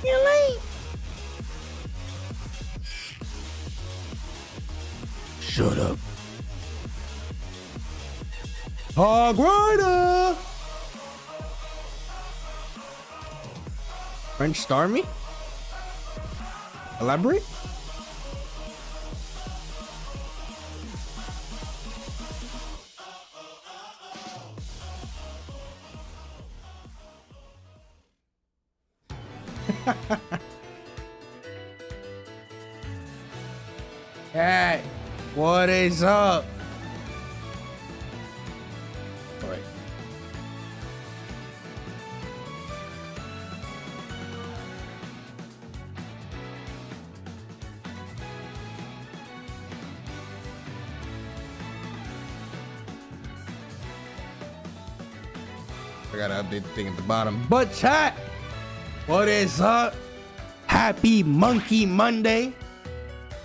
You're late. Shut up. Hog Rider. French Star me? Elaborate? Hey, what is up? All right. I gotta update the thing at the bottom. But chat, what is up? Happy Monkey Monday.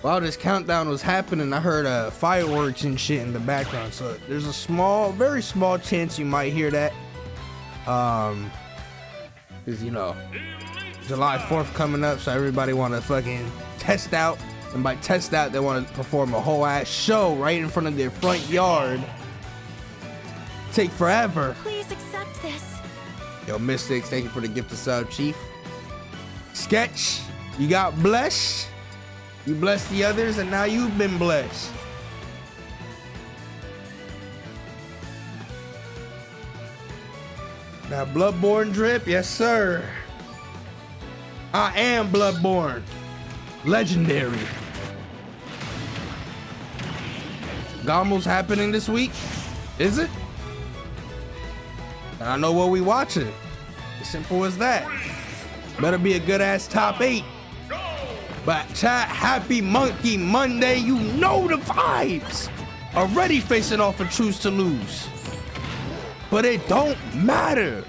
While this countdown was happening, I heard fireworks and shit in the background. So there's a small, very small chance you might hear that. Cause you know, July 4th coming up, so everybody wanna fucking test out. And by test out, they wanna perform a whole ass show right in front of their front yard. Take forever. Please accept this. Yo, Mystics, thank you for the gift of sub, Chief. Sketch, you got blessed. You blessed the others, and now you've been blessed. Now, Bloodborne drip, yes, sir. I am Bloodborne. Legendary. Gommel's happening this week? Is it? And I know what we watching. As simple as that. Better be a good ass top 8. But chat, happy Monkey Monday. You know the vibes. Already facing off a Truce to Lose. But it don't matter.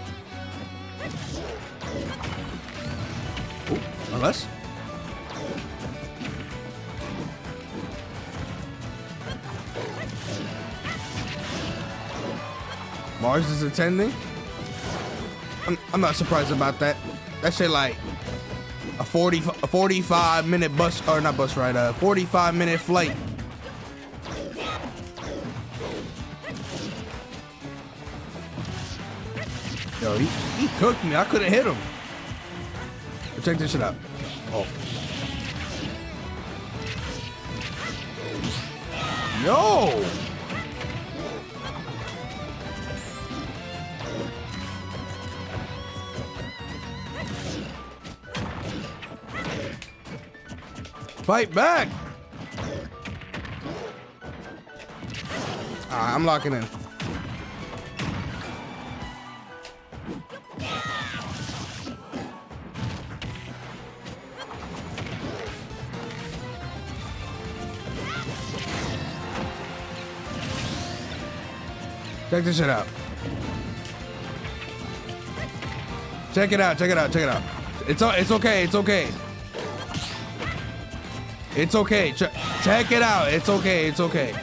Ooh, unless. Mars is attending. I'm not surprised about that. That shit like a 45-minute bus, or not bus ride, a 45-minute flight. Yo, he cooked me. I couldn't hit him. But check this shit out. Oh. Yo. Fight back! I'm locking in. Check this shit out. Check it out, check it out, check it out. It's okay, it's okay. It's okay. Check it out. It's okay. It's okay.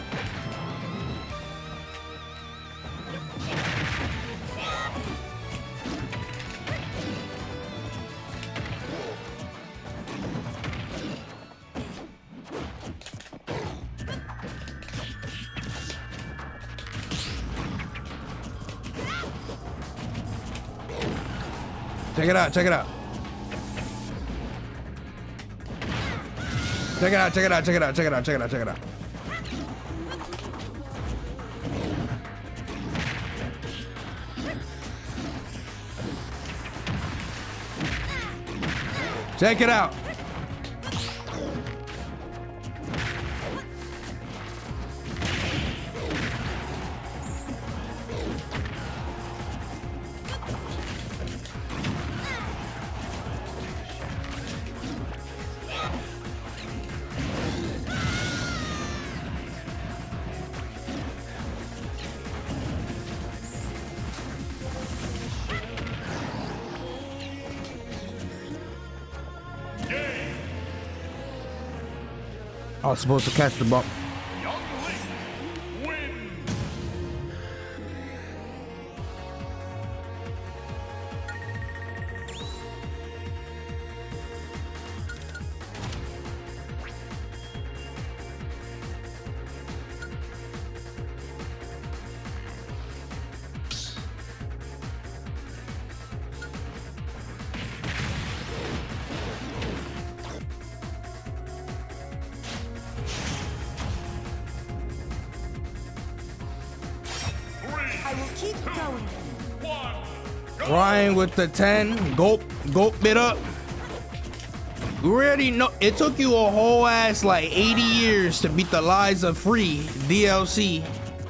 Check it out. Check it out. Check it out, check it out, check it out, check it out, check it out, check it out. Check it out. I was supposed to catch the ball. Ryan with the 10. Gulp it up. You already know it took you a whole ass like 80 years to beat the Lies of Free DLC.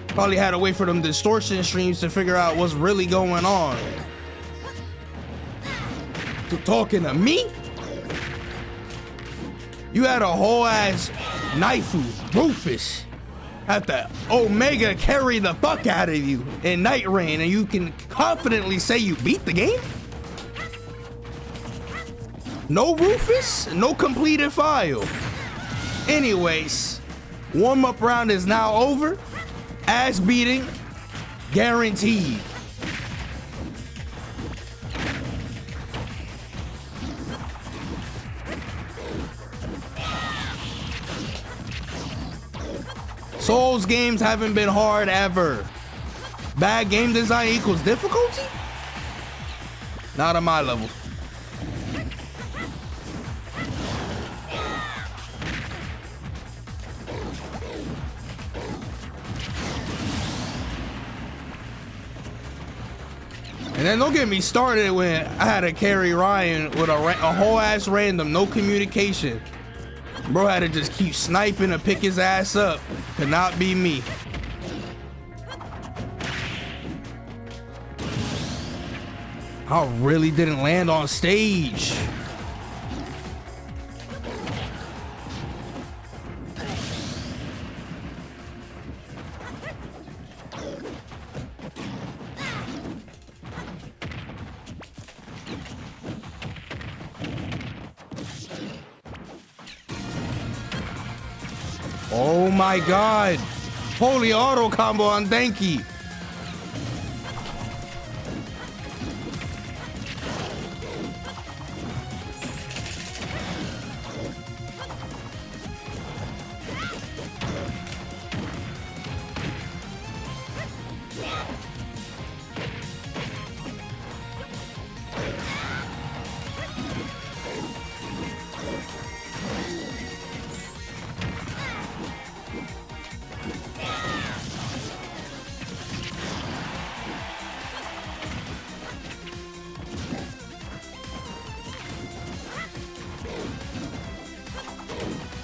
Probably had to wait for them distortion streams to figure out what's really going on. So talking to me? You had a whole ass Knifeu, Rufus. Have to Omega carry the fuck out of you in Night Rain, and you can confidently say you beat the game? No Rufus, no completed file. Anyways, warm-up round is now over. Ass beating, guaranteed. Souls games haven't been hard ever. Bad game design equals difficulty? Not on my level. And then don't get me started when I had to carry Ryan with a whole ass random, no communication. Bro had to just keep sniping to pick his ass up. Could not be me. I really didn't land on stage. Oh my god. Holy auto combo on DANKEY.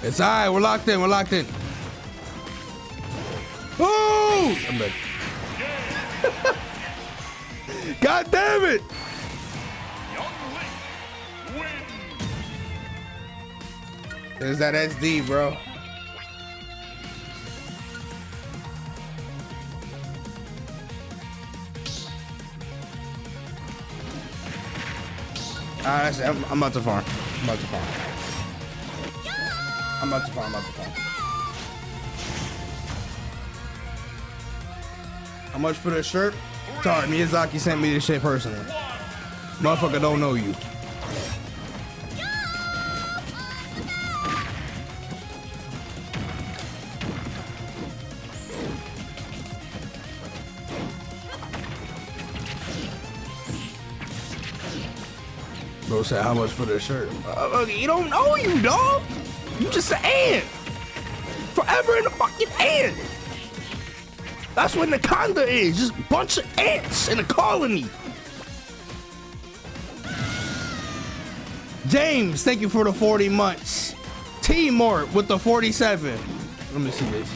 It's alright, we're locked in, we're locked in. Oh! I'm dead. God damn it! There's that SD, bro. Alright, I'm about to farm. I'm about to farm. I'm about to farm. How much for the shirt? Sorry, Miyazaki sent me this shit personally. Motherfucker don't know you. Bro said, how much for the shirt? You don't know you, dog. You just an ant. Forever in the fucking ant. That's what Nakonda is. Just a bunch of ants in a colony. James, thank you for the 40 months. T-Mort with the 47. Let me see this.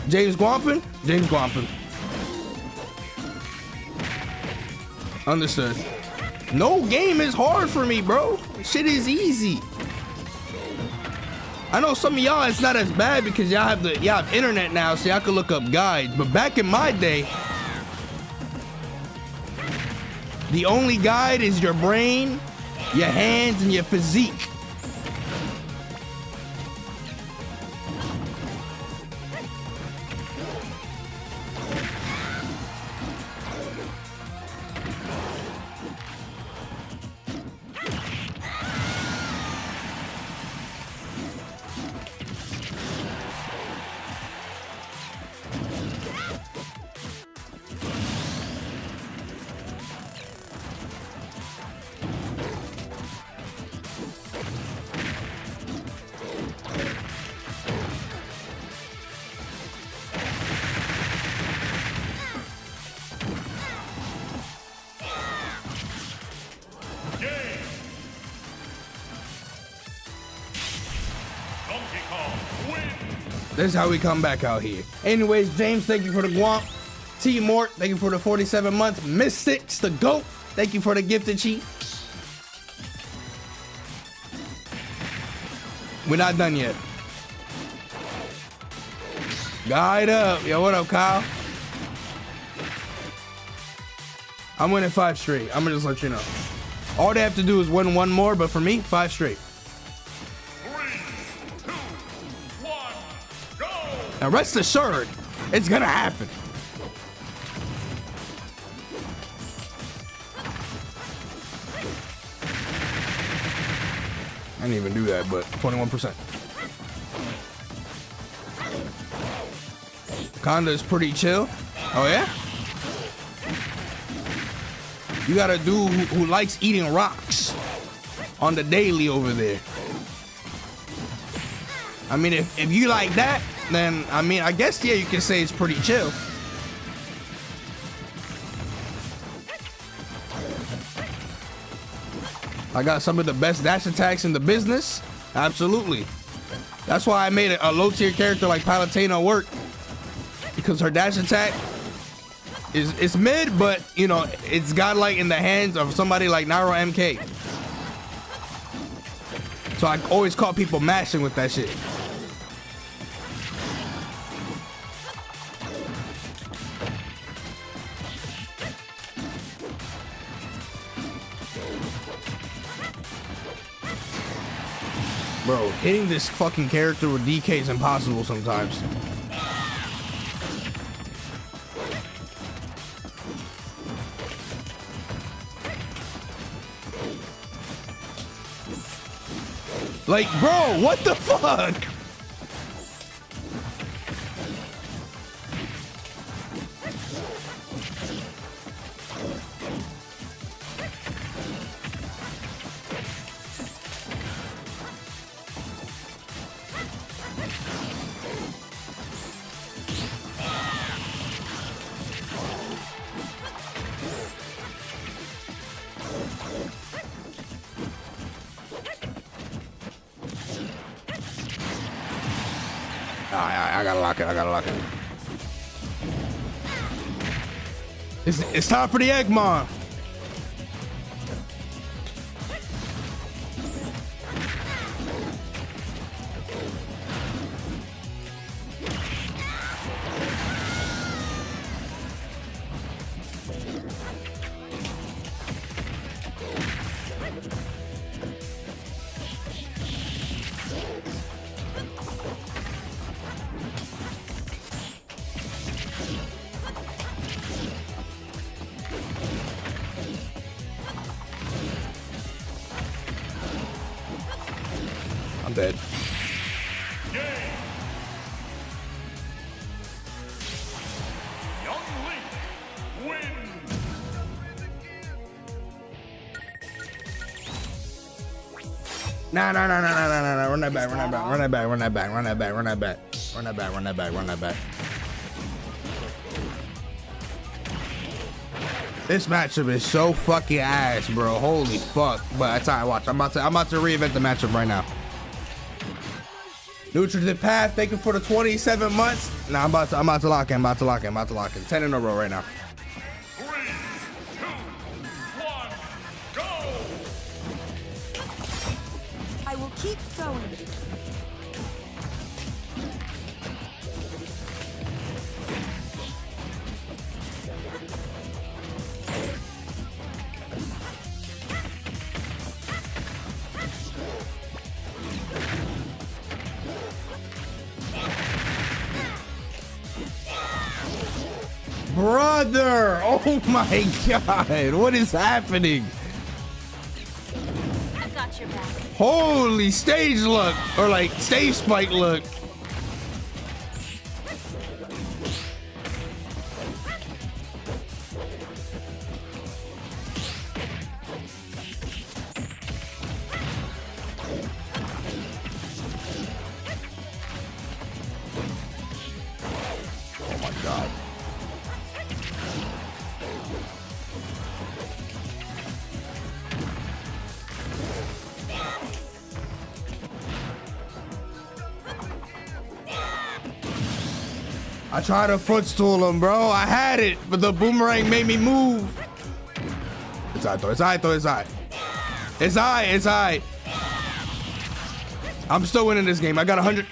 James Guampin? James Guampin. Understood. No game is hard for me, bro. Shit is easy. I know some of y'all it's not as bad because y'all have internet now, so y'all can look up guides. But back in my day, the only guide is your brain, your hands, and your physique. This is how we come back out here. Anyways, James, thank you for the guamp. T Mort, thank you for the 47 months. Mystics, the GOAT, thank you for the gifted cheat. We're not done yet. Guide up. Yo, what up, Kyle? I'm winning 5 straight. I'm gonna just let you know. All they have to do is win 1 more, but for me, 5 straight. 3, 2, 1, go! Now rest assured, it's gonna happen. I didn't even do that, but 21%. Conda is pretty chill. Oh yeah? You got a dude who likes eating rocks on the daily over there. I mean, if you like that, then, I mean, I guess, yeah, you can say it's pretty chill. I got some of the best dash attacks in the business. Absolutely. That's why I made a low tier character like Palutena work. Because her dash attack is mid, but, you know, it's godlike in the hands of somebody like NairoMK. So I always caught people mashing with that shit. Bro, hitting this fucking character with DK is impossible sometimes. Like, bro, what the fuck? I gotta lock it. I gotta lock it. It's time for the Eggman. I'm dead. Young Link wins. Nah. Run that back. Run that back. This matchup is so fucking ass, bro. Holy fuck. But I tell you, watch. I'm about to reinvent the matchup right now. Nutritive Path, thank you for the 27 months. Nah, I'm about to lock in. 10 in a row right now. 3, 2, 1, go! I will keep going. Brother, oh my god, what is happening? I got your back. Holy stage look, or like stage spike look. Oh my god. I tried to footstool him, bro. I had it, but the boomerang made me move. It's alright though. It's alright though. It's alright. It's alright. It's alright. I'm still winning this game. I got 100.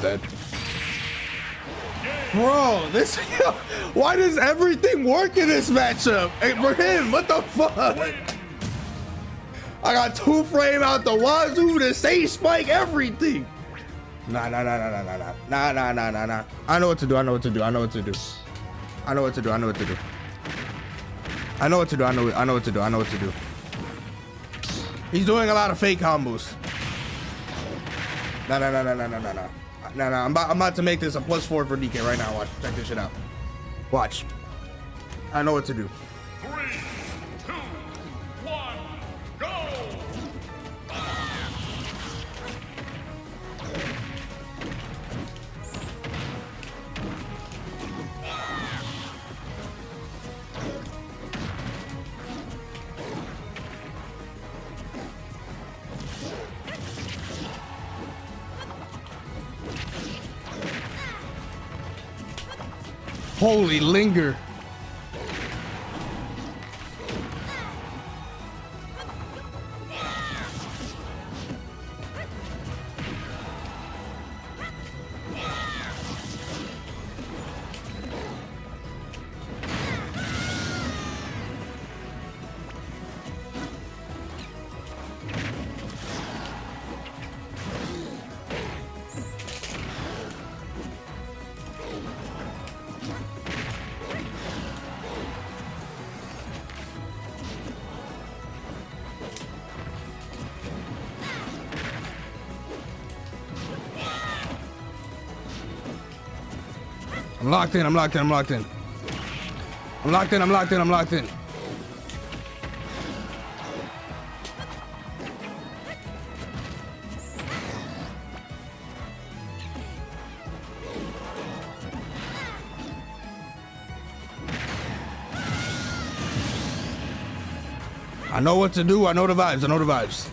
Dead. Bro, this why does everything work in this matchup? Hey, for him, what the fuck? I got 2 frame out the wazoo, the stage spike, everything. Nah. I know what to do. I know what to do. I know what to do. I know what to do. I know what to do. I know what to do. I know what to do. I know what to do. He's doing a lot of fake combos. No. I'm about to make this a +4 for DK right now. Watch. Check this shit out. Watch. I know what to do. 3, 2, 1, go! Holy linger. I'm locked in. I'm locked in. I'm locked in. I'm locked in. I'm locked in. I'm locked in. I know what to do. I know the vibes. I know the vibes.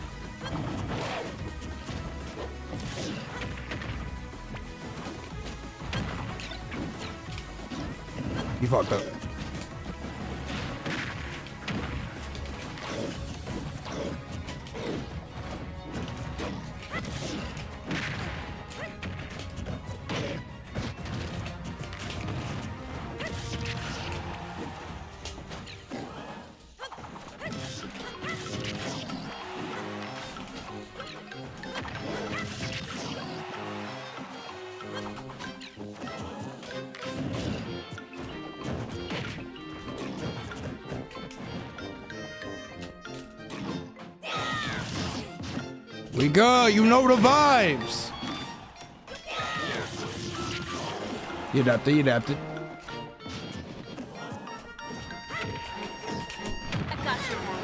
You fucked up. We go, you know the vibes. You adapted, you adapted. I've got your back.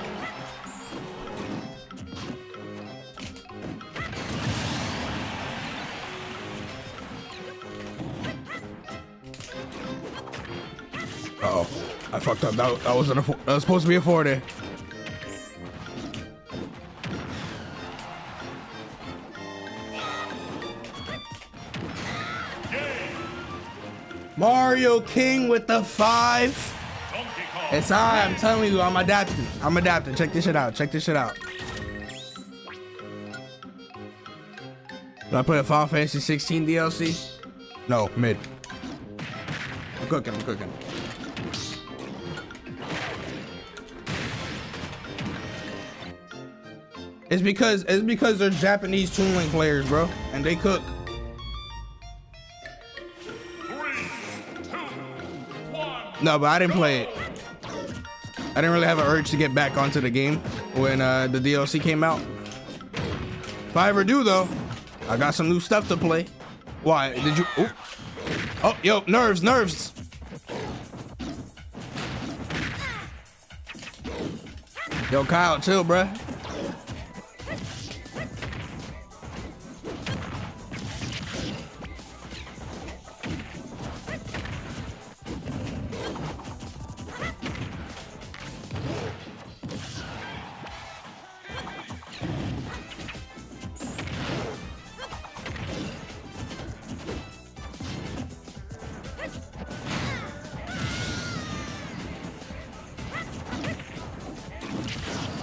Uh-oh, I fucked up. That was supposed to be a 4 there. Mario King with the 5. It's alright, I'm telling you, I'm adapting. I'm adapting. Check this shit out. Check this shit out. Did I play a Final Fantasy 16 DLC? No, mid. I'm cooking, I'm cooking. It's because there's Japanese Toon Link players, bro, and they cook. 3, 2, 1. No, but I didn't play it. I didn't really have an urge to get back onto the game. when the DLC came out. If I ever do though, I got some new stuff to play. Why did you? Oh, yo, nerves. Yo, Kyle, chill, bruh.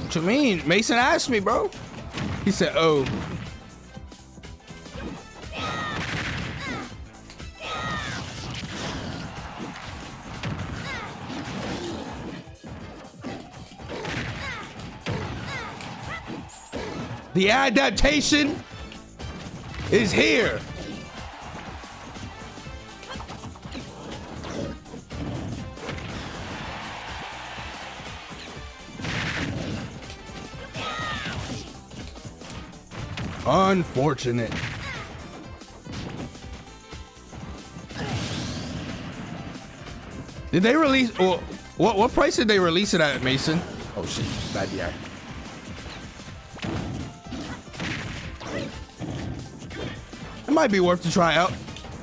What you mean? Mason asked me, bro. He said, oh. The adaptation is here. Unfortunate. Did they release? Well, what price did they release it at, Mason? Oh shit, bad DI. It might be worth to try out.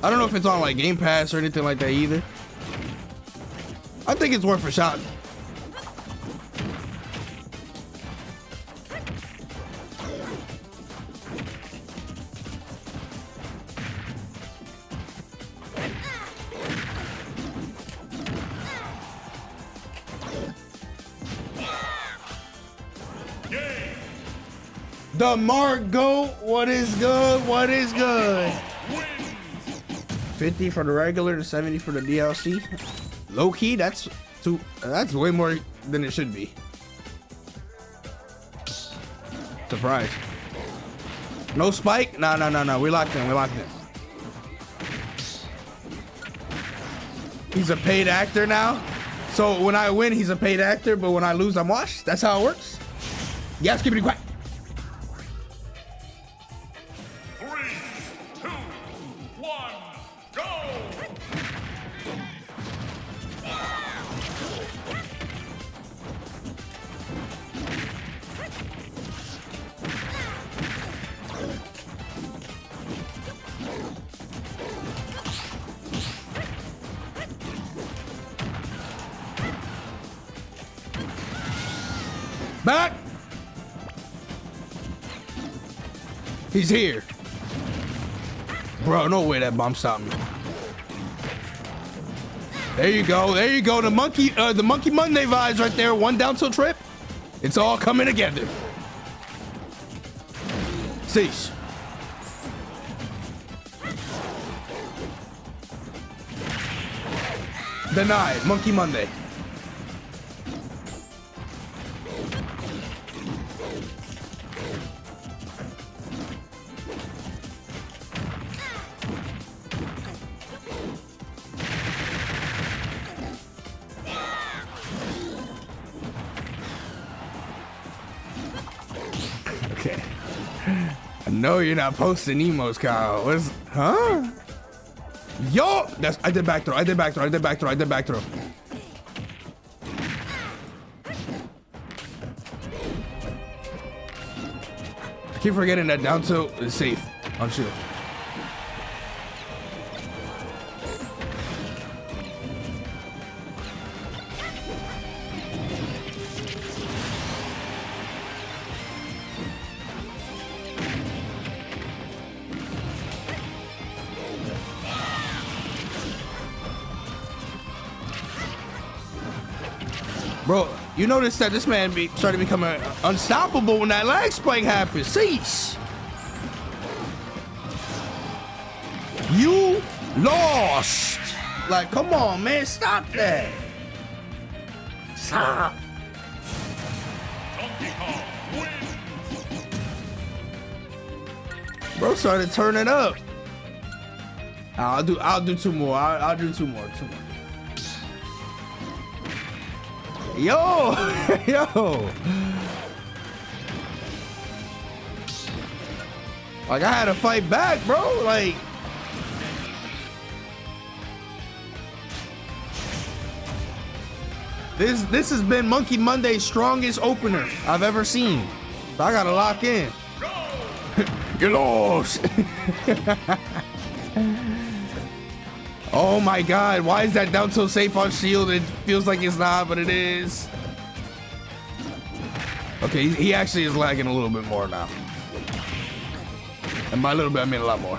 I don't know if it's on like Game Pass or anything like that either. I think it's worth a shot. The Margot, what is good? What is good? 50 for the regular and 70 for the DLC. Low key, that's way more than it should be. Surprise. No spike? No. We locked in. He's a paid actor now. So when I win, he's a paid actor, but when I lose, I'm washed. That's how it works. Yes, keep it quiet. 3, 2, 1, go! Back. He's here. Bro, no way that bomb stopped me. There you go. The monkey Monday vibes right there. One down tilt trip. It's all coming together. Cease. Denied. Monkey Monday. Okay. I know you're not posting emos, Kyle. What's, huh? Yo! I did back throw. I did back throw. I keep forgetting that down tilt is safe on shield. Bro, you notice that this man started becoming unstoppable when that lag spike happened. Cease. You lost. Like, come on, man. Stop that. Stop. Donkey Kong wins. Bro started turning up. I'll do two more. I'll do two more. Yo. Like, I had to fight back, bro. Like, this has been Monkey Monday's strongest opener I've ever seen. So I gotta lock in. You're lost. Oh my God, why is that down tilt safe on shield? It feels like it's not, but it is. Okay, he actually is lagging a little bit more now. And by a little bit, I mean a lot more.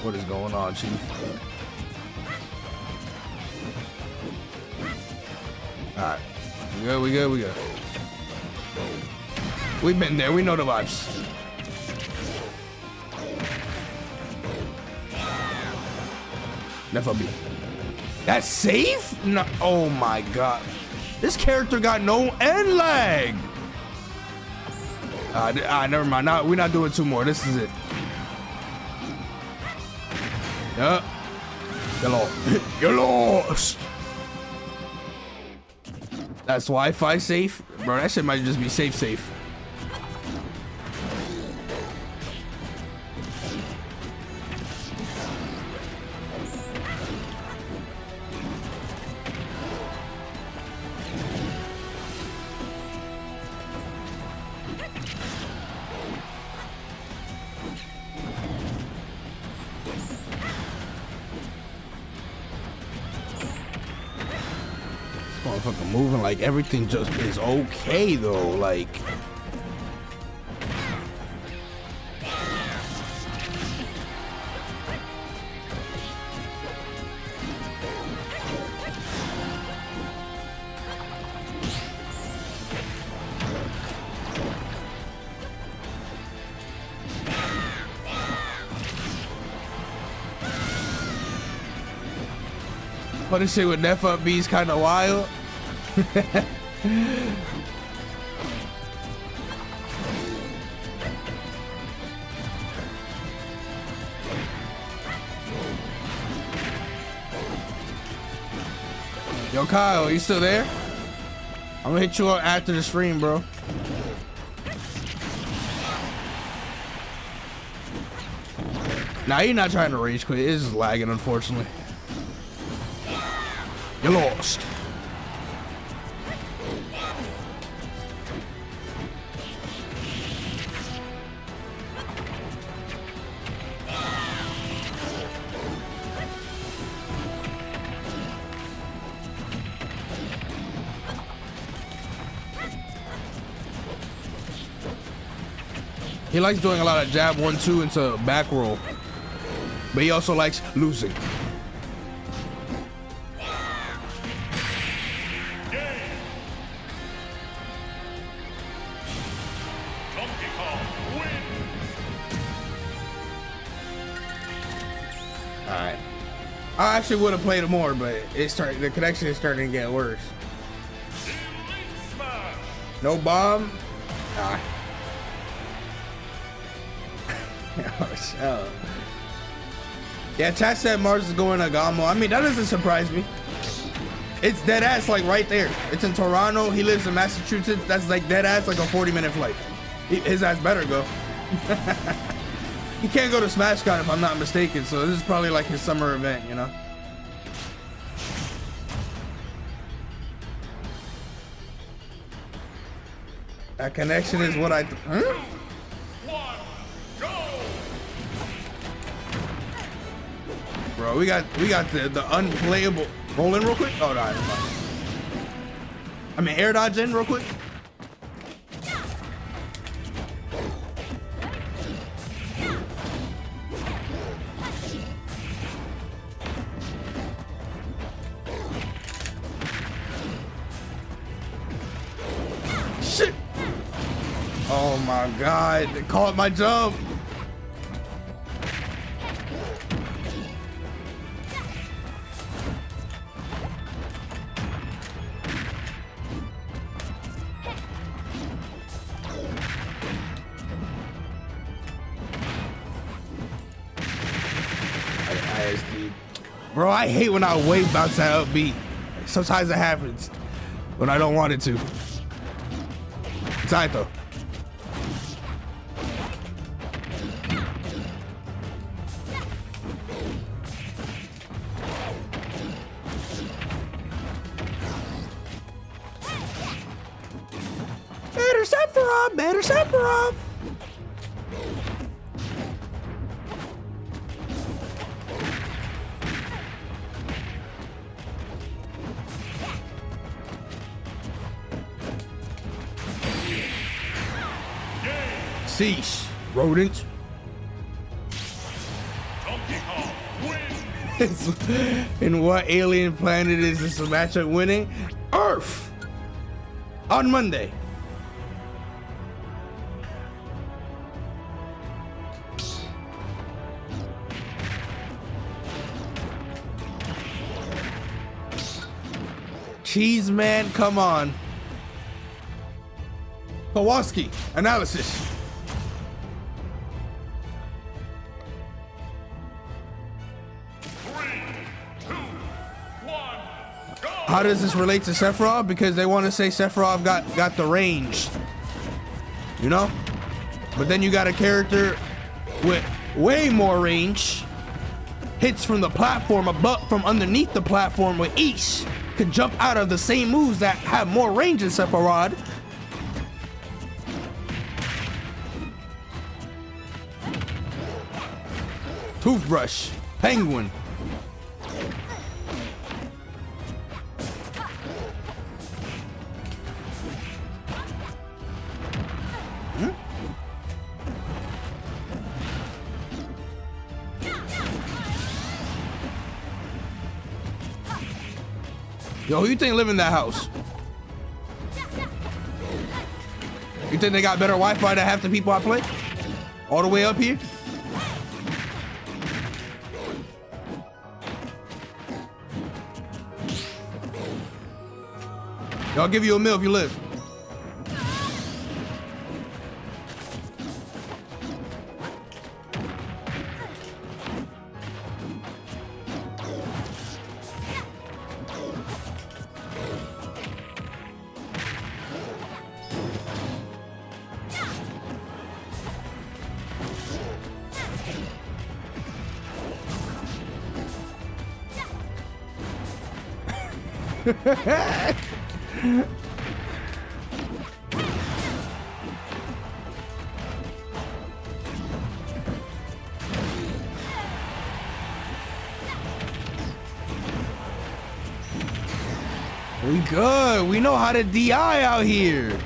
What is going on, Chief? Alright. We good. We've been there, we know the vibes. FOB. That's safe? No. Oh my God. This character got no end lag. Never mind. We're not doing two more. This is it. Yup. You're lost. That's Wi-Fi safe? Bro, that shit might just be safe. Motherfucker moving like everything just is okay though, like. But this shit with F up B is kind of wild. Yo, Kyle, you still there? I'm gonna hit you up after the stream, bro. Nah, you're not trying to rage quit. It's just lagging, unfortunately. You're lost. He likes doing a lot of jab 1-2 into back roll, but he also likes losing. Alright. I actually would have played it more, but the connection is starting to get worse. No bomb? Nah. Oh. Yeah, chat said Mars is going to Gamo. I mean, that doesn't surprise me. It's dead ass like right there. It's in Toronto. He lives in Massachusetts. That's like dead ass like a 40-minute flight. His ass better go. He can't go to SmashCon if I'm not mistaken, so this is probably like his summer event, you know? That connection is what I... Huh? Bro, we got the unplayable... Roll in real quick? Oh, no, I mean, air dodge in real quick. Shit! Oh my God, they caught my jump. Bro, I hate when I wave bounce that up beat. Sometimes it happens when I don't want it to. It's alright though. Sephiroth, better Sephiroth. Cease, rodent. Donkey Kong wins. In what alien planet is this matchup winning? Earth. On Monday. Cheese man, come on. Kowalski, analysis. How does this relate to Sephiroth? Because they want to say Sephiroth got the range, you know? But then you got a character with way more range, hits from the platform above, from underneath the platform, with each could jump out of the same moves that have more range than Sephiroth. Toothbrush, penguin. Yo, who you think live in that house? You think they got better Wi-Fi than half the people I play? All the way up here? Yo, I'll give you a meal if you live. We good. We know how to DI out here.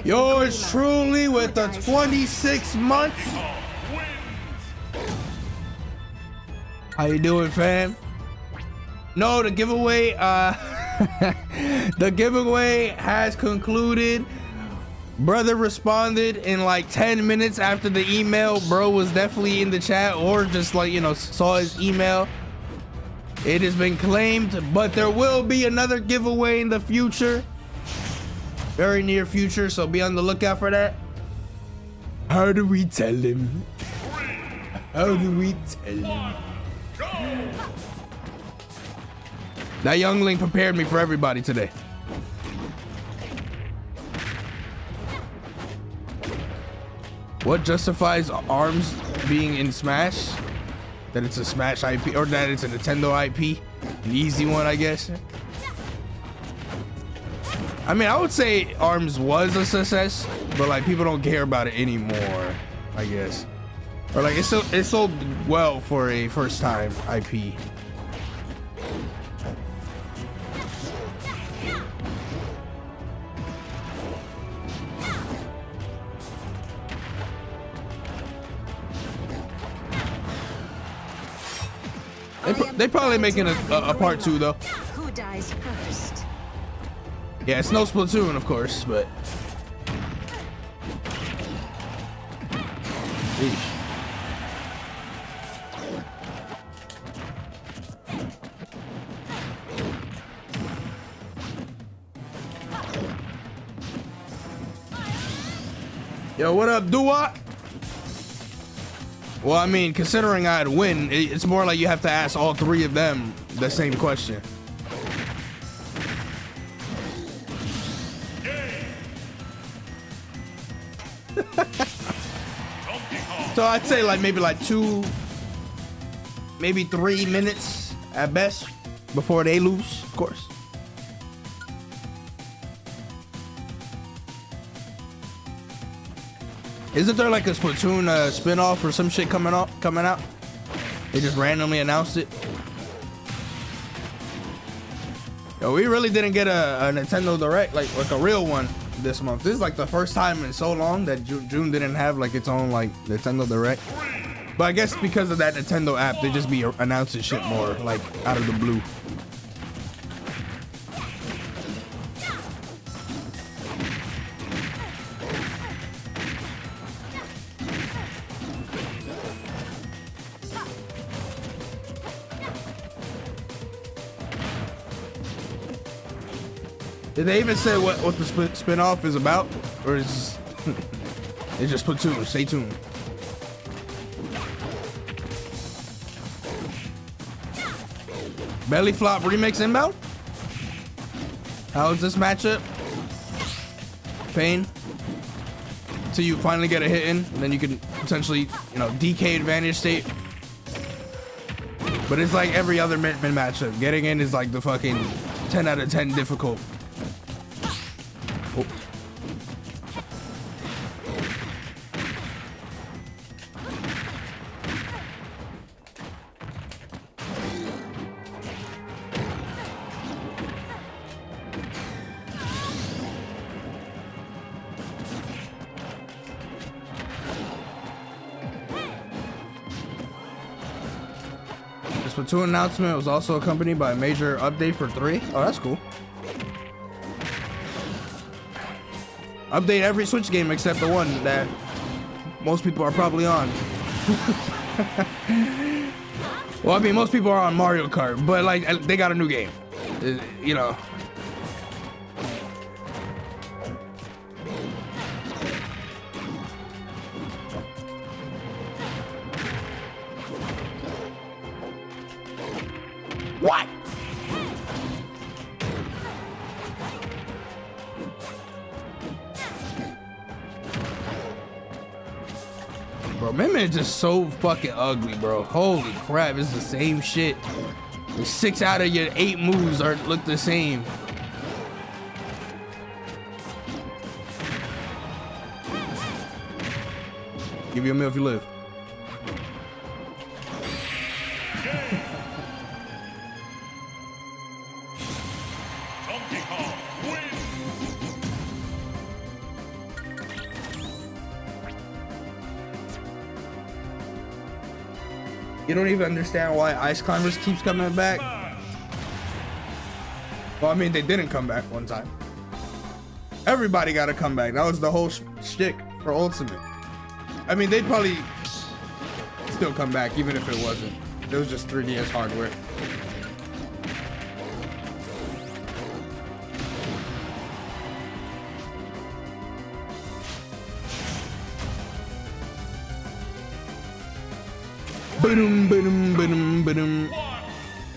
Yours truly with the 26 months. How you doing, fam? No, the giveaway, the giveaway has concluded. Brother responded in like 10 minutes after the email. Bro was definitely in the chat or just like, you know, saw his email. It has been claimed, but there will be another giveaway in the future. Very near future, so be on the lookout for that. How do we tell him? How do we tell him? That youngling prepared me for everybody today. What justifies ARMS being in Smash? That it's a Smash IP, or that it's a Nintendo IP? An easy one, I guess. I mean, I would say ARMS was a success, but like people don't care about it anymore, I guess. Or like it sold well for a first time IP. They probably making a part 2 though. Who dies first? Yeah, it's no Splatoon, of course, but. Eesh. Yo, what up, Dua? Well, I mean, considering I'd win, it's more like you have to ask all 3 of them the same question. Donkey Kong So I'd say like maybe like 2, maybe 3 minutes at best before they lose, of course. Isn't there like a Splatoon spin-off or some shit coming out? They just randomly announced it. Yo, we really didn't get a Nintendo Direct, like a real one this month. This is like the first time in so long that June didn't have like its own like Nintendo Direct. But I guess because of that Nintendo app, they just be announcing shit more like out of the blue. Did they even say what the spin-off is about? Or is it's just Splatoon? Stay tuned. Belly Flop Remix inbound? How is this matchup? Pain. Till you finally get a hit in, and then you can potentially, you know, DK advantage state. But it's like every other min matchup. Getting in is like the fucking 10 out of 10 difficult. Oh. The Splatoon announcement was also accompanied by a major update for 3. Oh, that's cool. Update every Switch game except the one that most people are probably on. Well, I mean, most people are on Mario Kart, but like they got a new game, you know. What? Bro, Min is just so fucking ugly, bro. Holy crap, it's the same shit. The 6 out of your 8 moves look the same. Give you a meal if you live. You don't even understand why Ice Climbers keeps coming back. Well, I mean, they didn't come back one time. Everybody got to come back. That was the whole shtick for Ultimate. I mean, they'd probably still come back even if it wasn't. It was just 3DS hardware. Boom, boom, boom, boom.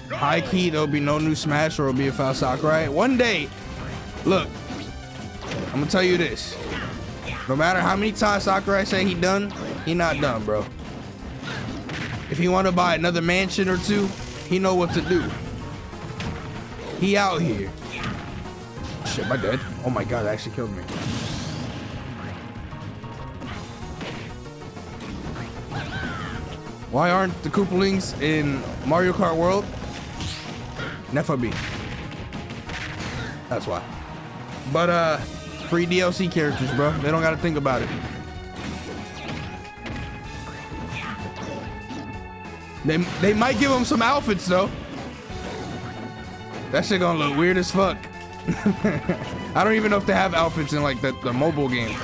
High key, there'll be no new Smash or it'll be a foul Sakurai. One day, look, I'm gonna tell you this. No matter how many times Sakurai say he done, he not done, bro. If he want to buy another mansion or 2, he know what to do. He out here. Shit, am I dead? Oh my god, that actually killed me. Why aren't the Koopalings in Mario Kart World? Nefa B. That's why. But free DLC characters, bro. They don't gotta think about it. They might give them some outfits though. That shit gonna look weird as fuck. I don't even know if they have outfits in like the mobile game.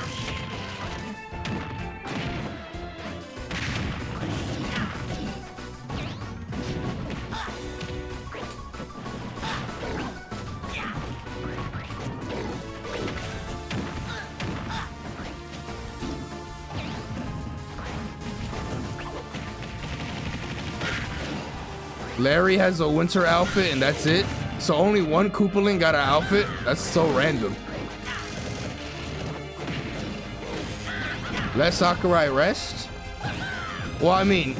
Larry has a winter outfit and that's it. So only one Koopaling got an outfit? That's so random. Let Sakurai rest? Well, I mean,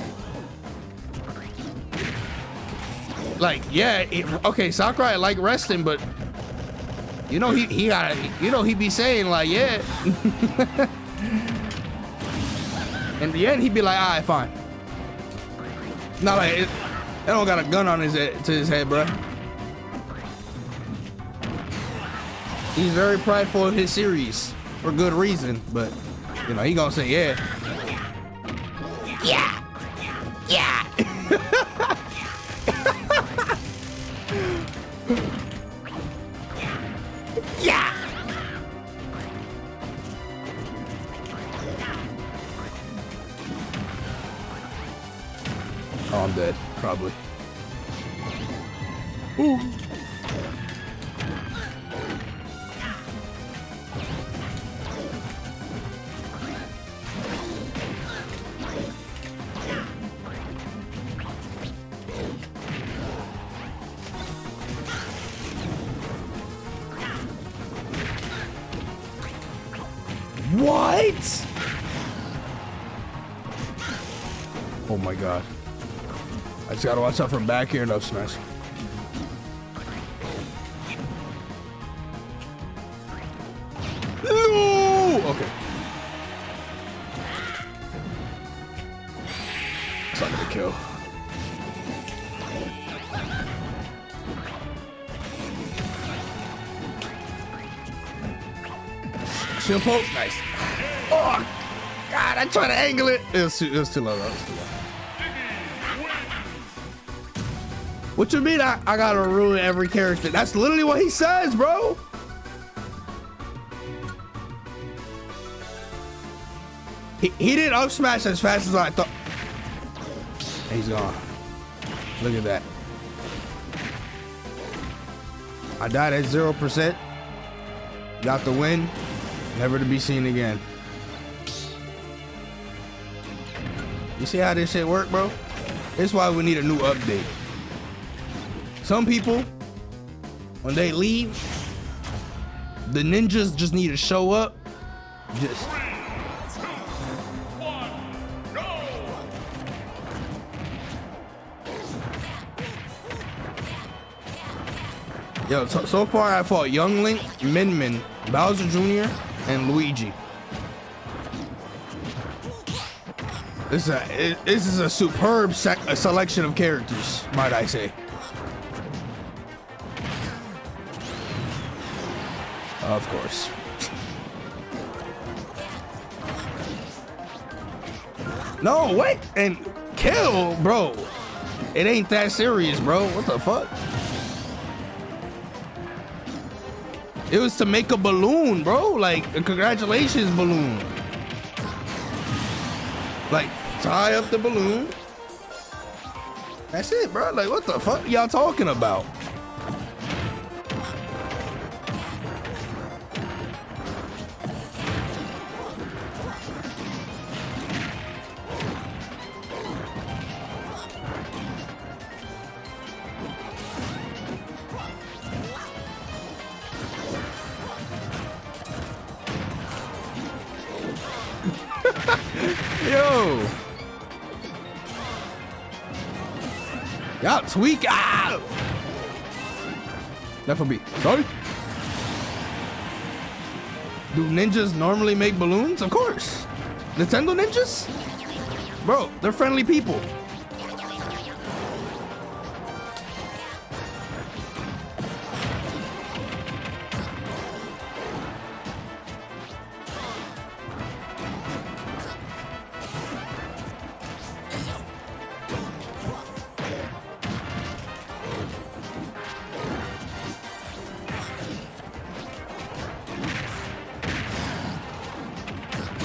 like, yeah, okay, Sakurai like wrestling, but you know he got, you know, he be saying like, yeah. In the end, he'd be like, all right, fine. Not like it don't got a gun on his head, to his head, bro. He's very prideful of his series for good reason, but you know he gonna say yeah. Yeah. Yeah. Yeah. Oh, I'm dead, probably. Ooh. What? Oh my god. I just gotta watch out from back here and up smash. No! Okay. It's not gonna kill. Shield poke, nice. Oh, God, I tried to angle it. It was too low. It was too low. What you mean I gotta ruin every character? That's literally what he says, bro. He didn't up smash as fast as I thought. He's gone. Look at that. I died at 0%. Got the win. Never to be seen again. You see how this shit work, bro? This is why we need a new update. Some people, when they leave, the ninjas just need to show up. Just. 3, 2, 1, go! Yo, so far I fought Young Link, Min Min, Bowser Jr., and Luigi. This is a superb selection of characters, might I say. Of course. No, wait, and kill, bro. It ain't that serious, bro. What the fuck? It was to make a balloon, bro. Like a congratulations balloon. Like tie up the balloon. That's it, bro. Like what the fuck y'all talking about? Yo, y'all tweak out. That for me. Sorry. Do ninjas normally make balloons? Of course. Nintendo ninjas? Bro, they're friendly people.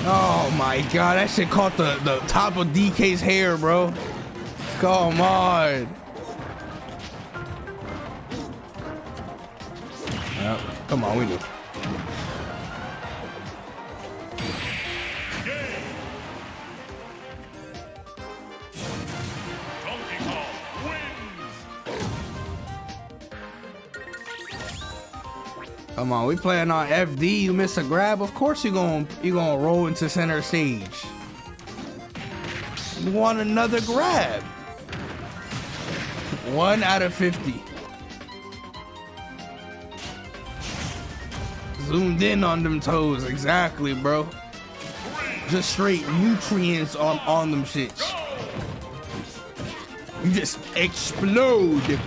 Oh my god, that shit caught the top of DK's hair, bro. Come on. Yep. Come on, we knew. Donkey Kong wins! Come on, we playing on FD. You miss a grab, of course you gonna roll into center stage. want another grab. 1 out of 50. Zoomed in on them toes, exactly, bro. Just straight nutrients on them shits. You just explode.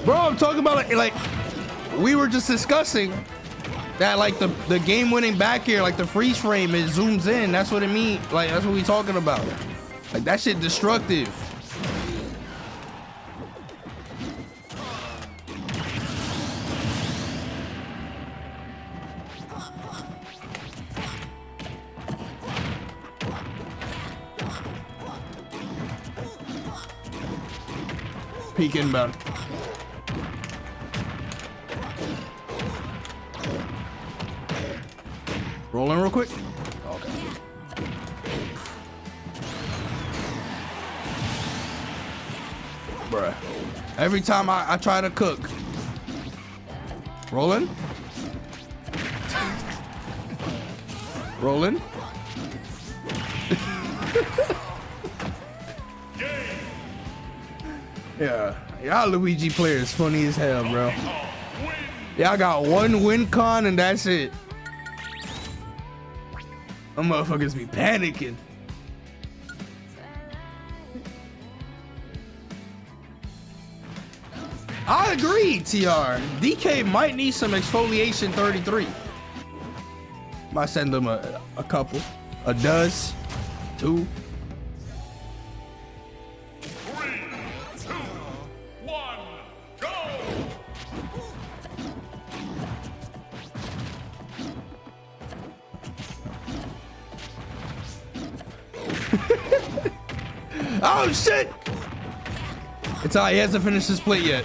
Bro, I'm talking about like we were just discussing that, like the game-winning back here, like the freeze frame, it zooms in. That's what it means. Like that's what we talking about. Like that shit destructive. Peek inbound. Rolling real quick. Okay. Bruh. Every time I try to cook. Rolling. Rolling. Yeah, y'all Luigi players funny as hell, bro. Y'all got one win con and that's it. Them motherfuckers be panicking. I agree, TR. DK might need some exfoliation 33. Might send them a couple. A dozen. 2. 3, 2, 1, go! Oh shit! It's alright, he hasn't finished his plate yet.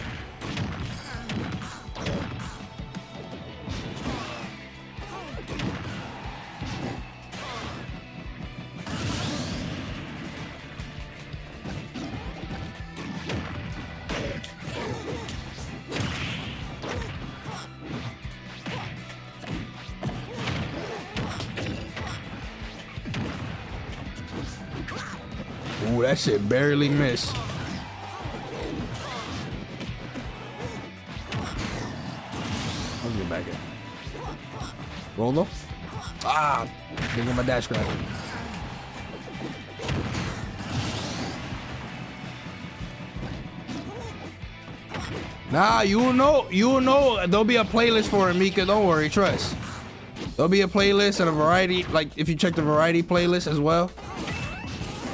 Ooh, that shit barely missed. Let's get back in. Roll though. Ah, didn't get my dash grab. Nah, you'll know. There'll be a playlist for it, Mika. Don't worry, trust. There'll be a playlist and a variety. Like if you check the variety playlist as well.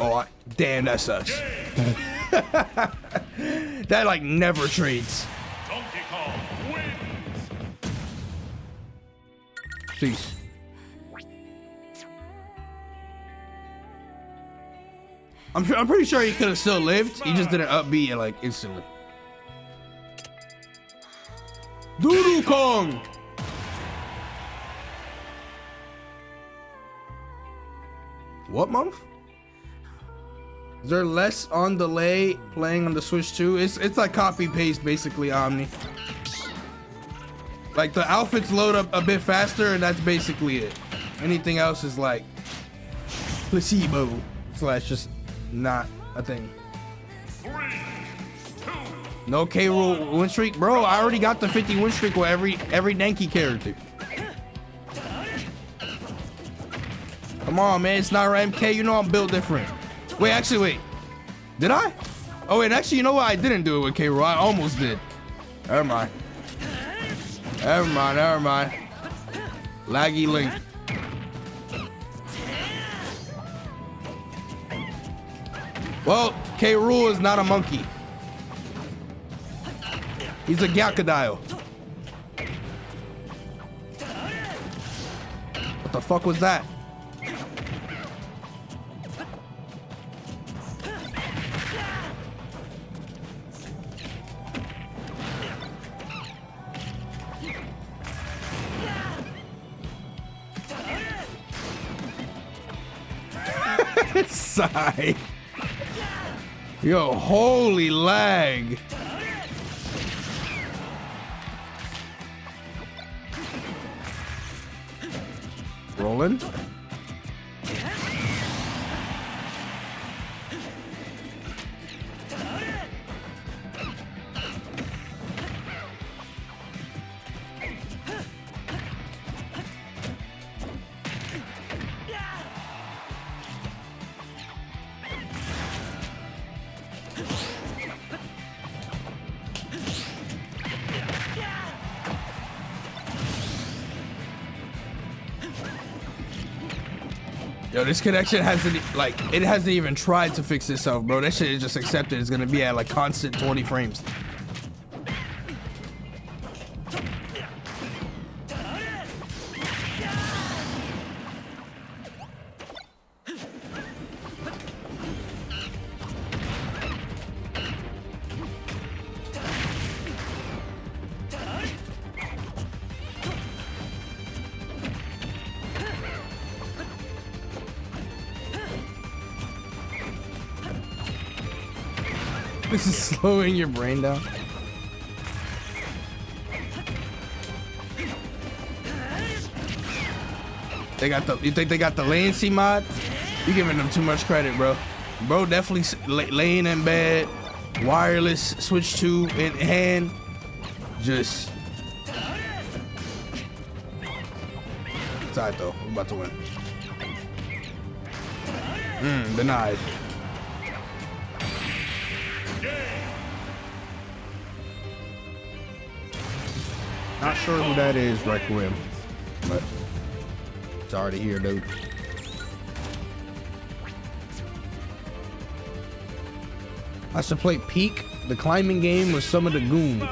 Oh, damn, that sucks. That like never trades. Donkey Kong wins. Jeez. I'm pretty sure he could have still lived. He just didn't upbeat it like instantly. Doodoo Kong. What month? Is there less on delay playing on the Switch 2? It's like copy paste basically, Omni. Like the outfits load up a bit faster and that's basically it. Anything else is like placebo / just not a thing. 3, 2, No K rule win streak, bro. I already got the 50 win streak with every Dankey character. Come on, man. It's NairoMK. You know I'm built different. Wait, actually, wait. Did I? Oh, wait, actually, you know what? I didn't do it with K-Rool. I almost did. Never mind. Never mind, never mind. Laggy link. Well, K-Rool is not a monkey. He's a Gyakadile. What the fuck was that? Sigh. Yo, holy lag. Rolling. Yo, this connection hasn't even tried to fix itself, bro. That shit is just accepted. It's gonna be at like constant 20 frames. This is slowing your brain down. They got the. You think they got the latency mod? You giving them too much credit, bro. Bro, definitely laying in bed, wireless, switch 2 in hand, just. It's alright though. We're about to win. Denied. Not sure who that is, Requiem, but sorry to hear, dude. I should play Peak, the climbing game with some of the goons.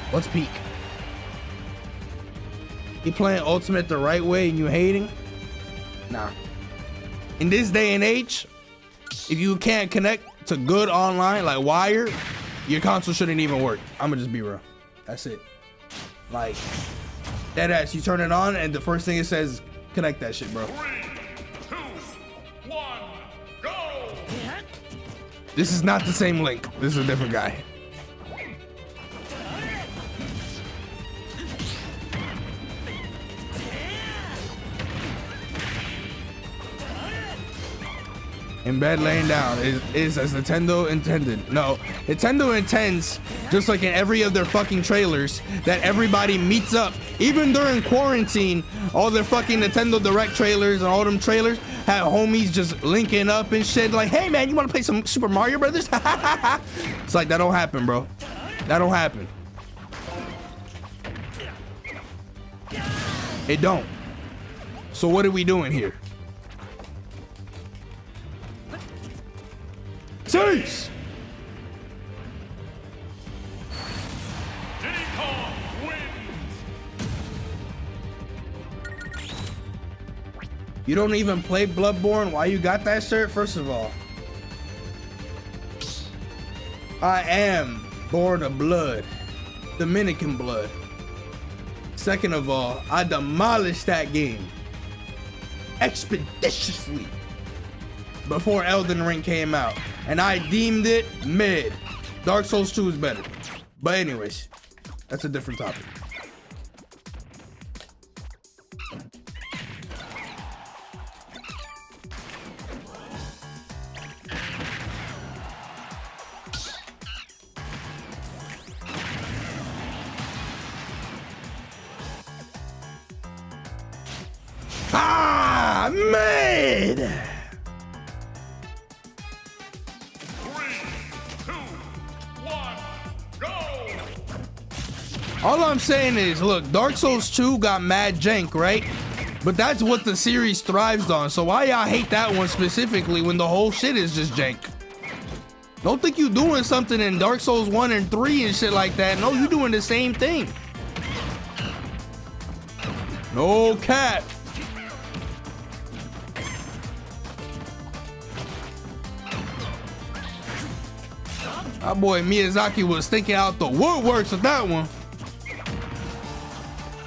What's Peak? You playing Ultimate the right way and you hating? Nah. In this day and age, if you can't connect to good online, like wire, your console shouldn't even work. I'ma just be real. That's it. Like, that ass, you turn it on and the first thing it says, connect that shit, bro. 3, 2, 1, go! This is not the same Link. This is a different guy. In bed laying down is as Nintendo intended. No, Nintendo intends, just like in every of their fucking trailers, that everybody meets up. Even during quarantine, all their fucking Nintendo Direct trailers and all them trailers had homies just linking up and shit. Like, hey man, you wanna play some Super Mario Brothers? It's like, that don't happen, bro. That don't happen. It don't. So what are we doing here? Cease! Diddy Kong wins! You don't even play Bloodborne? Why you got that shirt? First of all, I am born of blood, Dominican blood. Second of all, I demolished that game expeditiously before Elden Ring came out, and I deemed it mid. Dark Souls 2 is better. But anyways, that's a different topic. Ah, mid! 3, 2, 1, go! All I'm saying is, look, Dark Souls 2 got mad jank, right? But that's what the series thrives on. So why y'all hate that one specifically when the whole shit is just jank? Don't think you doing something in Dark Souls 1 and 3 and shit like that. No, you doing the same thing. No cap. Our boy Miyazaki was thinking out the woodworks with that one.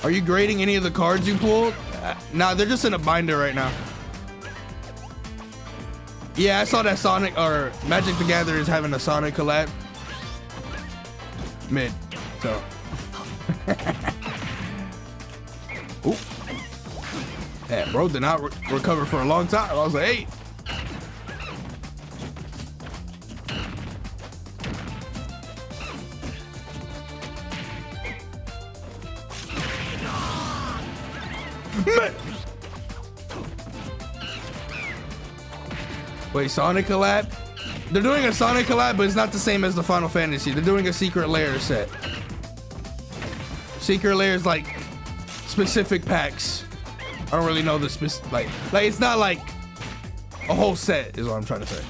Are you grading any of the cards you pulled? Nah, they're just in a binder right now. Yeah, I saw that Sonic or Magic the Gathering is having a Sonic collab. Mid. So. Oop. Yeah, bro did not recover for a long time. I was like, hey. Man. Wait, Sonic collab? They're doing a Sonic collab, but it's not the same as the Final Fantasy. They're doing a Secret Lair set. Secret Lair is like specific packs. I don't really know the specific, like it's not like a whole set is what I'm trying to say.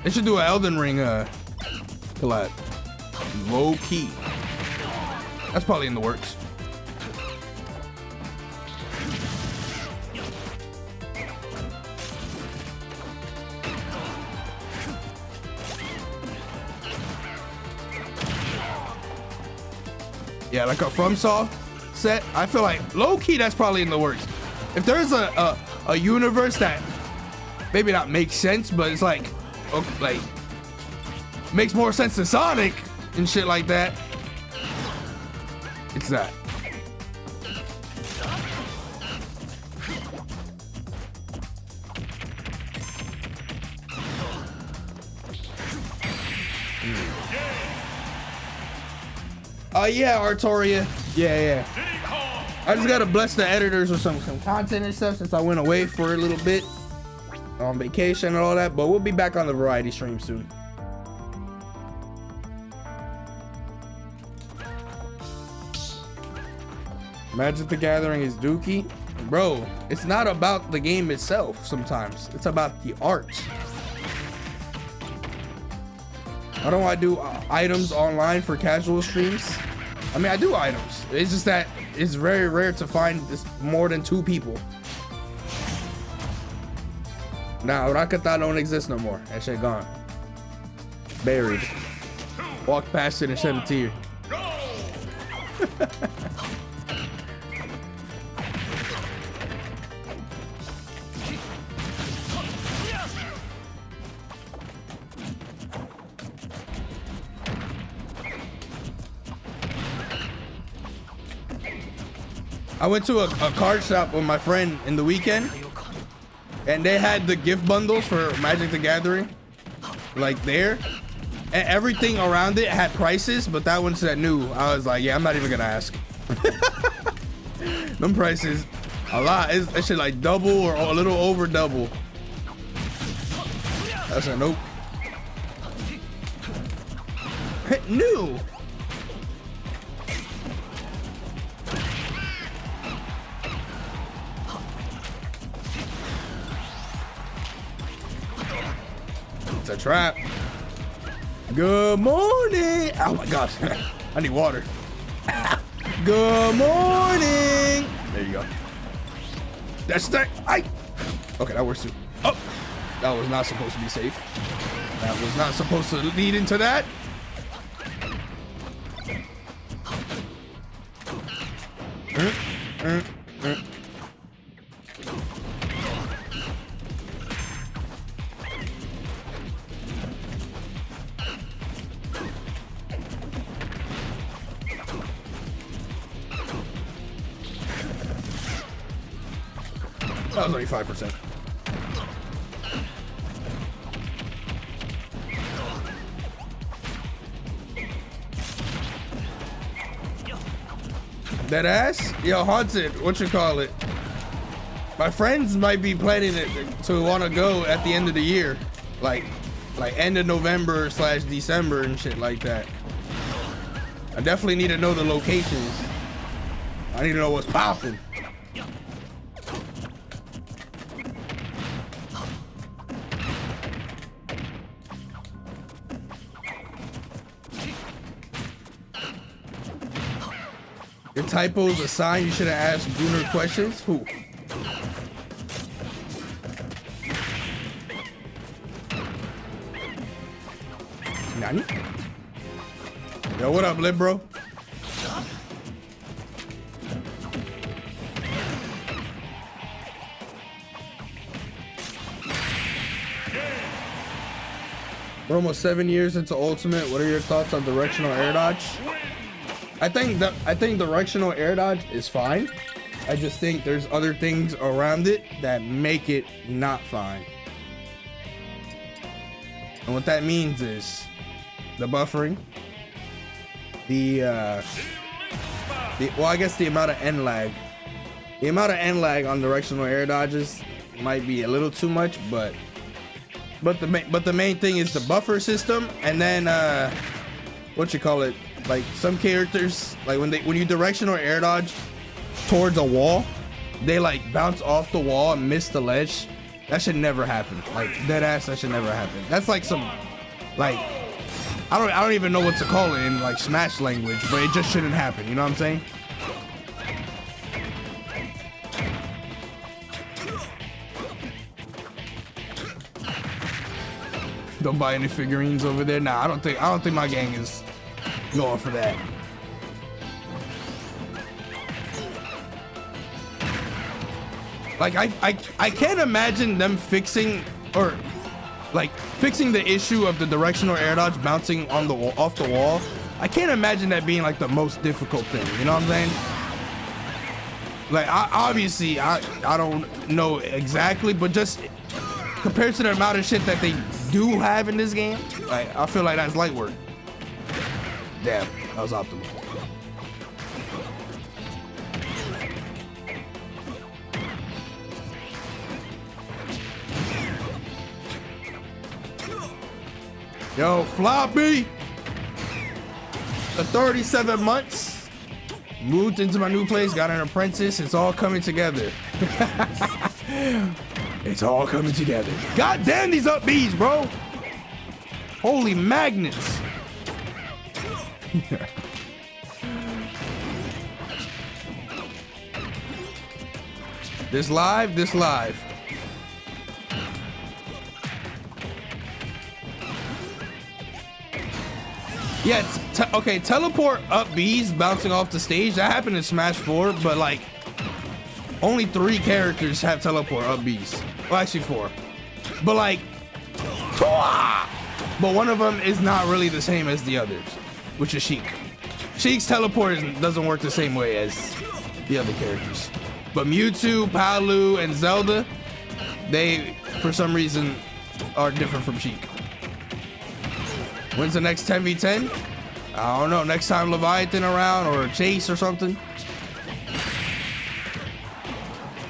They should do an Elden Ring collab. Low key. That's probably in the works. Yeah, like a FromSoft set. I feel like low key that's probably in the works. If there's a universe that maybe not makes sense, but it's like makes more sense to Sonic and shit like that, it's that. Yeah, Artoria. Yeah. I just gotta bless the editors with some content and stuff since I went away for a little bit on vacation and all that, but we'll be back on the variety stream soon. Magic the Gathering is dookie. Bro, it's not about the game itself sometimes. It's about the art. I don't want to do items online for casual streams. I mean, I do items. It's just that it's very rare to find this more than 2 people. Now, Rakata don't exist no more. That shit gone. Buried. Walk past it and shed a tear. I went to a card shop with my friend in the weekend, and they had the gift bundles for Magic the Gathering, like there, and everything around it had prices, but that one said new. I was like, yeah, I'm not even gonna ask. Them prices, a lot. It should like double or a little over double. I said nope. New. It's a trap. Good morning. Oh my gosh. I need water. Good morning. There you go. That's that. Okay, that works too. Oh, that was not supposed to be safe. That was not supposed to lead into that. That was only 5%. That ass? Yo, Haunted, what you call it? My friends might be planning it to want to go at the end of the year. Like end of November / December and shit like that. I definitely need to know the locations. I need to know what's popping. Your typo's a sign you should have asked Gunnar questions? Who? Nani? Yo, what up, Lib Bro? We're almost 7 years into Ultimate. What are your thoughts on directional air dodge? I think directional air dodge is fine. I just think there's other things around it that make it not fine. And what that means is the buffering, well, I guess the amount of end lag. The amount of end lag on directional air dodges might be a little too much, but the main thing is the buffer system, and then what you call it, like some characters, like when you directional air dodge towards a wall, they like bounce off the wall and miss the ledge. That should never happen. Like dead ass, that should never happen. That's like some, like, I don't even know what to call it in like Smash language, but it just shouldn't happen. You know what I'm saying? Don't buy any figurines over there. Nah, I don't think my gang is going for that. Like I can't imagine them fixing the issue of the directional air dodge bouncing on the wall, off the wall. I can't imagine that being like the most difficult thing. You know what I'm saying? Like obviously I don't know exactly, but just compared to the amount of shit that they do have in this game, like I feel like that's light work. Damn, that was optimal. Yo, Floppy! The 37 months, moved into my new place, got an apprentice, it's all coming together. It's all coming together. God damn these up Bs, bro! Holy magnets! This live. Yeah, okay, teleport up Bs bouncing off the stage. That happened in Smash 4, but like only 3 characters have teleport up Bs. Well, actually 4. But like, but one of them is not really the same as the others, which is Sheik. Sheik's teleport doesn't work the same way as the other characters. But Mewtwo, Palu, and Zelda, they, for some reason, are different from Sheik. When's the next 10v10? I don't know. Next time Leviathan around or Chase or something.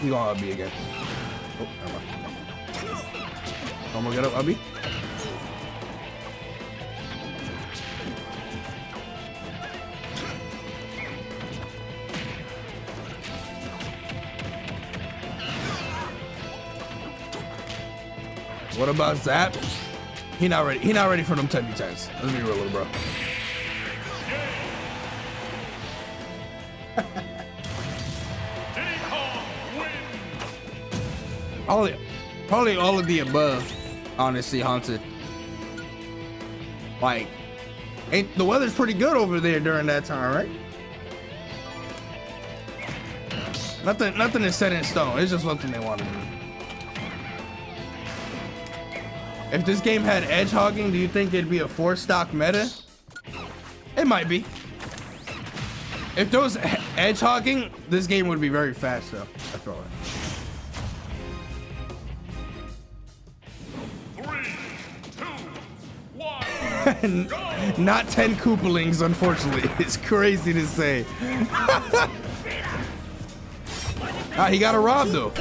You gonna Ubby again. Oh, never mind. I'm gonna get up Ubby. What about Zap? He not ready. He not ready for them 10v10s. Let's be real, little bro. Probably all of the above, honestly, Haunted. Like, the weather's pretty good over there during that time, right? Nothing is set in stone. It's just something they want to do. If this game had edge hogging, do you think it'd be a 4-stock meta? It might be. If there was edge hogging, this game would be very fast though. I feel like. 3, 2, 1, go! Not 10 Koopalings, unfortunately. It's crazy to say. Ah, he got a rob though.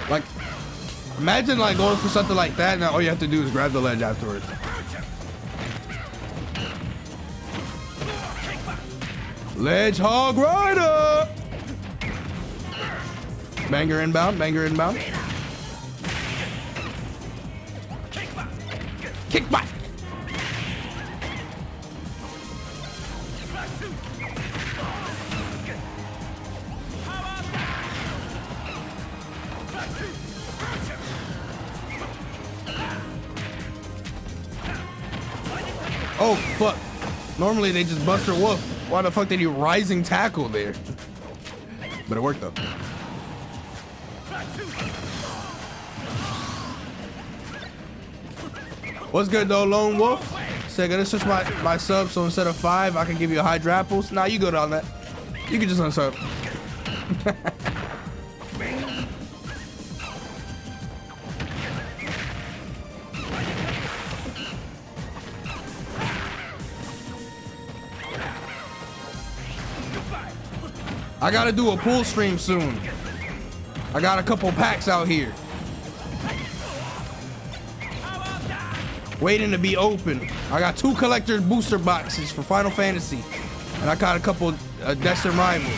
Like, imagine like going for something like that, and all you have to do is grab the ledge afterwards. Ledge hog rider. Banger inbound, banger inbound. Kickback. Oh fuck. Normally they just Buster Wolf. Why the fuck did you rising tackle there? But it worked though. What's good though, Lone Wolf? Say, gonna switch my sub so instead of 5, I can give you a Hydra apples. Nah, you good on that. You can just unsub. I gotta do a pool stream soon. I got a couple packs out here waiting to be open. I got 2 collector's booster boxes for Final Fantasy, and I got a couple Destined Rivals.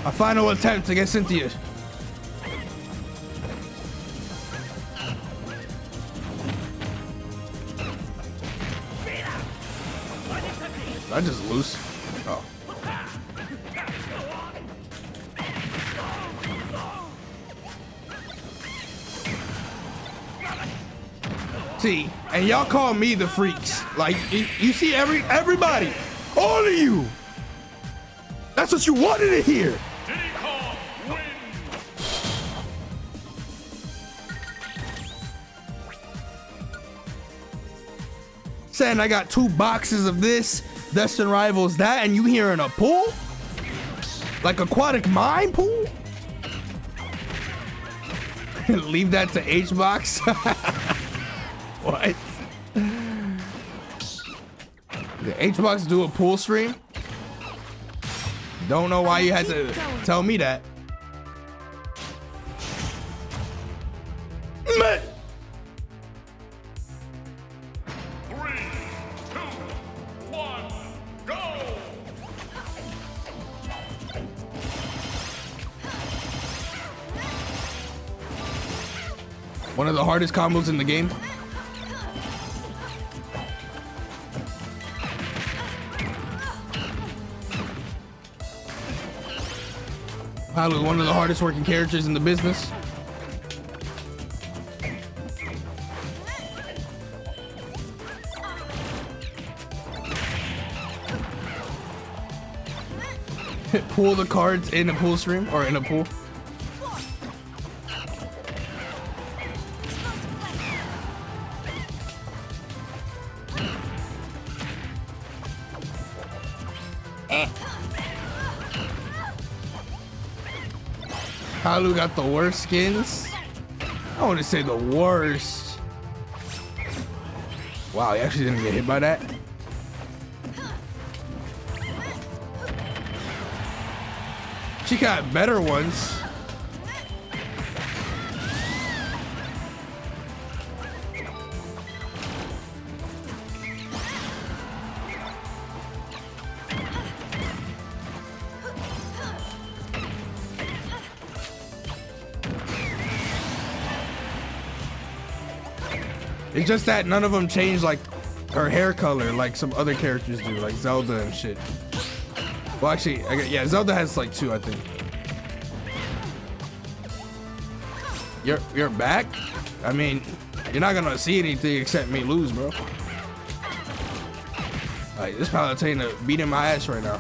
A final attempt to get Cynthia. I just loose. Oh. See, and y'all call me the freaks. Like you see everybody, all of you. That's what you wanted to hear. Saying I got 2 boxes of this, Destined Rivals that, and you here in a pool? Like aquatic mine pool? Leave that to H-Box? What? Did H-Box do a pool stream? Don't know why you had to tell me that. Man. 3, 2, 1, go! One of the hardest combos in the game. Probably one of the hardest working characters in the business. Pull the cards in a pool stream or in a pool. Halu got the worst skins. I want to say the worst. Wow, he actually didn't get hit by that. She got better ones. It's just that none of them change like her hair color like some other characters do, like Zelda and shit. Well, actually, yeah, Zelda has like 2, I think. You're back? I mean, you're not gonna see anything except me lose, bro. Like, this Palutena beating my ass right now.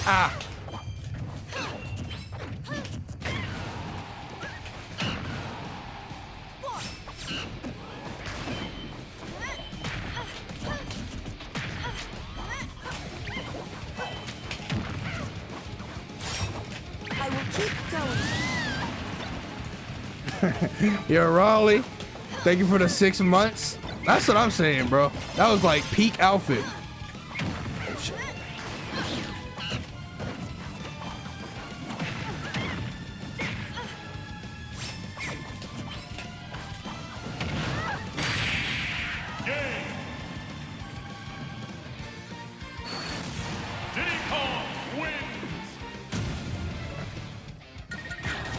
Ah. Yo, Raleigh, thank you for the 6 months. That's what I'm saying, bro. That was like peak outfit. Oh, shit.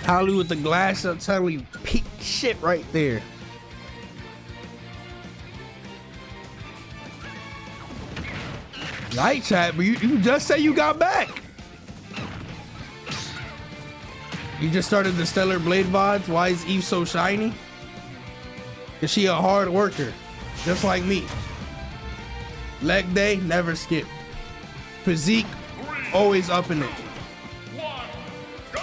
Halu with the glass, I'm telling you, peak shit right there. Night chat, but you just say you got back. You just started the Stellar Blade VODs. Why is Eve so shiny? Cause she a hard worker, just like me. Leg day, never skip. Physique, always up in it. 1, go!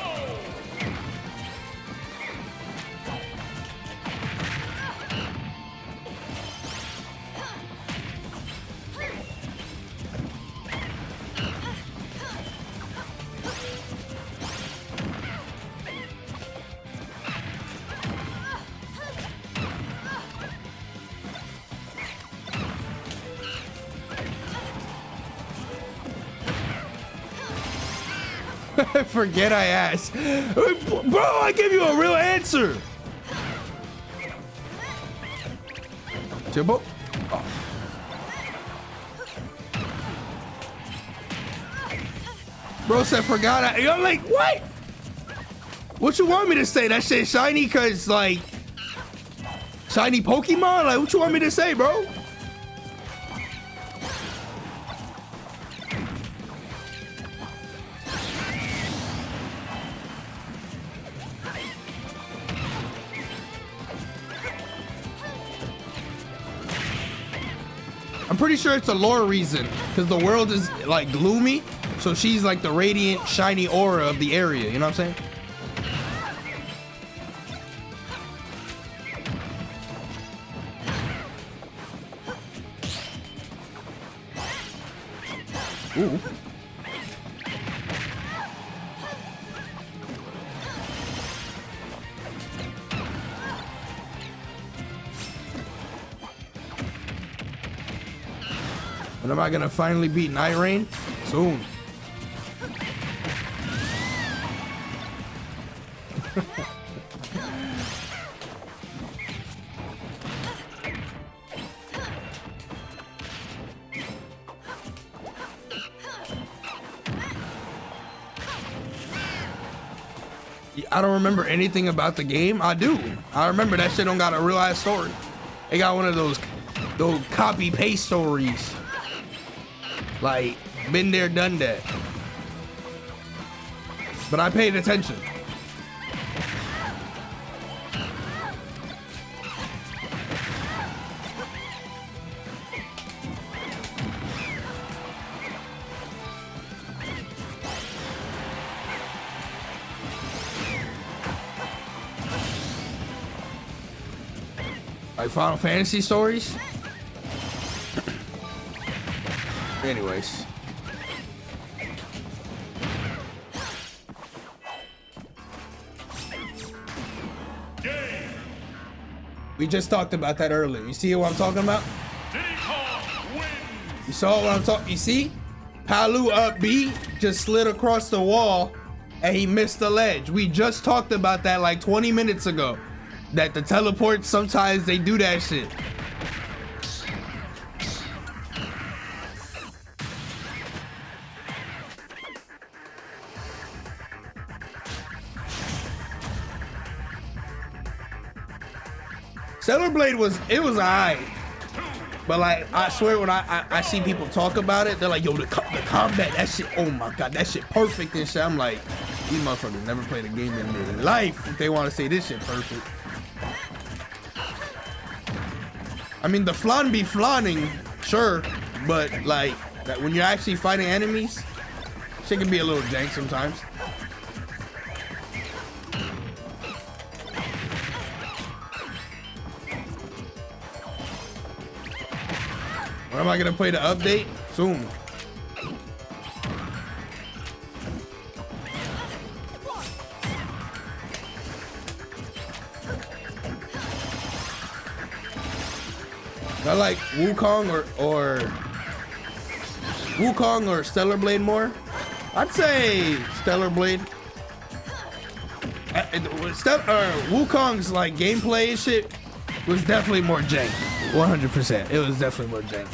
Forget I asked. Bro, I give you a real answer. Jimbo? Oh. Bro said forgot I. I'm like, what? What you want me to say? That shit shiny cause like shiny Pokemon? Like what you want me to say, bro? I'm pretty sure it's a lore reason because the world is like gloomy, so she's like the radiant, shiny aura of the area. You know what I'm saying? Ooh. When am I gonna finally beat Nairo? Soon. I don't remember anything about the game. I do. I remember that shit don't got a real ass story. It got one of those copy paste stories. Like, been there, done that. But I paid attention. Like Final Fantasy stories? Anyways. We just talked about that earlier. You see what I'm talking about? You saw what I'm talking? You see? Palu up B just slid across the wall and he missed the ledge. We just talked about that like 20 minutes ago. That the teleports, sometimes they do that shit. Stellar Blade was alright, but like I swear when I see people talk about it, they're like, yo, the combat, that shit, oh my god, that shit perfect and shit. I'm like, these motherfuckers never played a game in their life if they want to say this shit perfect. I mean, the flan be flanning, sure, but like that when you're actually fighting enemies, shit can be a little jank sometimes. When am I gonna play the update? Soon. I like Wukong or Stellar Blade more. I'd say Stellar Blade. Wukong's like gameplay and shit was definitely more jank. 100%. It was definitely more jank.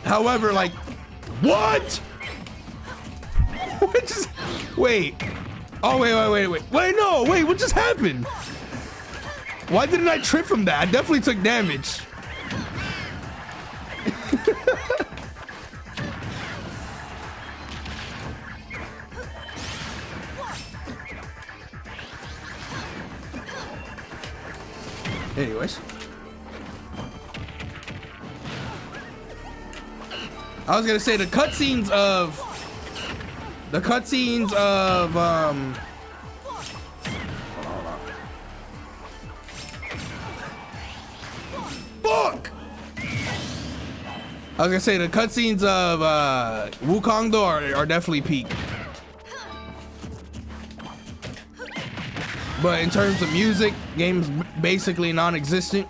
However, like, what? What just? Wait. Oh wait. Wait, no. Wait, what just happened? Why didn't I trip from that? I definitely took damage. Anyways. I was gonna say the cutscenes of fuck! I was gonna say the cutscenes of Wukong though are definitely peak. But in terms of music, game's basically non-existent.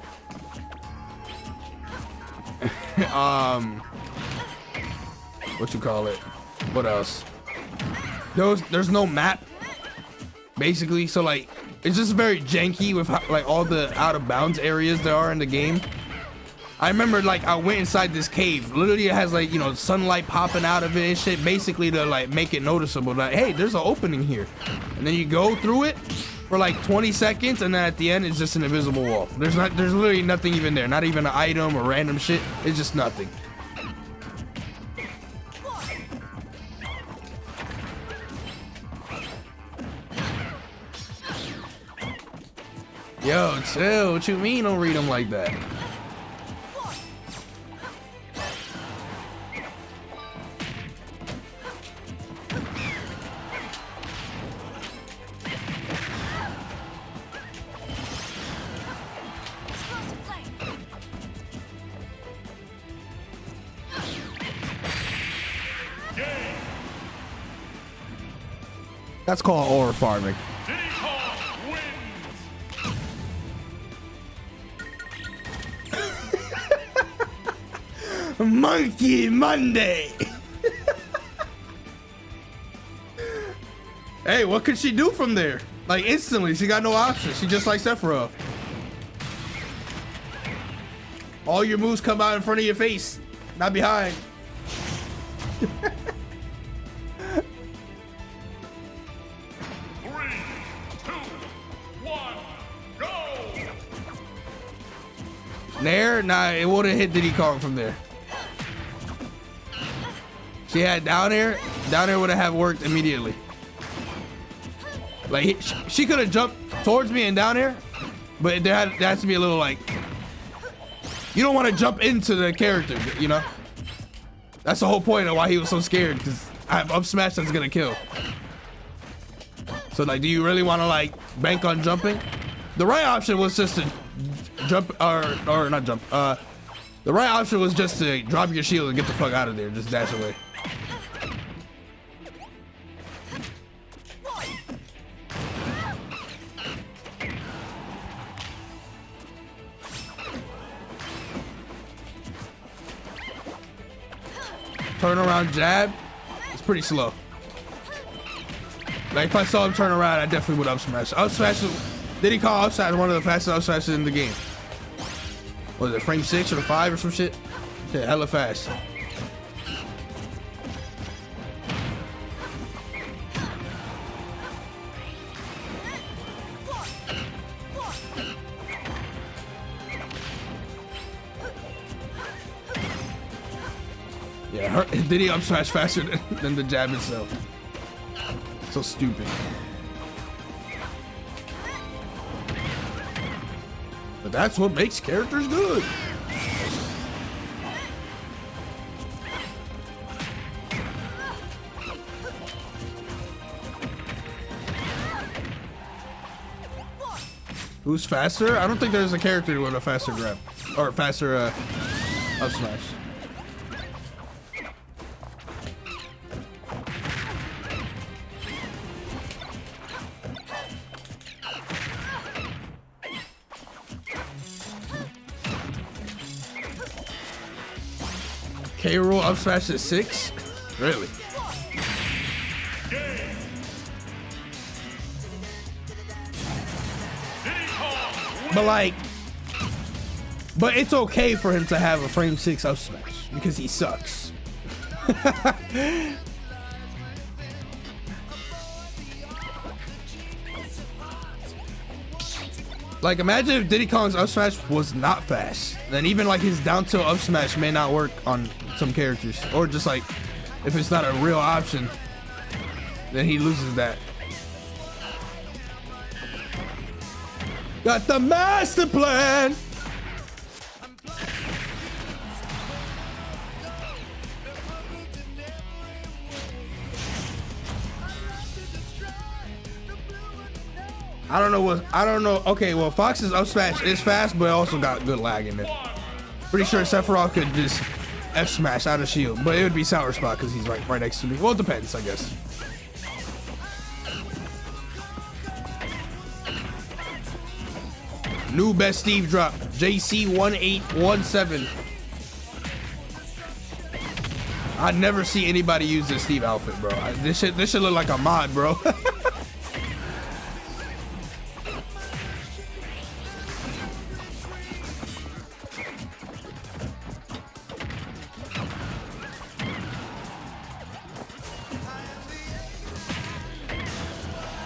What you call it? What else? There's no map, basically. So like, it's just very janky with how, like all the out of bounds areas there are in the game. I remember like I went inside this cave. Literally, it has like, you know, sunlight popping out of it and shit, basically to like make it noticeable. Like, hey, there's an opening here, and then you go through it for like 20 seconds, and then at the end it's just an invisible wall. There's literally nothing even there. Not even an item or random shit. It's just nothing. Yo, chill. What you mean don't read them like that? That's called ore farming. Monkey Monday. Hey, what could she do from there? Like instantly, she got no options. She just like Sephiroth. All your moves come out in front of your face, not behind. Nair, nah, it wouldn't hit Diddy Kong from there. She had down air would have worked immediately. Like she could have jumped towards me and down air, but there has to be a little like, you don't want to jump into the character, you know. That's the whole point of why he was so scared, because I have up smash that's gonna kill. So like, do you really want to like bank on jumping? The right option was just to jump or not jump. The right option was just to drop your shield and get the fuck out of there. Just dash away. Turn around jab. It's pretty slow. Like if I saw him turn around, I definitely would up smash. Up smash. Did he call up smash one of the fastest up smashes in the game? Was it frame 6 or 5 or some shit? Yeah, hella fast. Yeah, did he up smash faster than the jab itself? So stupid. But that's what makes characters good. Who's faster? I don't think there's a character with a faster grab or faster up smash. K-roll up smash at 6? Really? But it's okay for him to have a frame 6 up smash because he sucks. Like, imagine if Diddy Kong's up smash was not fast. Then even like his down tilt up smash may not work on some characters. Or just like, if it's not a real option, then he loses that. Got the master plan. I don't know. Okay, well, Fox's up smash is fast, but it also got good lag in it. Pretty sure Sephiroth could just F smash out of shield, but it would be Sour Spot because he's right next to me. Well, it depends, I guess. New best Steve drop, JC1817. I never see anybody use this Steve outfit, bro. This should look like a mod, bro.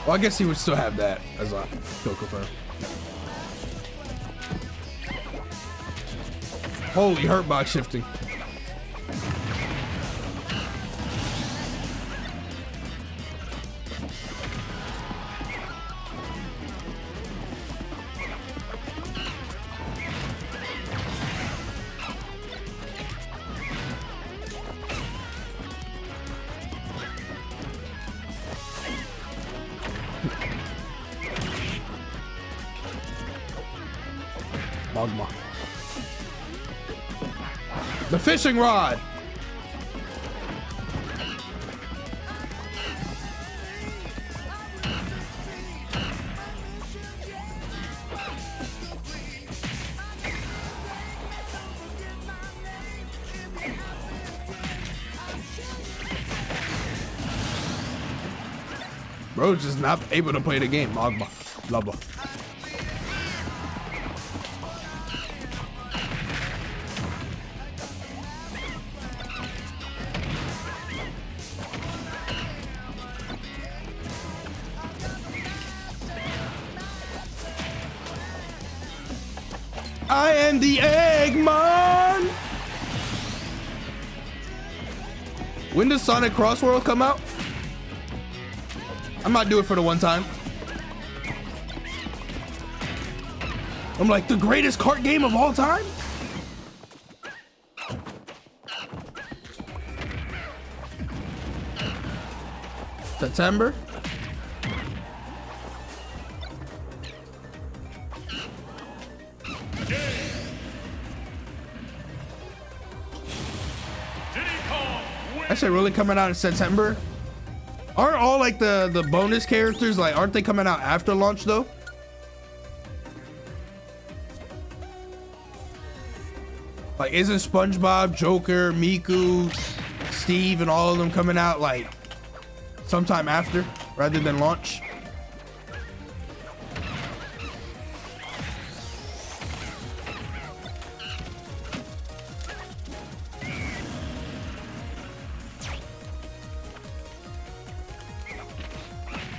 Well, I guess he would still have that as a kill confirm. Holy hurt box shifting. Magma. The fishing rod. Bro, just not able to play the game. Magma. Lava. I am the Eggman! When does Sonic Crossworld come out? I might do it for the one time. I'm like, the greatest kart game of all time? September? That shit really coming out in September? Aren't all like the bonus characters, like, aren't they coming out after launch though? Like, isn't SpongeBob, Joker, Miku, Steve, and all of them coming out like sometime after rather than launch?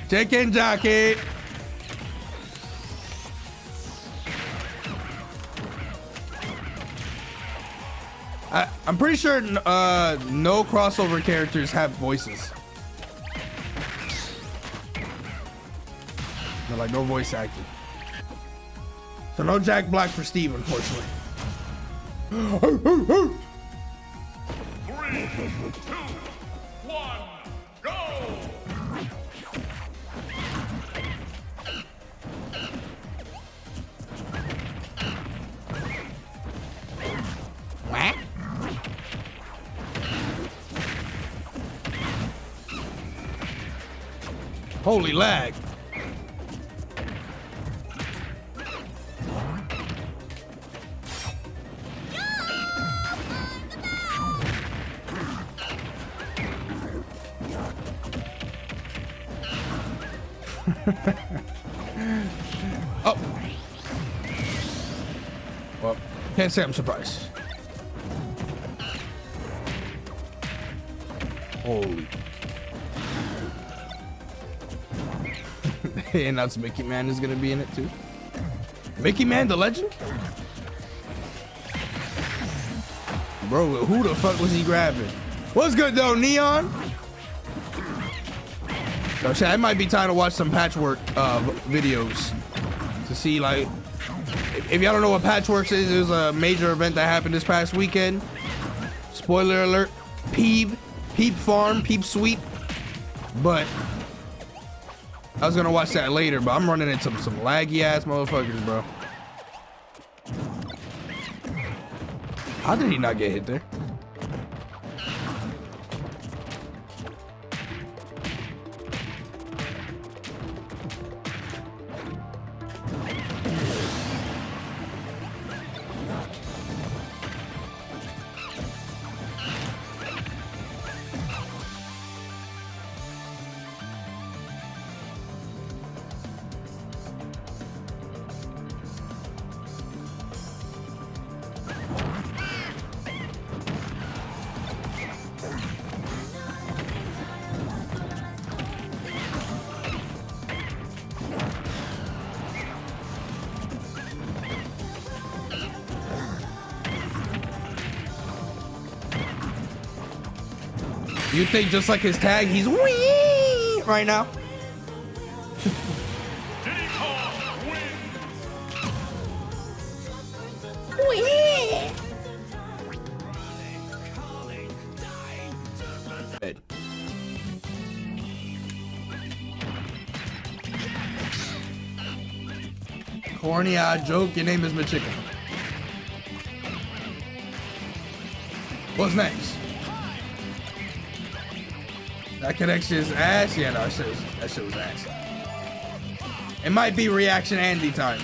Chicken jockey. I'm pretty sure no crossover characters have voices. They're like no voice acting. So no Jack Black for Steve, unfortunately. 3, 2, 1, go! What? Holy lag. Oh. Well, can't say I'm surprised. Holy. They announced Mickey Man is gonna be in it too. Mickey Man, the legend? Bro, who the fuck was he grabbing? What's good though, Neon? So shit, it might be time to watch some Patchwork videos to to see, like, if y'all don't know what Patchworks is, it was a major event that happened this past weekend. Spoiler alert, Peep Farm, Peep Sweep. But I was gonna watch that later, but I'm running into some laggy ass motherfuckers, bro. How did he not get hit there? You think just like his tag, he's wee right now? Diddy Kong wins. Corny odd joke, your name is Machicken. What's next? That connection is ass? Yeah, no, that shit was ass. It might be reaction Andy time.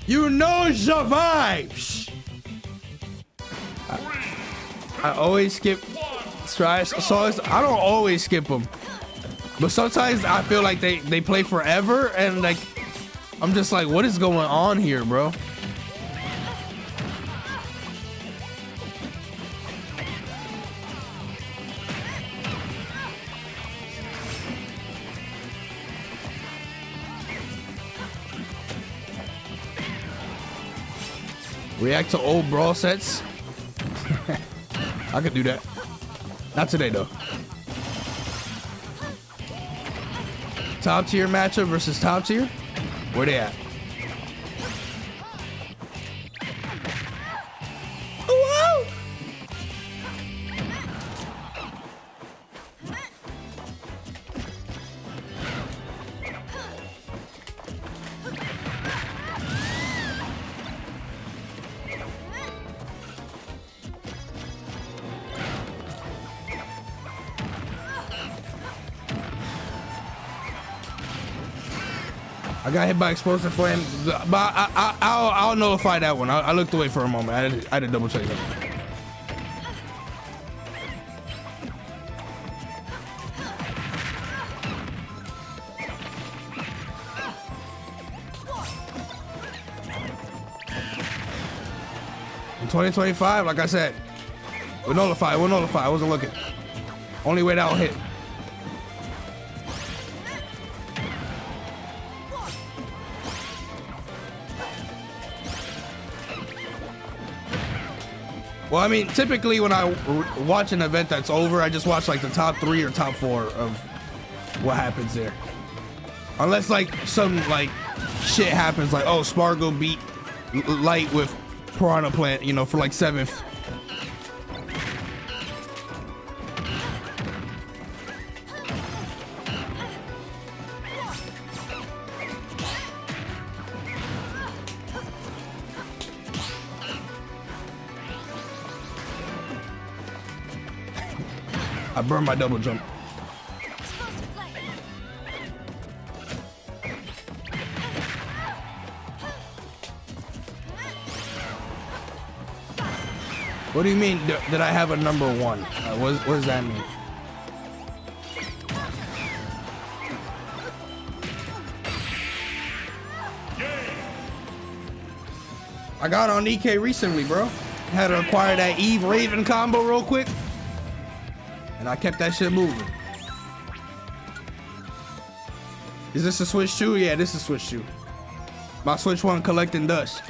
You know the vibes. I always skip strides. So I don't always skip them. But sometimes I feel like they play forever, and like I'm just like, what is going on here, bro? React to old brawl sets. I could do that. Not today though. Top tier matchup versus top tier? Where they at? Whoa! I got hit by explosive flame, but I'll nullify that one. I looked away for a moment. I had to double check that. In 2025, like I said, we'll nullify. I wasn't looking. Only way that'll hit. Well, I mean, typically when I watch an event that's over, I just watch like the top 3 or top 4 of what happens there. Unless like some like shit happens, like, oh, Spargo beat Light with Piranha Plant, you know, for like 7th. I burned my double jump. What do you mean, did I have a number 1? What does that mean? I got on EK recently, bro. Had to acquire that Eve Raven combo real quick. And I kept that shit moving. Is this a Switch 2? Yeah, this is Switch 2. My Switch 1 collecting dust.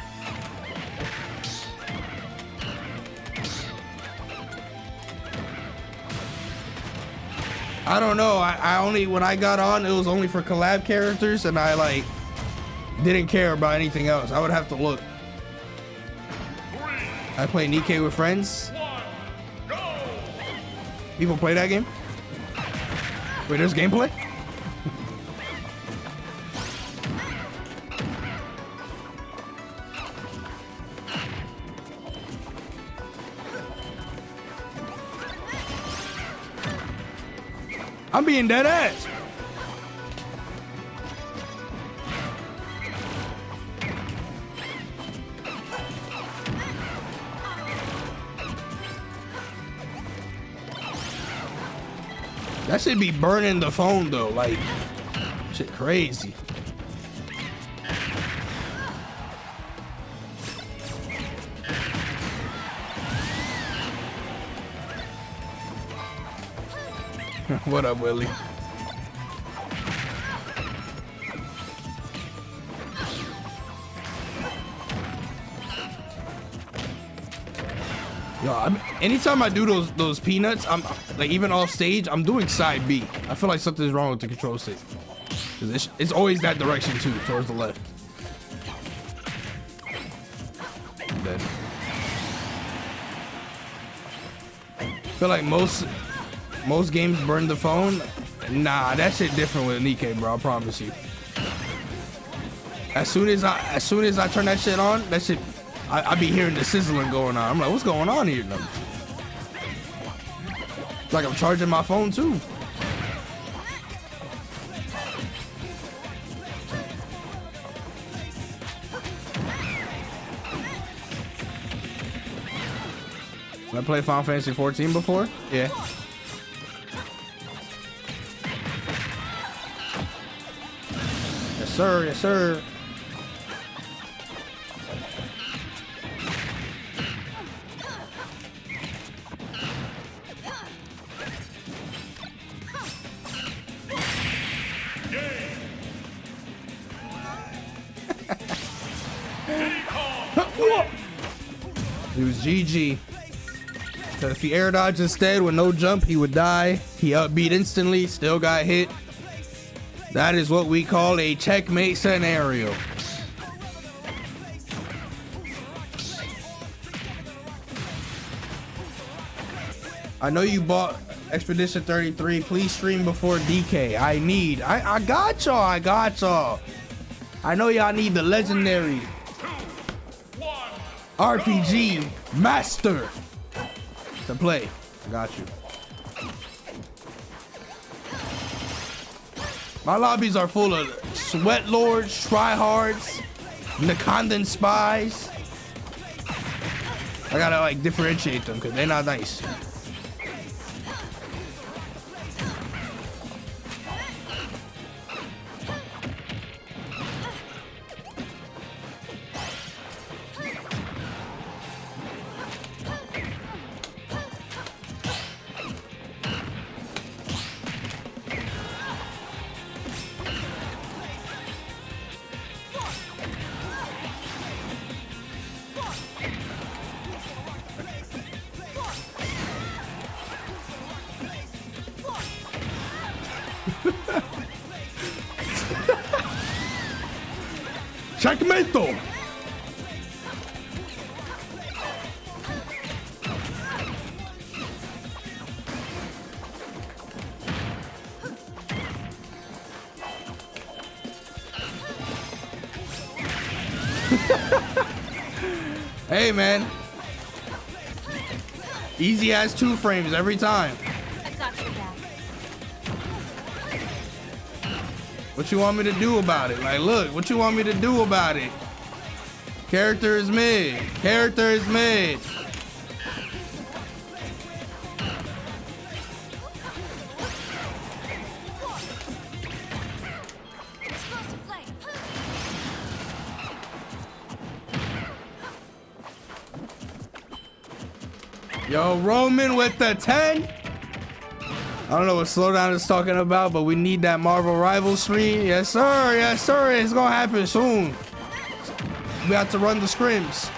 I don't know. I only, when I got on, it was only for collab characters, and I like didn't care about anything else. I would have to look. I play DANKEY with friends. People play that game? Wait, there's gameplay? I'm being dead ass. That should be burning the phone though, like shit crazy. What up, Willie? Yo, anytime I do those peanuts, I'm like, even off stage, I'm doing side B. I feel like something's wrong with the control stick. 'Cause it's always that direction too, towards the left. I'm dead. I feel like most games burn the phone. Nah, that shit different with DANKEY, bro. I promise you. As soon as I turn that shit on, that shit, I be hearing the sizzling going on. I'm like, what's going on here? It's like I'm charging my phone too. I played Final Fantasy 14 before? Yeah. Yes, sir. Yes, sir. He was GG. Cause if he air dodged instead with no jump, he would die. He upbeat instantly, still got hit. That is what we call a checkmate scenario. I know you bought Expedition 33. Please stream before DK. I got y'all. I got y'all. I know y'all need the legendary RPG master to play. I got you. My lobbies are full of sweat lords, tryhards, Nakandan spies. I gotta like differentiate them because they're not nice. Checkmate though. Hey man, easy as 2 frames every time. I got your back. What you want me to do about it? Like, look, what you want me to do about it? Character is mid. Character is mid. Yo, Roman with the 10. I don't know what Slowdown is talking about, but we need that Marvel Rival stream. Yes, sir. Yes, sir. It's going to happen soon. We have to run the scrims.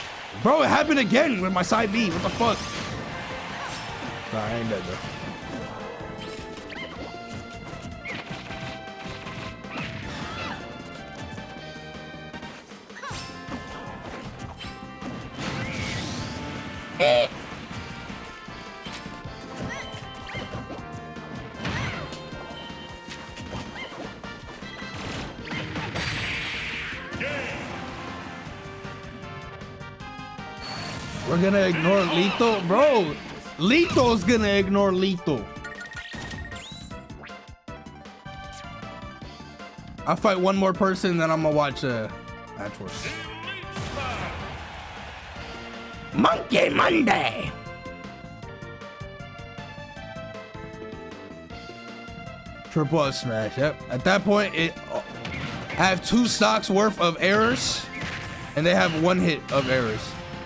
Bro, it happened again with my side B. What the fuck? Nah, I ain't dead, though. We're gonna ignore Lito, bro. Lito's gonna ignore Lito. I'll fight one more person, then I'm gonna watch Patchwork. Monkey Monday. Triple up smash. Yep. At that point, I have 2 stocks worth of errors, and they have 1 hit of errors.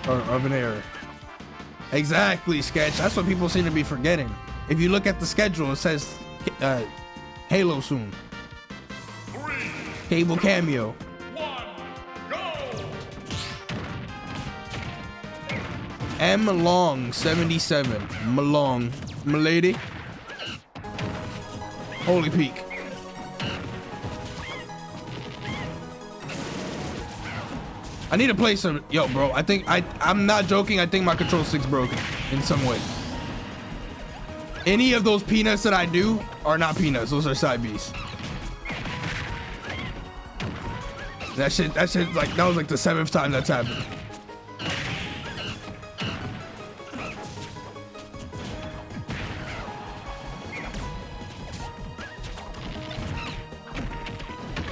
Or of an error. Exactly, Sketch. That's what people seem to be forgetting. If you look at the schedule, it says Halo soon. 3, Cable cameo. 1, go! M Long 77. Malong. Milady. Holy Peak. I need to play some. Yo, bro, I think I'm not joking. I think my control stick's broken in some way. Any of those peanuts that I do are not peanuts. Those are side Bs. That shit like that was like the 7th time that's happened.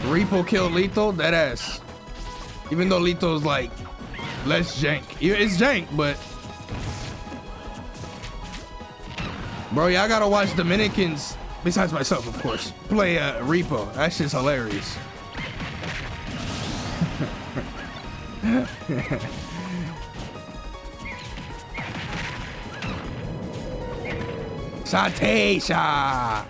Repo killed Lethal, that ass. Even though Leto's like less jank. It's jank, but bro, y'all gotta watch Dominicans, besides myself, of course, play Repo. That shit's hilarious. Satesha.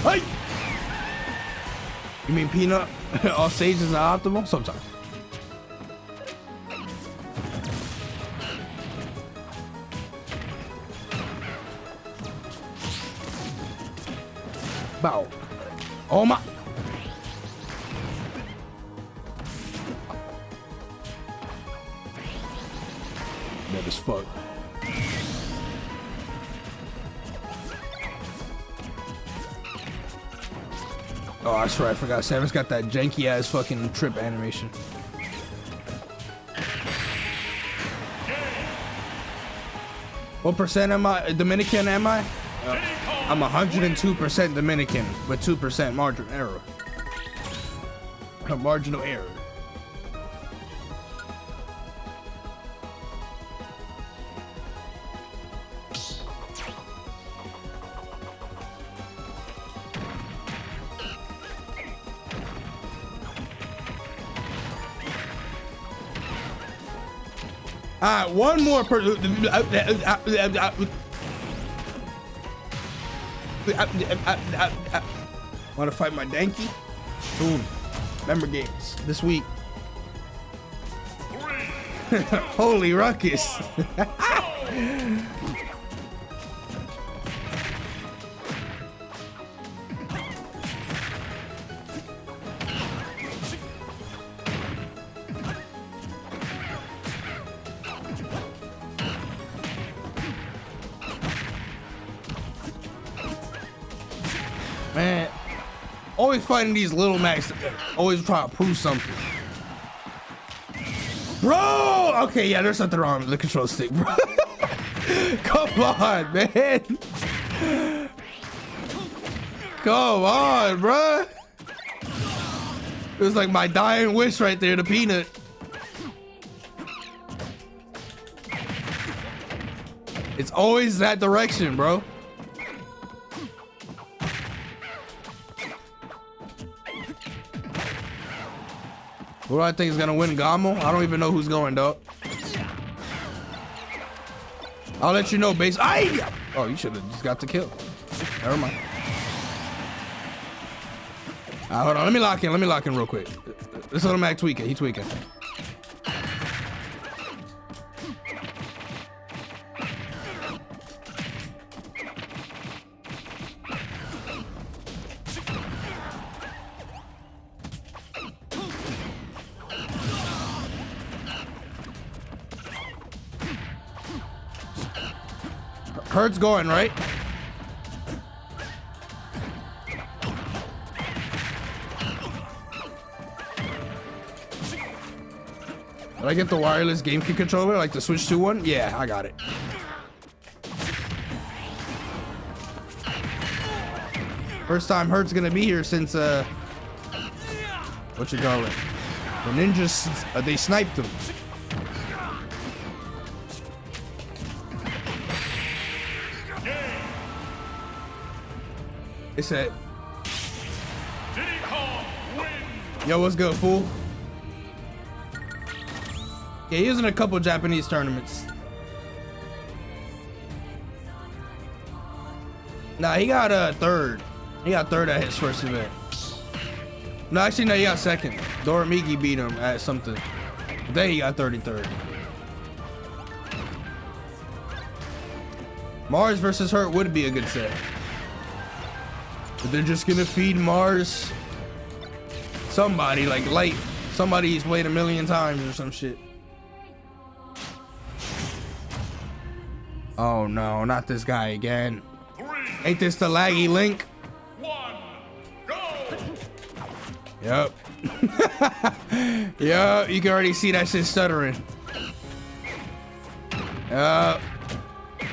Hey! You mean peanut? All stages are optimal? Sometimes. Bow. Oh my. That is fuck. Oh, that's right. I forgot. Samus got that janky ass fucking trip animation. What percent am I? Dominican am I? I'm 102% Dominican with 2% marginal error. Marginal error. Alright, one more person. Want to fight my Dankey? Soon. Member games this week. Holy ruckus. Man, always fighting these little Macs, always trying to prove something. Bro! Okay, yeah, there's something wrong with the control stick, bro. Come on, man. Come on, bro. It was like my dying wish right there, the peanut. It's always that direction, bro. Who do I think is gonna win, Gamo? I don't even know who's going, dog. I'll let you know, base. Oh, you should have just got the kill. Never mind. Hold on, let me lock in. Let me lock in real quick. This little Mac tweaking. He tweaking. Hurt's going, right? Did I get the wireless GameCube controller, like the Switch 2 one? Yeah, I got it. First time Hurt's gonna be here since, what you call it? The ninjas, they sniped him. They said, yo, what's good, fool? Yeah, he was in a couple Japanese tournaments. Nah, he got third. He got third at his first event. No, actually, no, he got second. NairoMK beat him at something. Then he got 33rd. Mars versus Hurt would be a good set. But they're just gonna feed Mars somebody, like Light. Somebody he's played a million times or some shit. Oh no, not this guy again. Ain't this the laggy Link? Yep. Yep, you can already see that shit stuttering.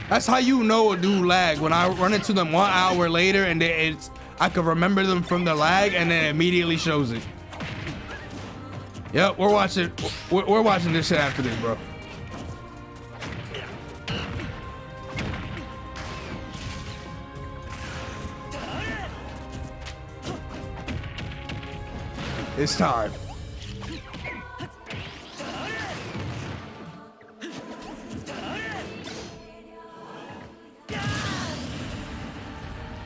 That's how you know a dude lag. When I run into them 1 hour later and I can remember them from the lag and then it immediately shows it. Yep, we're watching this shit after this, bro. It's time.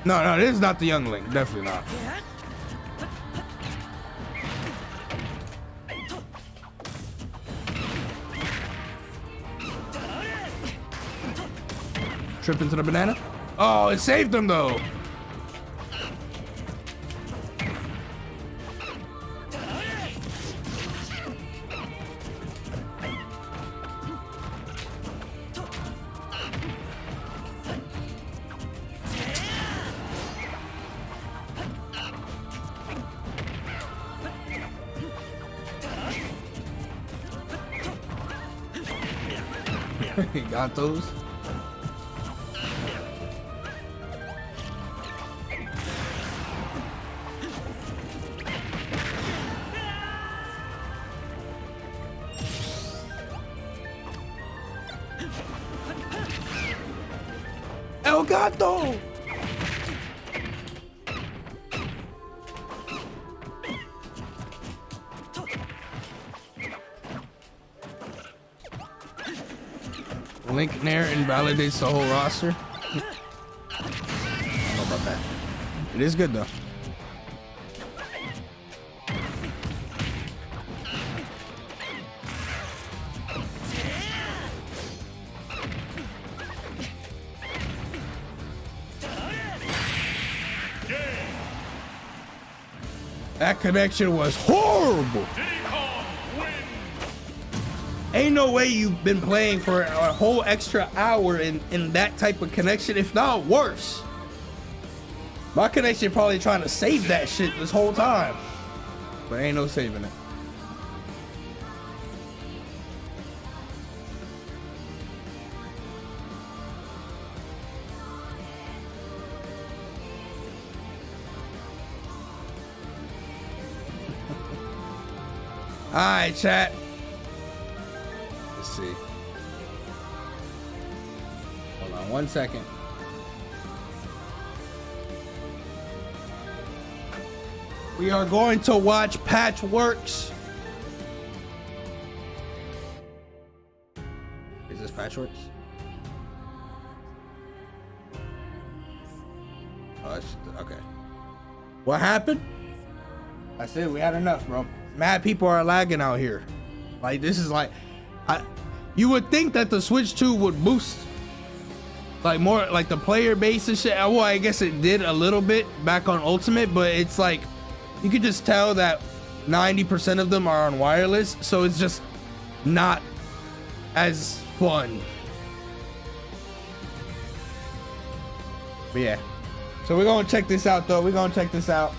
No, this is not the young Link. Definitely not. Trip into the banana. Oh, it saved him though. He got those. El Gato. Link Nair invalidates the whole roster. I don't know about that. It is good though. That connection was horrible. Ain't no way you've been playing for a whole extra hour in that type of connection, if not worse. My connection probably trying to save that shit this whole time. But ain't no saving it. Alright, chat. Let's see. Hold on 1 second. We are going to watch Patchworks. Is this Patchworks? Oh, that's, okay. What happened? I said we had enough, bro. Mad people are lagging out here. Like, this is like, you would think that the Switch 2 would boost like more like the player base and shit. Well, I guess it did a little bit back on Ultimate, but it's like you could just tell that 90% of them are on wireless, so it's just not as fun. But yeah. So we're gonna check this out though. We're gonna check this out.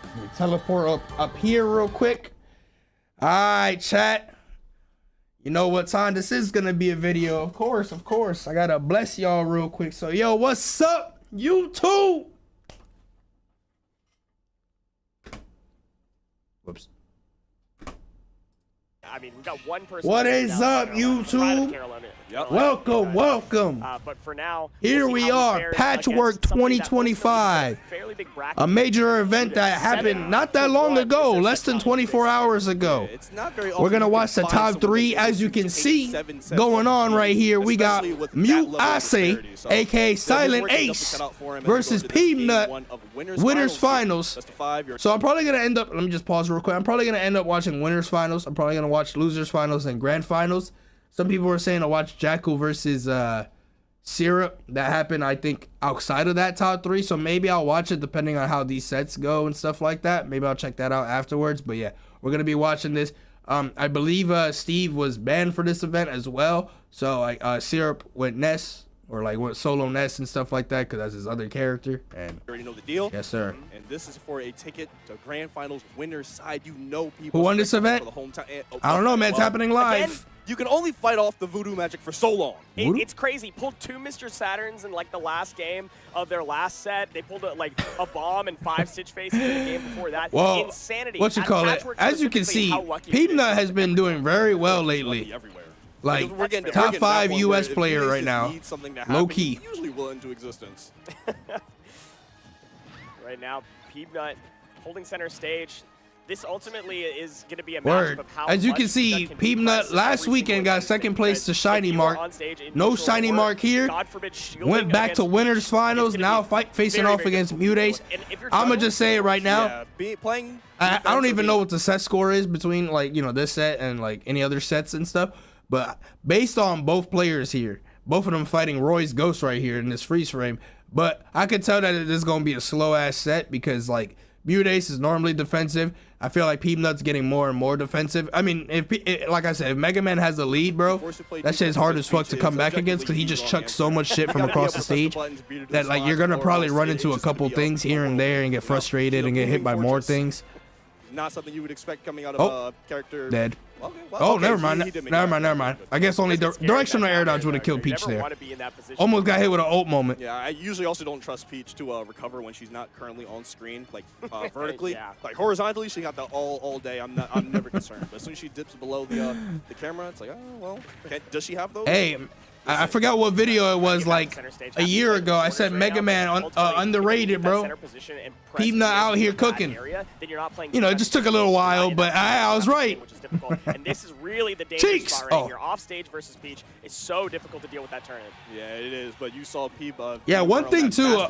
Let me teleport up here real quick. All right, chat. You know what time this is gonna be a video. Of course. I gotta bless y'all real quick. So yo, what's up, YouTube? Whoops. I mean, we got one person. What is up, YouTube? Yep. Welcome. But for now, Here we are, Patchwork 2025. A major event that happened not that long ago, less than 24 hours ago. We're gonna watch the top 3. As you can see, going on right here, we got Mute Ase, aka Silent Ace, versus Peanut, winners finals. So I'm probably gonna end up, let me just pause real quick. I'm probably gonna end up watching winners finals. I'm probably gonna watch losers finals and grand finals. Some people were saying to watch Jackal versus Syrup. That happened, I think, outside of that top 3. So maybe I'll watch it depending on how these sets go and stuff like that. Maybe I'll check that out afterwards. But yeah, we're going to be watching this. I believe Steve was banned for this event as well. So Syrup went Ness, or like went solo Ness and stuff like that, because that's his other character. And you already know the deal. Yes, sir. And this is for a ticket to grand finals winner's side. You know people. Who won this event? I don't know, man. It's happening live. Again, you can only fight off the voodoo magic for so long. It's crazy. Pulled 2 Mr. Saturns in like the last game of their last set. They pulled like a bomb and 5 Stitch Faces in the game before that. Well, insanity. What you call it? As you can see, Peanut has been doing very well lately. Like top 5 US player right now. Low key. Usually will into existence. Right now, Peanut holding center stage. This ultimately is going to be a Word. matchup of how As you much can see, Peanut last weekend got second place to Shiny Mark. No Shiny Mark here. Went back to winners finals. Now facing off against Mutace. I'm gonna just say it right now. I don't even know what the set score is between, like, you know, this set and like any other sets and stuff. But based on both players here, both of them fighting Roy's Ghost right here in this freeze frame. But I could tell that it is gonna be a slow ass set because like Mutace is normally defensive. I feel like Peanut's getting more and more defensive. I mean, like I said, if Mega Man has the lead, bro, that shit is hard as fuck to come back against because he just chucks so much shit from across the stage that like you're gonna probably run into a couple things here and there and get frustrated and get hit by more things. Not something you would expect coming out of a character. Dead. Okay, oh, never mind. Never mind. I guess only directional air dodge would have killed Peach there. Almost got hit with an ult moment. Yeah, I usually also don't trust Peach to recover when she's not currently on screen, like vertically. Yeah. Like horizontally, she got the all day. I'm never concerned. But as soon as she dips below the camera, it's like, oh well. Does she have those? Hey, I forgot what video it was, like a year ago. I said Mega Man underrated, bro. Peanut out here cooking. You know, it just took a little while, but I was right. And this is really the dangerous spot right here. Off stage versus Peach is so difficult to deal with that turn. Yeah, it is. But you saw Peach. Yeah, one thing too,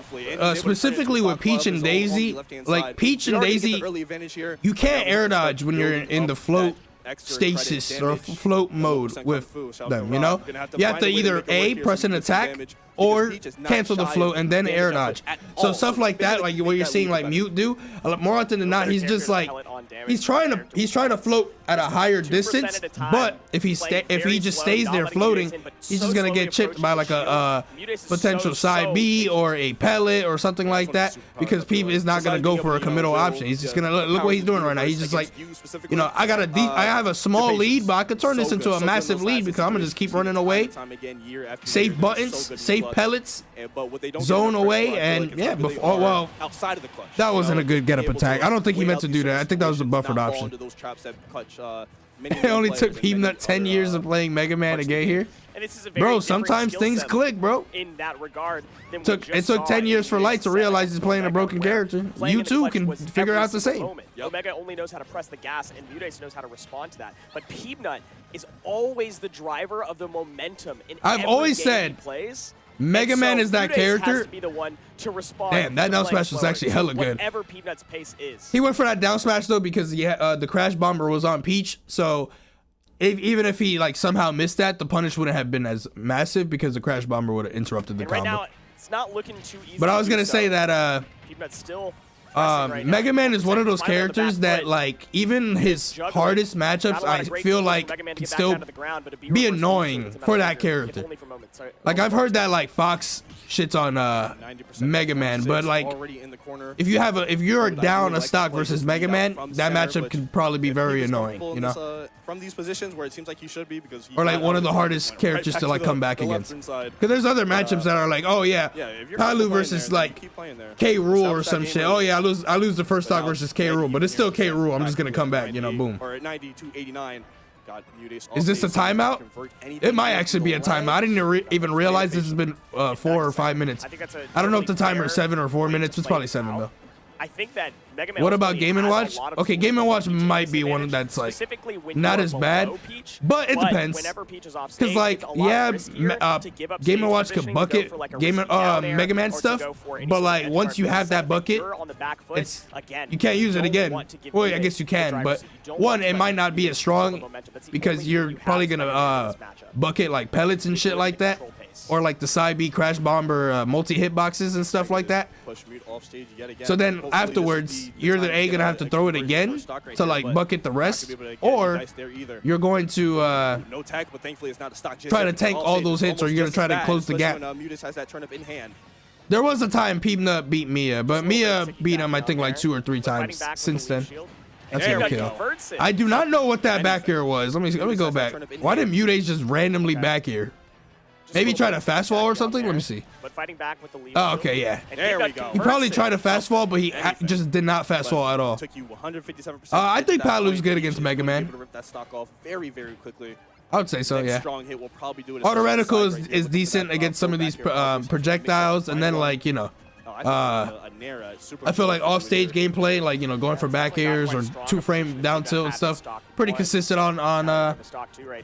specifically with Peach and Daisy, like Peach and Daisy, you can't air dodge when you're in the float stasis or float mode with them, you know? You have to either A, press an attack, or cancel the float and then air dodge. So stuff like that, like what you're seeing like Mute do, more often than not, he's just like, he's trying to float at a higher distance, but if he just stays there floating, he's just gonna get chipped by like a potential side B or a pellet or something like that, because Peep is not gonna go for a committal option. He's just gonna look what he's doing right now. He's just like, you know, I have a small lead, but I could turn this into a massive lead because I'm gonna just keep running away, save buttons, save pellets, zone away, and yeah, before, well, that wasn't a good get-up attack. I don't think he meant to do that. I think that was a buffered option. It only took Peanut 10 years of playing Mega Man to get here. Bro, sometimes things click, bro. In that regard, it took 10 years for Light to realize he's playing a broken character. You too can figure out the same. Omega only knows how to press the gas, and Mutace knows how to respond to that. But Peanut is always the driver of the momentum in I've always said Mega Man is that character. Has to be the one to respond. Damn, that down smash was actually hella good. Whatever Peanut's pace is. He went for that down smash though because the Crash Bomber was on Peach, so even if he like somehow missed that, the punish wouldn't have been as massive because the Crash Bomber would have interrupted the combo. Right now, it's not looking too easy. But I was gonna say that Peanut's still right now. Mega Man is one of those Finally on the characters back that foot. like even his Juggling. hardest Not matchups a lot I of great feel tools like for Mega Man to can get back still down to the ground, but a be reversal annoying is another for that danger, if character. only for moments. Sorry. Like I've heard that like Fox shits on 90% Mega Man, but like already in the corner. if you're But I down really a like stock the play versus to Mega lead out Man, from that center, matchup but can probably be if he very was annoying, comfortable you in know. this, from these positions where it seems like he should be because he Or like got one out of the and hardest went characters back to like the- come back the left against. inside. Because there's other matchups that are like, oh yeah, Yeah, if you're Palu comfortable playing versus there, then like keep playing there. K Rule or Establish that some game shit. early. Oh yeah, I lose the first But stock now, versus K maybe Rule, you but it's can still get K Rule. I'm back just gonna to come back, you know, 90 boom. Or at 90-89. Got Mudace Is this a off base, timeout? convert anything It might into actually be a the ledge. timeout. I didn't even realize this has been 4 or 5 minutes. I think that's a I don't know if the totally timer is fair 7 or 4 way to minutes. It's play probably this 7 out. though. I think that Mega Man What about ultimately Game & has a Watch? lot of Okay, tools Game & to Watch Peach's might be one disadvantage, that's like specifically when not you're as below bad, Peach, but it depends. Whenever Peach is off Because stage, like it's a lot yeah, riskier to give up Game & stage Watch could positioning, to go bucket for, like, a Game risky down air, Mega Man or to stuff, go for any but sort of like edge once guard you for have a that second. bucket, You're on the back foot, it's again, you can't use it don't again. want to give Well, away I guess you the can, driver's but seat. You don't one, want to it let might not be as the strong momentum. That's the because only you're thing you probably have gonna in this matchup. bucket like pellets and shit like that, Control pace. or like the side B crash bomber multi hitboxes and stuff like that. Push Mute off stage yet again. So then Hopefully this afterwards, is the you're time the A get gonna have to throw it conversion again first stock right to here, like but bucket the not gonna rest, be able to get any or dice there either. you're going to No tech, but thankfully it's not a stock. try to tank all those hits, or you're gonna try to close the gap. When Mutis has that turnip in hand. There was a time Peanut beat Mia, but Mia beat him I think like 2 or 3 times since then. That's There a we kill. go. I do not know what that back air was. Let me go back. Why did Mutates just randomly back here? Maybe try to fast fall or something? Let me see. But fighting back with the lead. Oh, okay, yeah. There we go. He probably tried to fast fall, but he just did not fast fall at all. Took you 157%. I think That Palu's point, good you against should Mega be Man. able to rip that stock off very, very quickly. I would say so, Next yeah. strong hit will probably do it. Autoretical is decent against some of these projectiles, and then like, you know, I feel like off-stage gameplay, like, you know, going for back airs or 2-frame down tilt and stuff, pretty consistent on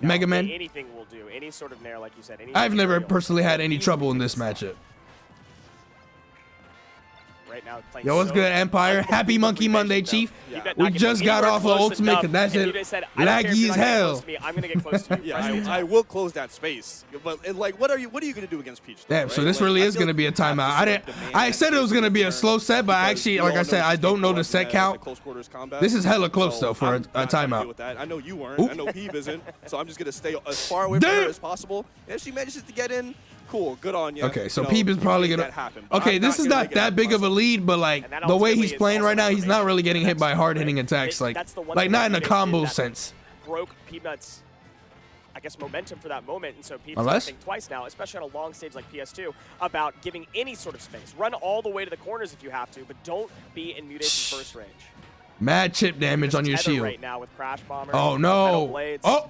Mega Man. Anything will do. Any sort of nair, like you said. I've never personally had any trouble in this matchup. Right now, playing Yo, what's so good, Empire? Happy Monkey Monday, Chief. We just got off of Ultimate, and that shit laggy as hell. I'm gonna get close to you. Yeah, I will close that space. But and, like, what are you gonna do against Peach? Though, Damn, right? so this Like, really I is feel gonna be a like you have timeout. to sort of demand I said it was gonna be a slow set, but because actually, we like all I know said, I Steve don't know the loves set that count. close quarters combat. This is hella close So though for I'm a not gonna deal timeout. with that. I know you weren't. Oop. I know Peeb isn't. So I'm just gonna stay as far away from her Damn. as possible. And if she manages to get in, cool, good on you. Okay, so You know, Peep is probably make gonna. that happen. But Okay, I'm this is gonna not make it that big of a impossible. lead, but like And that the way ultimately he's is playing also right now, he's not information. really getting hit by That's hard the hitting point. attacks, like That's the one like thing not that in a Mudace did combo that sense. Broke Peanut's, I guess, momentum for that moment, and so Peep's Unless- think twice now, especially on a long stage like PS2, about giving any sort of space. Run all the way to the corners if you have to, but don't be in Mudace's first range. Mad chip damage on your Tether shield. right now with Crash Bomber. Oh Metal no! Blades, Oh,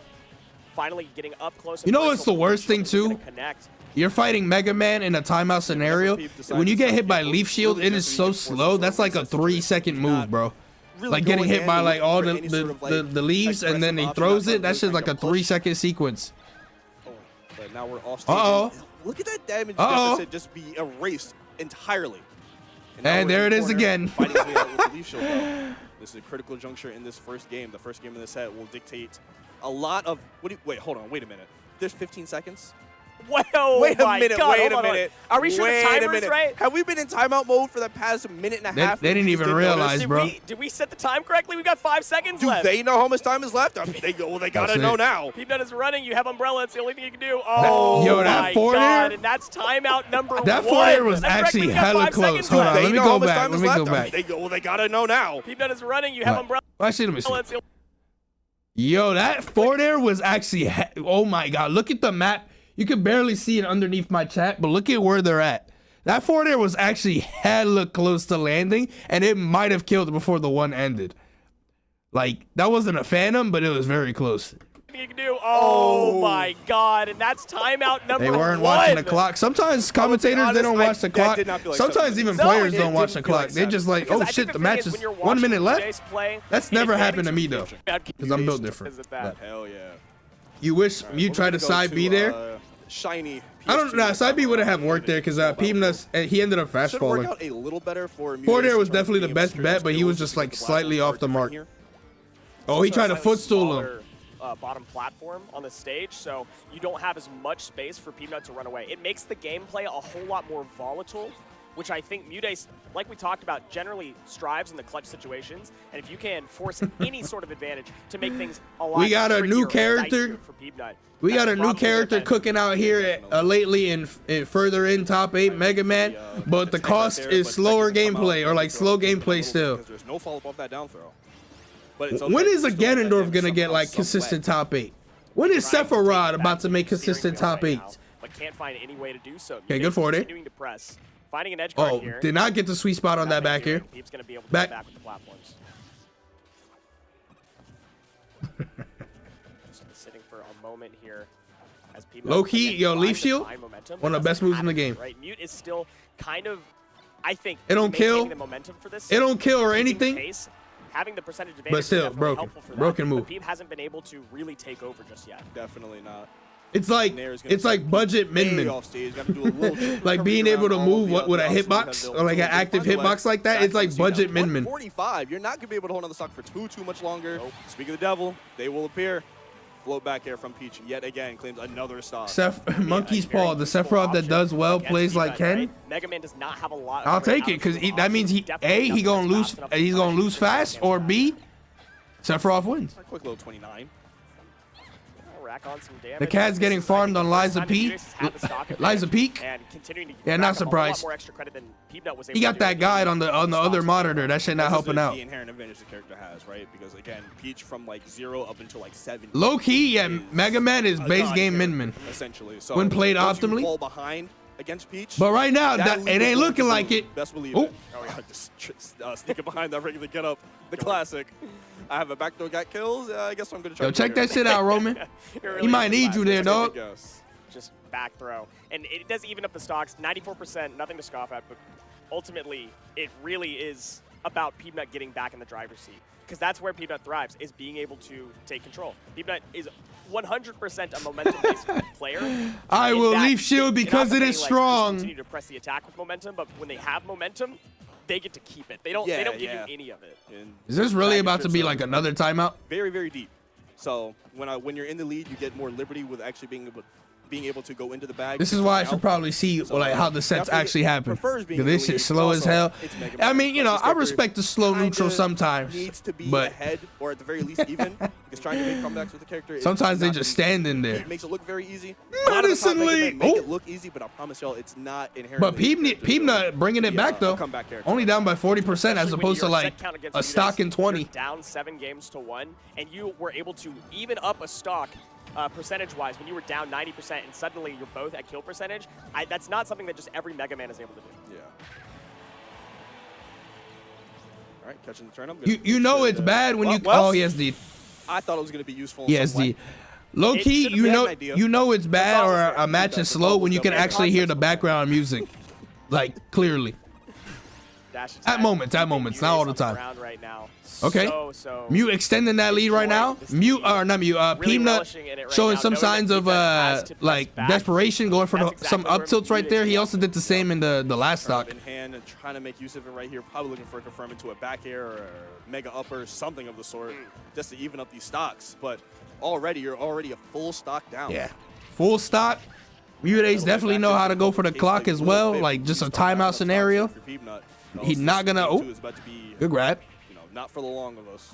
finally getting up close. You know what's the worst thing, too? Connect. you're fighting Mega Man in a timeout scenario. When you get hit by Leaf Shield, it is so slow. That's like a 3-second move, bro. Really Like getting going hit by in like all for any sort of, like, the leaves, and then he aggressive throws option, it. That not shit's like a really trying to 3-second sequence. Oh, but now we're off stage. Uh-oh. Look at that damage Uh-oh. deficit just be erased entirely. now And we're there in it the is corner, again. fighting his way out with the Leaf Shield, though. This is a critical juncture in this first game. The first game of the set will dictate a lot of. Wait, hold on. Wait a minute. There's 15 seconds. Whoa, Wait a my minute. God, Wait hold a on, hold on. minute. Are we sure the Wait a timer's minute. right? Have we been in timeout mode for the past minute and a half? They didn't We even just realize, notice? bro. Did we set the time correctly? We got 5 seconds Do left. they know how much time is left? I mean, they go. Well, they gotta That's know it. now. Peanut is running. You have Umbrella. It's the only thing you can do. Oh, Yo, that my forward God. air- And that's timeout number 1. That forward air was That's correct, actually we got hella 5 close. seconds Hold on, left. let They me know go how much back. time Let is me left. go I mean, back. they gotta know now. Peanut is running. You have What? Umbrella. Well, actually, let me see. It's the Yo, that forward air was actually, oh my God. Look at the map. You can barely see it underneath my chat, but look at where they're at. That forward air was actually hella close to landing, and it might have killed it before the one ended. Like, that wasn't a phantom, but it was very close. you can do. Oh, my God. And that's timeout number 1. They weren't watching the clock. Sometimes commentators, they honest, don't watch the that clock. did not feel like Sometimes 7 even minutes. players No, don't it watch didn't the feel clock. like They just like, Because oh I think shit, the thing match is is when you're 1 minute watching left. Jace play, That's the never advantage happened to me though, because I'm built Jace different. is at that. But Hell yeah. you wish All right, you we're tried gonna to go side B there. Shiny. I don't know. Side B wouldn't have worked there because Peemnus, he ended up fast Should work falling. out a little better for Forward air Mudace was in terms of definitely the game best experience bet, but he was skills just like because the slightly blast off the are mark. different Oh, he Also tried a to slightly footstool him. smaller, bottom platform on the stage, so you don't have as much space for Peanut to run away. It makes the gameplay a whole lot more volatile which I think Mutace, like we talked about, generally strives in the clutch situations. And if you can force any sort of advantage to make things a lot We got a new trickier and character. nicer for Peanut, We got that's a new probably character their cooking out here lately in further in top 8 Mega Man, but the cost is slower gameplay or like slow gameplay still. Because there's no follow-up off that down throw. But it's okay. When is a Still let Ganondorf him gonna get somehow, like some consistent way. top 8? When is trying to take Sephiroth it about back to make the steering consistent wheel top right 8? now, but can't find any way to do so. Okay, Mutace good for it. Continuing to press, finding an edge guard Oh, here. did not get the sweet spot on that back here. Peep's gonna be able to Back. get back with the platforms. Just sitting for a moment here. As Peep Low key, again yo, trying Leaf to Shield, find momentum, one of but the best doesn't moves in the have it, game. Right, Mute is still kind of, I think, It don't maintaining kill. the momentum for this. It don't kill or keeping the anything. pace, having the percentage advantage, is still, definitely broken. helpful for that, Broken but move. Peep hasn't been able to really take over just yet. Definitely not. It's like Nair's gonna budget way min. off stage. Got to do a little trick Like recovery being able to around move all the with a obstacles hitbox because or they'll like an find active the way hitbox like that. back It's to like the seat now. budget min. 145. You're not gonna be able to hold on the stock for too much longer. Speak of the devil, they will appear. Float back air from Peach yet again claims another stock. Monkey's Very Paw, the useful Sephiroth that option does well, against plays like Peanut, Ken. right? Mega Man does not have a lot. I'll of great take it because out-of-control that means options. he Definitely he gonna nothing lose. that's fast enough He's to gonna punish lose the fast, against or that. B, Sephiroth wins. A quick little 29. Rack on some damage. The cat's This getting is, I farmed think, on the first Liza time that Peak. Mutace has had the stock Liza advantage Peak. and continuing to Yeah, rack not up a whole lot surprised. more extra credit than Peanut was able He to got do that with guide the on the stocks other right monitor. now. That shit not This is helping out. the inherent advantage the character has, right? Because again, Peach from like 0 up until like 7. Low key, yeah, is Mega Man is a base god game character, min. essentially. So When played once you optimally. fall behind against Peach. But right now, that it lead ain't will looking go like it. Best believe Oh. it. Oh yeah, just sneaking behind that regular get up, the classic. I have a backdoor got kills. I guess I'm gonna try. Yo, to check play that shit out, Roman. It He really might is need you classic. there, dog. Yes. Just back throw. And it does even up the stocks, 94%, nothing to scoff at, but ultimately, it really is about Peanut getting back in the driver's seat. Because that's where Peanut thrives, is being able to take control. Peanut is 100% a momentum-based player. I In will that leaf shield they because not it only, is like, strong. Continue to press the attack with momentum, but when they have momentum, they get to keep it. They don't Yeah, give yeah. you any of it. And Is this really back about to be trips like are another timeout? very, very deep. So when you're in the lead, you get more liberty with actually being able to go into the bag. This is why I should probably see So, like how the sets definitely actually happen. prefers being Cause in this the shit lead. slow as Also, hell. it's Mega I Man. mean, you Like, know, this I character respect the slow kinda neutral sometimes, Needs to be but ahead, or at the very least even. Because trying to make comebacks with the character. is sometimes they not just easy. stand in there. It makes it look very easy. A lot of the Medicine time, Mega Man League. make Oh. it look easy, but I promise y'all, it's not inherently. But Peanut bringing it back though. Comeback character. Only down by 40% as Especially when opposed to your like set count against a Mutace, stock in 20. you're down 7 games to 1, and you were able to even up a stock percentage-wise when you were down 90%, and suddenly you're both at kill percentage. That's not something that just every Mega Man is able to do. Yeah. All right, catching the turn. I'm You know it's bad when you. Well, Oh, he has the. I thought it was gonna be useful. He has the. Low It key, should've you been know, an idea. you know it's bad or Concept's a match is slow when you can actually hear the background music, like clearly. Dash At attack. moments, not all the time. Ground right now. Okay. So Mute extending that lead right now. Mute or not Mute. really Peanut relishing in it right showing now, some knowing that signs of Peanut has to press like back. desperation, going for That's some exactly up where tilts right Mute there. is He also did the same in the last stock. in hand and trying to make use of it right here. Probably looking for a confirm into a back air or a mega upper, something of the sort, just to even up these stocks. But already, you're already a full stock down. Yeah, full stock. Mutace definitely know how to go for the clock as well, like just a timeout sscenario. He's not gonna. Oh, good grab. You know, not for the long of us.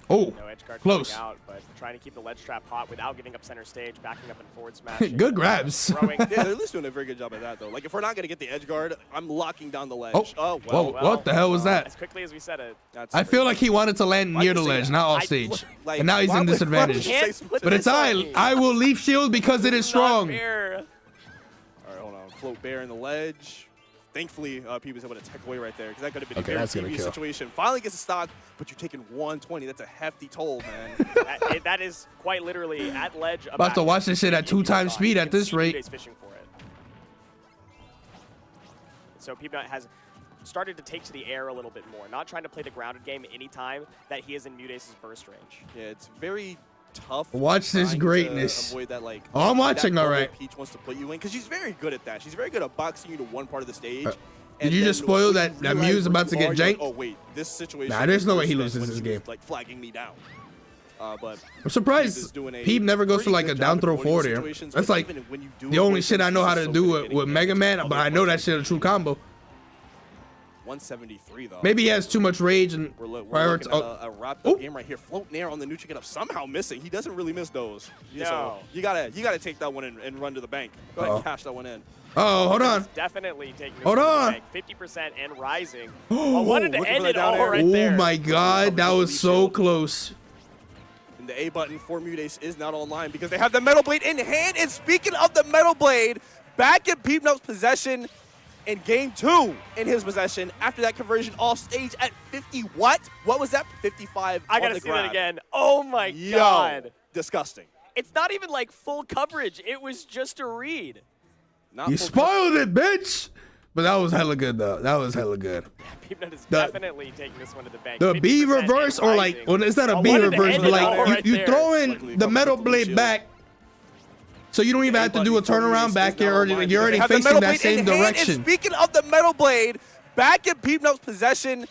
Oh, No edge guard close. coming out, but trying to keep the ledge trap hot without giving up center stage, backing up and forward smash. Good grabs. Throwing. Yeah, they're at least doing a very good job at that, though. Like, if we're not going to get the edge guard, I'm locking down the ledge. Oh, well. whoa, what the hell was that? As quickly as we said it. That's I feel like he wanted to land Why'd near you the say ledge, that? not off I- stage. like, And now he's why in would- why would disadvantage. you say split But it's I. I will leaf shield because it is strong. All right, hold on. Float bear in the ledge. Thankfully, P was able to tech away right there because that could have been Okay, a very that's gonna previous kill. situation. Finally gets a stock, but you're taking 120. That's a hefty toll, man. that is quite literally at ledge. About to watch this shit at 2x speed at this rate. He's fishing for it. So Peanut has started to take to the air a little bit more, not trying to play the grounded game anytime that he is in Mutace's burst range. Yeah, it's very tough. Watch this trying to greatness. Avoid that, like, Oh, I'm watching, that all bubble right. Peach wants to put you in because she's very good at that. She's very good at boxing you to one part of the stage. Did and you then just spoil when that you that realize Mew's where about to you get are, you're like, janked? oh wait, this situation. Nah, there's is no way worse he than loses when this she game. was, like flagging me down. But I'm Peep is surprised doing a Peep never goes for pretty like a good down job throw avoiding forward here. situations, That's but like even when you do the only avoid shit them, I know she's how to so do good at with getting Mega into Man, other but I know that places. shit a true combo. 173 though. Maybe he has too much rage and We're priorities. looking at a wrapped up game right here. Float Nair on the neutral get up, somehow missing. He doesn't really miss those. No. So you gotta take that one and run to the bank. Go ahead and cash that one in. Oh, hold on. Definitely taking this Hold one to the on. bank. 50% and rising. I wanted to looking end for it that down all air. right Oh there. my God, that was so close. And the A button for Mudace is not online because they have the Metal Blade in hand. And speaking of the Metal Blade, back in Peepnut's possession in game 2 in his possession after that conversion off stage at 50 what? What was that? 55 I on gotta the see grab. that again. Oh my Yo, God. disgusting. It's not even like full coverage. It was just a read. Not You full spoiled it, bitch. But that was hella good though. That was hella good. Peepnut is The- definitely taking this one to the bank. The B 50% reverse and or like, rising. well, it's not a I B wanted to reverse, end but it like all right you there. throw Luckily, in the covered metal with the blade shield. back, so you don't even have to do a turnaround back here, or you're already They have the facing Metal that Blade same in hand. And direction. speaking of the Metal Blade, back in Peepnut's possession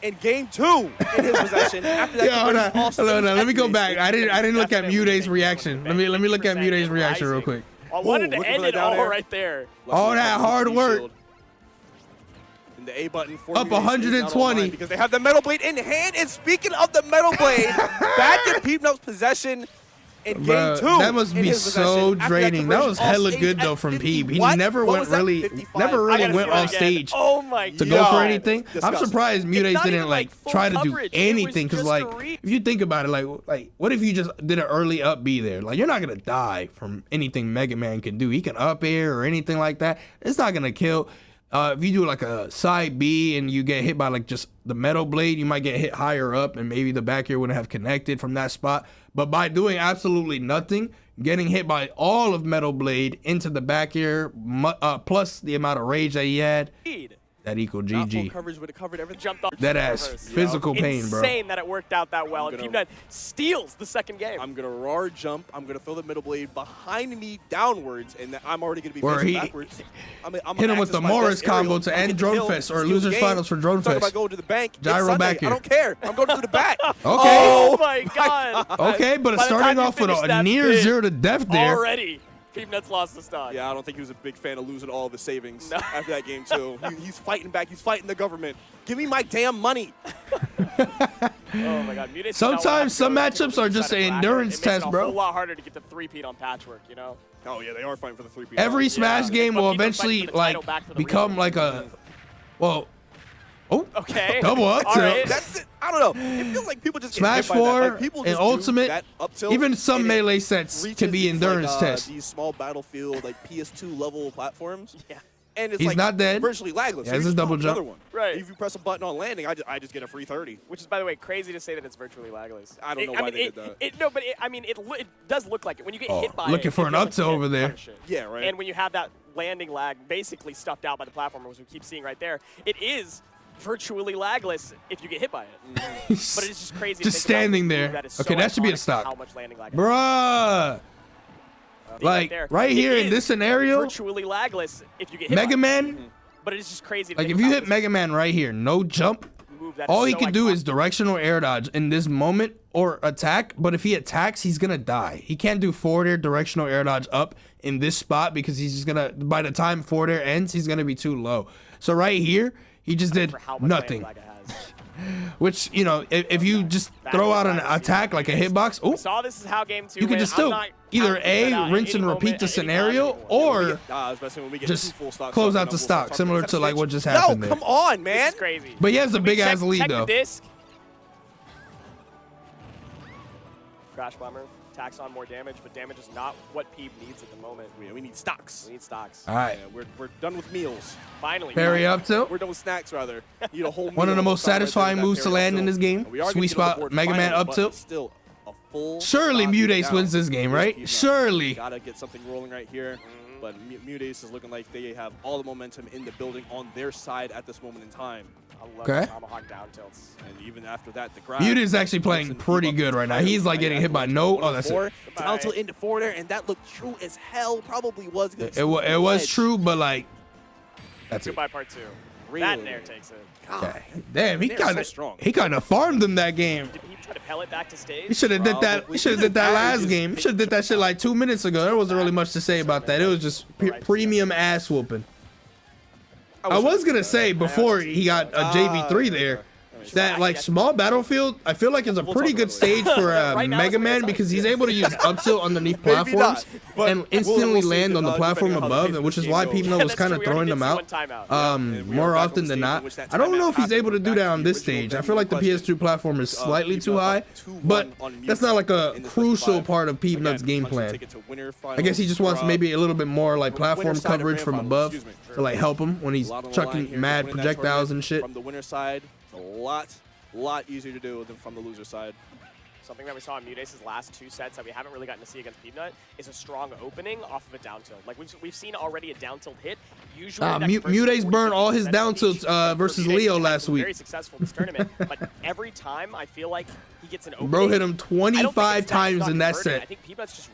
in game 2 in his possession after that Yeah, hold on, conversion off hold on, stage let me at go Mudace. back. I didn't look at Definitely Mudace's taking this one reaction. to the Let me look at 50% Mudace's and reaction real rising. quick. I wanted to looking for end the it down all air. right there. All that hard work. And the A button for Up Mudace is not 120. online because they have the Metal Blade in hand. And speaking of the Metal Blade, back in Peepnut's possession in game 2. That must in be his so possession after draining. That conversion was off hella stage good at though from 50 Peep. He what? never What went was that? really, 55? never I really gotta went see that off again. stage Oh my to God. go for anything. I'm Disgusting. surprised It's Mudace not didn't even, like full try to do coverage. It was anything because just like a read. if you think about it, like what if you just did an early up B there? Like you're not gonna die from anything Mega Man can do. He can up air or anything like that. It's not gonna kill. If you do like a side B and you get hit by like just the Metal Blade, you might get hit higher up and maybe the back air wouldn't have connected from that spot. But by doing absolutely nothing, getting hit by all of Metal Blade into the back air, plus the amount of rage that he had, that equal Not full GG. coverage, but it covered everything. Jumped off That the ass reverse. physical pain, bro. Insane that it worked out that well. I'm And gonna- Peepnut steals the second game. I'm gonna roar jump. I'm gonna throw the Middle Blade behind me downwards, and then I'm already gonna be Where facing he backwards. I'm hit him with the Morris combo to end Drone Fest or Losers Finals for Drone Talk about Fest. going to the bank. It's Gyro Sunday. back here. I don't care. I'm going to the back. Okay. Oh my God. Okay, but By the starting time you off with finish a that near bid, 0 to death there. Already, Peepnut's lost the stock. Yeah, I don't think he was a big fan of losing all of his savings No. after that game too. He's fighting back. He's fighting the government. Give me my damn money. Oh my God. Mudace Sometimes some matchups are just an endurance it makes test, it a bro. whole lot harder to get the three-peat on Patchwork, you know? Oh yeah, they are fighting for the 3P. Every Smash game But will people are eventually fighting for the like title back for the become real. like a, well, oh, Okay. double up All tilt. right. That's it. I don't know. It feels like people just get Smash hit by that. 4 Like, people and just do Ultimate, that up tilt, even some and it melee sets reaches can be these, endurance like, tests. These small battlefield like PS2 level platforms. Yeah. And it's He's like not dead. virtually lagless. Yeah, So this you is just double pop jump. another one. Right. If you press a button on landing, I just get a free 30. Which is, by the way, crazy to say that it's virtually lagless. I don't know why they did that. It does look like it. When you get hit by looking it, for it an feels up like tilt you over can't there. punish it. Yeah, right. And when you have that landing lag basically stuffed out by the platformer, as we keep seeing right there, it is virtually lagless if you get hit by it. But it's just crazy. Just to think about standing a move there. that is Okay, so that should be a iconic stock. How much landing lag? Bruh. Like there. right It here in is this scenario, virtually lagless if you get hit Mega by it. Man, But it's just crazy. To like think if you about hit this Mega Man right here, no jump, move that all is he so can do iconic. is directional air dodge in this moment or attack. But if he attacks, he's gonna die. He can't do forward air, directional air dodge up in this spot because he's just gonna, by the time forward air ends, he's gonna be too low. So right here, he just did for how much nothing. landing lag it has. Which, you know, if you just throw out an attack like a hitbox, We oh, saw this is how game 2 you can went. just I'm still not either counting that out A, at rinse any and moment, repeat the at any time scenario, anymore. or I was especially when we get just two full stocks close up out and the then we'll stock, start similar talking to like about what just No, happened there. come on, man. This is crazy. But he has a Can we big ass lead check though. the disc? Crash Bomber tacks on more damage, but damage is not what Peep needs at the moment. We need stocks. We need stocks. All right, Yeah, we're done with meals. Finally. parry up tilt. We're done with snacks, rather. Need a whole One of meal the most start right there satisfying with that moves to parry up land in tilt. this game. And we are gonna Sweet get on the spot, board Mega Man finally, up but tilt. Still a full Surely stock Mudace down. wins this game, Here's right? Peanut. Surely. Gotta get something rolling right here. But Mudace is looking like they have all the momentum in the building on their side at this moment in time. I love Okay. the tomahawk down tilts. And even after that, the grab. Mudace is actually playing pretty good right now. He's like getting hit by no. Oh, that's it. Down tilt into forward air, and that looked true as hell. Probably was. Gonna It was true, but like, that's it. Goodbye part 2. Really? That Nair takes it. God. Damn, he Nair's so kind of strong. farmed them that game. Did he try to pellet back to stage? He should have did that. Probably. He should have did that He last just- game. He should have did that shit like 2 minutes ago. There wasn't really much to say about that. It was just premium ass whooping. I was gonna say before he got a JV3 there, that like small battlefield, I feel like is a pretty good stage for Mega Man because he's able to use up tilt underneath platforms and instantly land on the platform above, which is why people was kind of throwing them out more often than not. I don't know if he's able to do that on this stage. I feel like the PS2 platform is slightly too high, but that's not like a crucial part of Peanut's game plan. I guess he just wants maybe a little bit more like platform coverage from above to like help him when he's chucking mad projectiles and shit. From the winner side, it's a lot easier to do than from the loser side. Something that we saw in Mudace's last 2 sets that we haven't really gotten to see against Peanut is a strong opening off of a down tilt. Like we've seen already a down tilt hit. Usually Mudace burned all his down tilts versus Leo last week. Very successful this tournament, but every time I feel like he gets an opening. Bro hit him 25 times in that set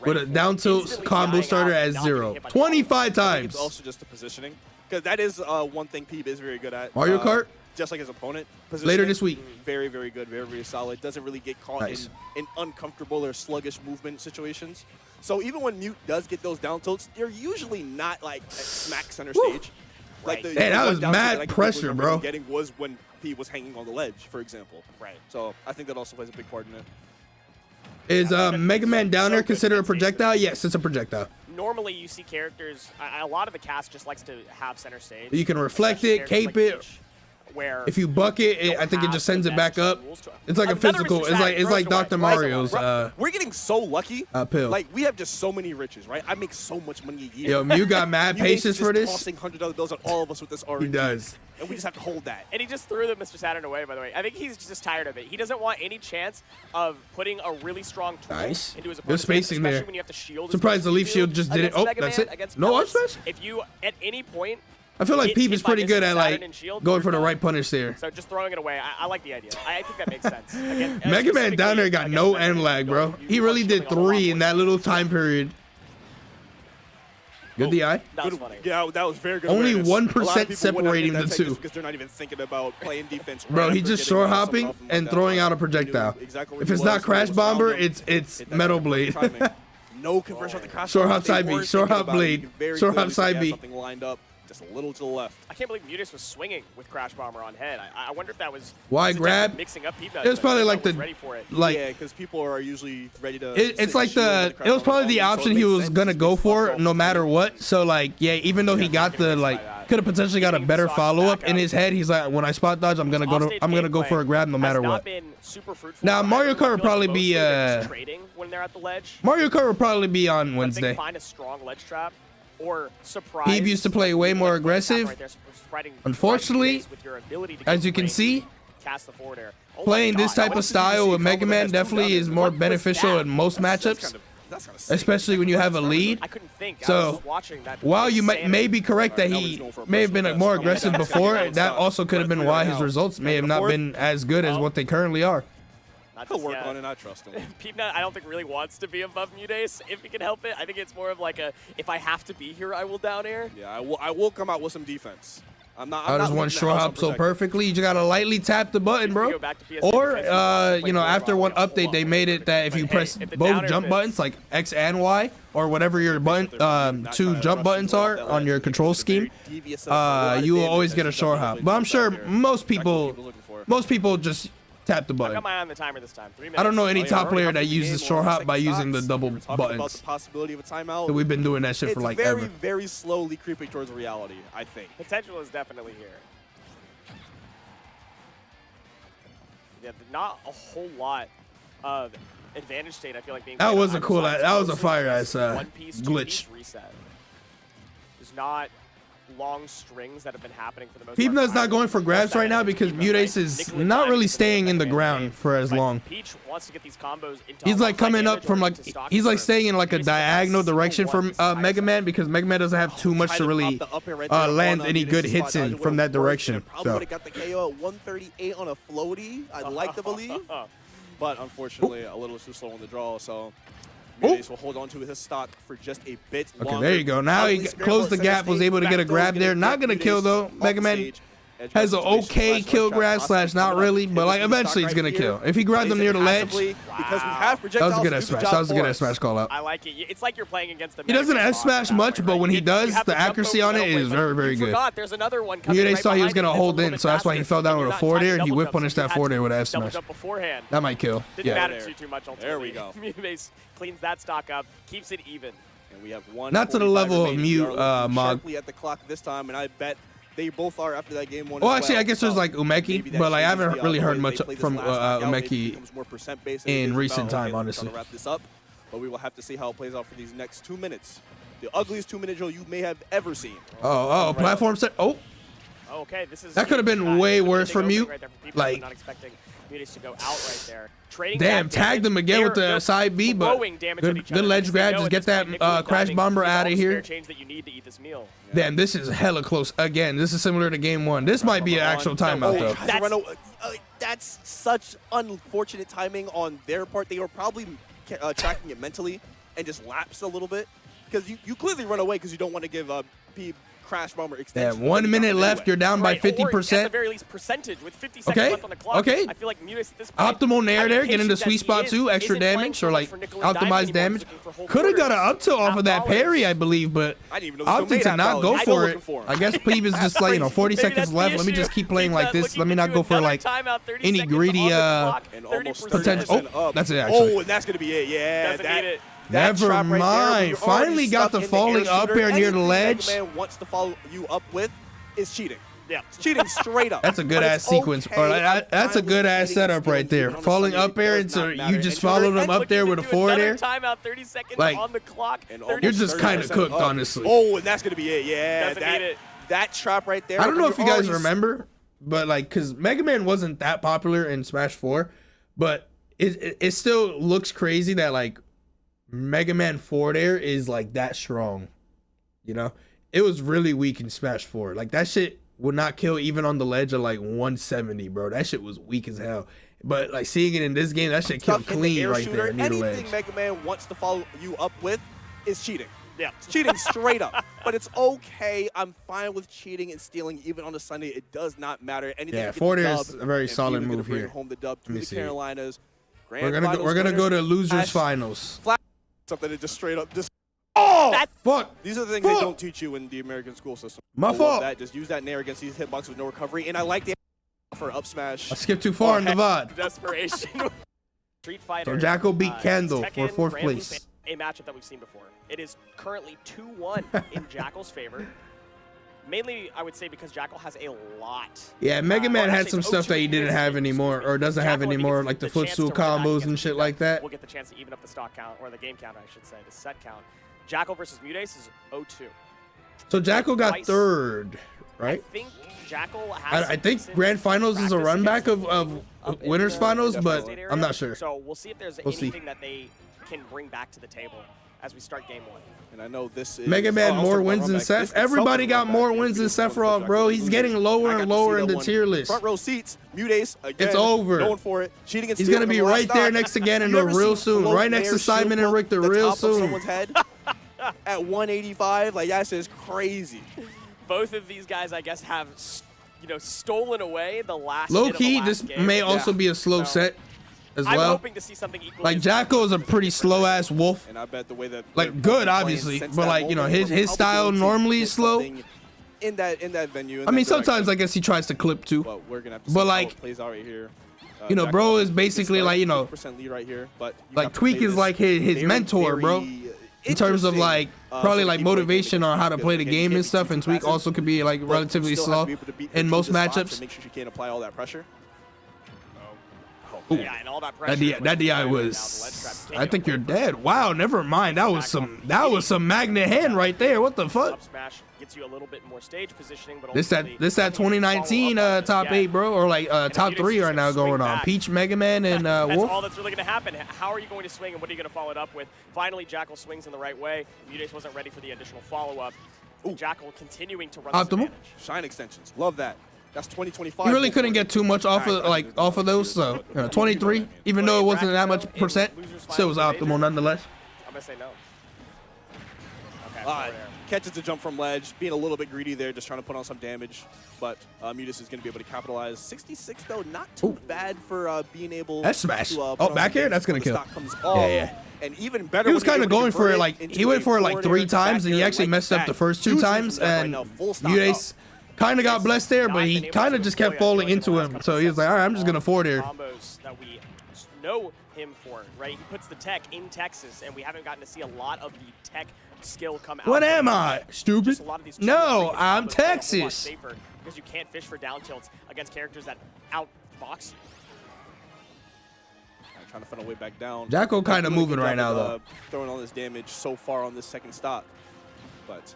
with a down tilt combo starter at 0. 25 times. It's also just the positioning, because that is one thing Peeb is very good at. Mario Kart. Just like his opponent. Later this week. Very, very good. Very, very solid. Doesn't really get caught in uncomfortable or sluggish movement situations. So even when Mute does get those down tilts, they're usually not like at smack center stage. Like hey, that was mad pressure, bro. Getting was when he was hanging on the ledge, for example. Right. So I think that also plays a big part in it. Is Mega Man down there considered a projectile? Yes, it's a projectile. Normally, you see characters. A lot of the cast just likes to have center stage. You can reflect it, cape it. Where if you buck it, I think it just sends it back up. It's like a physical. It's like Dr. Mario's. We're getting so lucky. Pill. Like we have just so many riches, right? I make so much money a year. Yo, Mew got mad patience for this. Tossing $100 bills on all of us with this RNG. He does. And we just have to hold that. And he just threw the Mr. Saturn away, by the way. I think he's just tired of it. He doesn't want any chance of putting a really strong tool into his opponent's Good spacing there. when you have to shield. Surprised the Leaf Shield just did it. Oh, that's it. No up smash? If you, at any point, I feel like Peep is pretty good at like going for the right punish there. So just throwing it away, I like the idea. I think that makes sense. Again, Mega Man down there got no end lag, bro. He really did 3 in that little time period. Good DI. That was funny. Yeah, that was very good. Only 1% separating the two. Because they're not even thinking about playing defense. Bro, he's just short hopping and throwing out a projectile. If it's not Crash Bomber, it's Metal Blade. No conversion on the crash. Short hop side B. Short hop blade. Short hop side B. Something lined up. Just a little to the left. I can't believe Mudace was swinging with Crash Bomber on head. I wonder if that was why grab. Mixing up It was probably like the yeah, because people are usually ready to. It's like the. It was probably the option he was gonna go for no matter what. So like yeah, even though he got the like could have potentially got a better follow up in his head. He's like when I spot dodge, I'm gonna go for a grab no matter what. Now Mario Kart would probably be Mario Kart would probably be on Wednesday. Find a strong ledge trap. Or surprise. He used to play way more aggressive. Unfortunately, as you can see, playing this type of style with Mega Man definitely is more beneficial in most matchups, especially when you have a lead. So while you may be correct that he may have been more aggressive before, that also could have been why his results may have not been as good as what they currently are. He'll work on it, I trust him. Peanut, I don't think really wants to be above Mudace if he can help it. I think it's more of like a, if I have to be here, I will down air. Yeah, I will come out with some defense. I'm not. I just want short hop so perfectly. You just gotta lightly tap the button, bro. Or you know, after one update, they made it that if you press both jump buttons, like X and Y, or whatever your button, 2 jump buttons are on your control scheme, you will always get a short hop. But I'm sure most people just tap the button. I got my eye on the timer this time. 3 minutes. I don't know any top player that uses short hop by using the double buttons. About the possibility of a timeout. We've been doing that shit for like ever. It's very slowly creeping towards reality, I think. Potential is definitely here. Yeah, not a whole lot of advantage state. I feel like being. That was a cool. That was a fire ass glitch. Reset. There's not long strings that have been happening for the most part. Peanut's not going for grabs right now because Mudace is not really staying in the ground for as long. Peach wants to get these combos into he's like coming up from like he's like staying in like a diagonal direction from Mega Man because Mega Man doesn't have too much to really land any good hits in from that direction. Probably would have got the KO at 138 on a floaty. I'd like to believe, but unfortunately a little too slow on the draw. So Mudace will hold on to his stock for just a bit longer. Okay, there you go. Now he closed the gap, was able to get a grab there. Not going to kill, though. Mega Man Edge has an situation okay slash kill rush grab trap slash possibly not coming up. really, And but this like is the eventually stock he's gonna right kill. here. If he grabbed him Plays near it the ledge, passively because we have that was projectiles a good to S do the smash. job That was a good for S us. smash call out. I like it. It's like you're playing against a He doesn't Mega S smash Man much, that but way, when right? he does, You have to the jump accuracy over on the it middle is way, very, but very you good. forgot there's another one coming Mudace right thought he was behind gonna it that's hold a little in, bit so that's why he faster, fell down and with you're a not forward timed air. He double whip jump, punished so you that had forward to air with S double smash. jump beforehand. That might kill. Didn't Yeah. matter too much ultimately. There we go. Muse cleans that stock up, keeps it even. And we have one. Not to the level of Mute, Mog. Sharply at the clock this time, and I bet they both are after that game one. Well, as actually, I guess there's like Maybe Umeki, that but like I changes haven't the, really the heard way much they play this from last knockout. It Umeki becomes more percent-based, in and it is recent about, time, okay, let's honestly. try to wrap this up, but we will have to see how it plays out for these next 2 minutes. The ugliest 2-minute drill you may have ever seen. Oh, platform set. Oh, Okay, this is That could have been huge. way This is a worse big from opening you. right there for people. Like- Not expecting Mudace to go out right there. Trading damn, back tagged damage. him again with They're the side B, but throwing damage at good, each good other ledge because they grab. know Just at get this that point, nickel and crash diving bomber is all out of the spare here. change that you need to eat this meal. Damn, this is hella close. Again, this is similar to game one. This might be an actual timeout though. That's such unfortunate timing on their part. They were probably tracking it mentally and just lapsed a little bit because you clearly run away because you don't want to give P crash bomber extension. Damn, 1 minute left. You're down by Right, or at the 50%. very least percentage with 50 seconds Okay, left on the clock. okay. I feel like Mudace at this point, Optimal nair having there, getting the patience sweet as spot he too, is, extra isn't playing damage so or much like for nickel and dime optimized anymore. damage. He's looking for whole Could have got an quarters. up tilt off of that $1.5. parry, I believe, but I didn't even know opted to not go for it. I guess Peeb is just like, 40 Maybe seconds that's the left. Let me issue. just keep playing He's like not this. looking Let me to not do go for another like timeout, 30 any seconds greedy on the clock, and almost 30%. potential. Oh, that's it actually. Oh, and that's gonna be it. Yeah, Doesn't need it. that Never trap right there, when mind. you're already Finally got stuck the in falling air up shooter, air near the anything ledge. Mega Man wants to follow you up with is cheating. Yeah. It's cheating straight up. That's a good But ass it's sequence. okay. Or like, I'm that's a fine good with ass cheating and setup right stealing there. even on Falling Sunday. up air, It does so not you matter. just And followed you're him up there with a forward air. Timeout, 30 seconds Like, on the clock. and 30 You're just kind of 30% cooked, up. honestly. Oh, and that's gonna be it. Yeah, Doesn't need it. that trap right there. I don't know when if you you're guys already remember, but like, cause Mega Man wasn't that popular in Smash 4, but it still looks crazy that like Mega Man forward air is like that strong. You know, it was really weak in Smash 4. Like that shit would not kill even on the ledge of like 170, bro. That shit was weak as hell. But like seeing it in this game, that shit killed stuck in the clean air right shooter. there near the Anything ledge. Mega Man wants to follow you up with is cheating. Yeah. It's cheating straight up. But it's okay. I'm fine with cheating and stealing even on a Sunday. It does not matter. Anything Yeah, to get forward the air dub, is a very and solid even gonna move bring here. home the dub to me the see. Carolinas. Grand We're gonna go Finals to losers winners. finals. Something that just straight up just. Oh! Fuck. These are the things Fuck. they don't teach you in the American school system. My I love fault. That. Just use that nair against these hitboxes with no recovery. And I like the for up smash. I skipped too far in the VOD. Desperation. Street Fighter. So Jacko beat Kendall for Tekken, 4th Grand place. Blue a matchup that we've seen before. It is currently 2-1 in Jackal's favor. Mainly, I would say because Jackal has a lot. Yeah, Mega Man Well, had actually, some it's stuff that he 0-2 didn't against have Jackal, anymore, or doesn't have Jackal, I think, anymore, gets like the chance to footstool run back combos against and shit Pika. like that. We'll get the chance to even up the stock count, or the game count, I should say, the set count. Jackal versus Mudace is 0-2. So Jacko got Twice. 3rd, right? I think Jackal has I think decent Grand Finals is a practice run back against of up in Winners the Finals, but state area. I'm not sure. So we'll see if there's We'll see. anything that they can bring back to the table as we start game 1. And I know this is Mega Man I was more talking about wins than run back. This Seph. Everybody itself is a got run more back. wins than Beautiful one for Sephiroth, bro. Jackal. He's getting lower I got and to see lower that in the one. tier list. Front row seats. Mudace again. It's over. Going for it. Cheating and He's stealing gonna be from the right last there stock. next to Ganon You ever real seen soon, float right next air to Simon shield and Rick the the real top of soon. someone's head at 185. Like that's just crazy. Both of these guys, I guess, have stolen away the last. Low bit of the key, last this game. may also be a slow So, set as I'm well. hoping to see something equally. Like as Jacko is a pretty slow ass wolf. And I bet the way that Like, they're good, playing obviously, since but, that like, you know, moment, his we're probably style going to normally get is slow. something in that venue. in I mean, that sometimes direction. I guess he tries to clip too. But we're gonna have to But, see like, how it plays out right here. you know, Jackal bro is can basically start like, you know, 50% lead right here, but you like have to Tweak play is this like his very, mentor, bro. very, In terms of interesting, like so probably to like keep playing motivation on how to because play the you game can't and be stuff, too and Tweak passive, also could be like but relatively you still have slow to be able to beat her in through most the spots matchups. and make sure she can't apply all that pressure. Ooh. Yeah, and all that pressure. That DI was. I think you're dead. Wow, never mind. That was some magnet hand right there. What the fuck? Up smash gets you a little bit more stage positioning, but This that ultimately, 2019 follow up on this. top Yeah. 8, bro, or like top Mudace 3 is right now gonna swing going on. back. Peach, Mega Man, and That's Wolf. all that's really going to happen. How are you going to swing, and what are you going to follow it up with? Finally, Jackal swings in the right way. Mudace wasn't ready for the additional follow-up. Jackal continuing to run this Optimal. advantage. Shine extensions, love that. That's 2025. You really couldn't get too much off of those. So 23, even though it wasn't that much percent, still was optimal nonetheless. I'm going to say no. Okay. Catches the jump from ledge, being a little bit greedy there, just trying to put on some damage. But Mutis is going to be able to capitalize. 66 though, not too bad for being able. That's smash. To, Oh, back here, that's gonna kill. Yeah. And even better, He was kind of going for it, like, into he went for it like forward 3 air times, and he back actually air messed like up the that. first 2 Using times, that right and now, full stock Mutis kind of got blessed there, but he Not kind of been just able kept to falling deploy into the him. last So he was like, all right, I'm just gonna forward here. Combos that we know him for, right? He puts the tech in Texas, and we haven't gotten to see a lot of the tech skill come out. What am I, stupid? Just a lot of these No, combos I'm are a lot Texas. safer because you can't fish for down tilts against characters that outbox you. Trying to find a way back down. Jacko kind of Really moving good right job now, of, though. Throwing all this damage so far on this second stock. But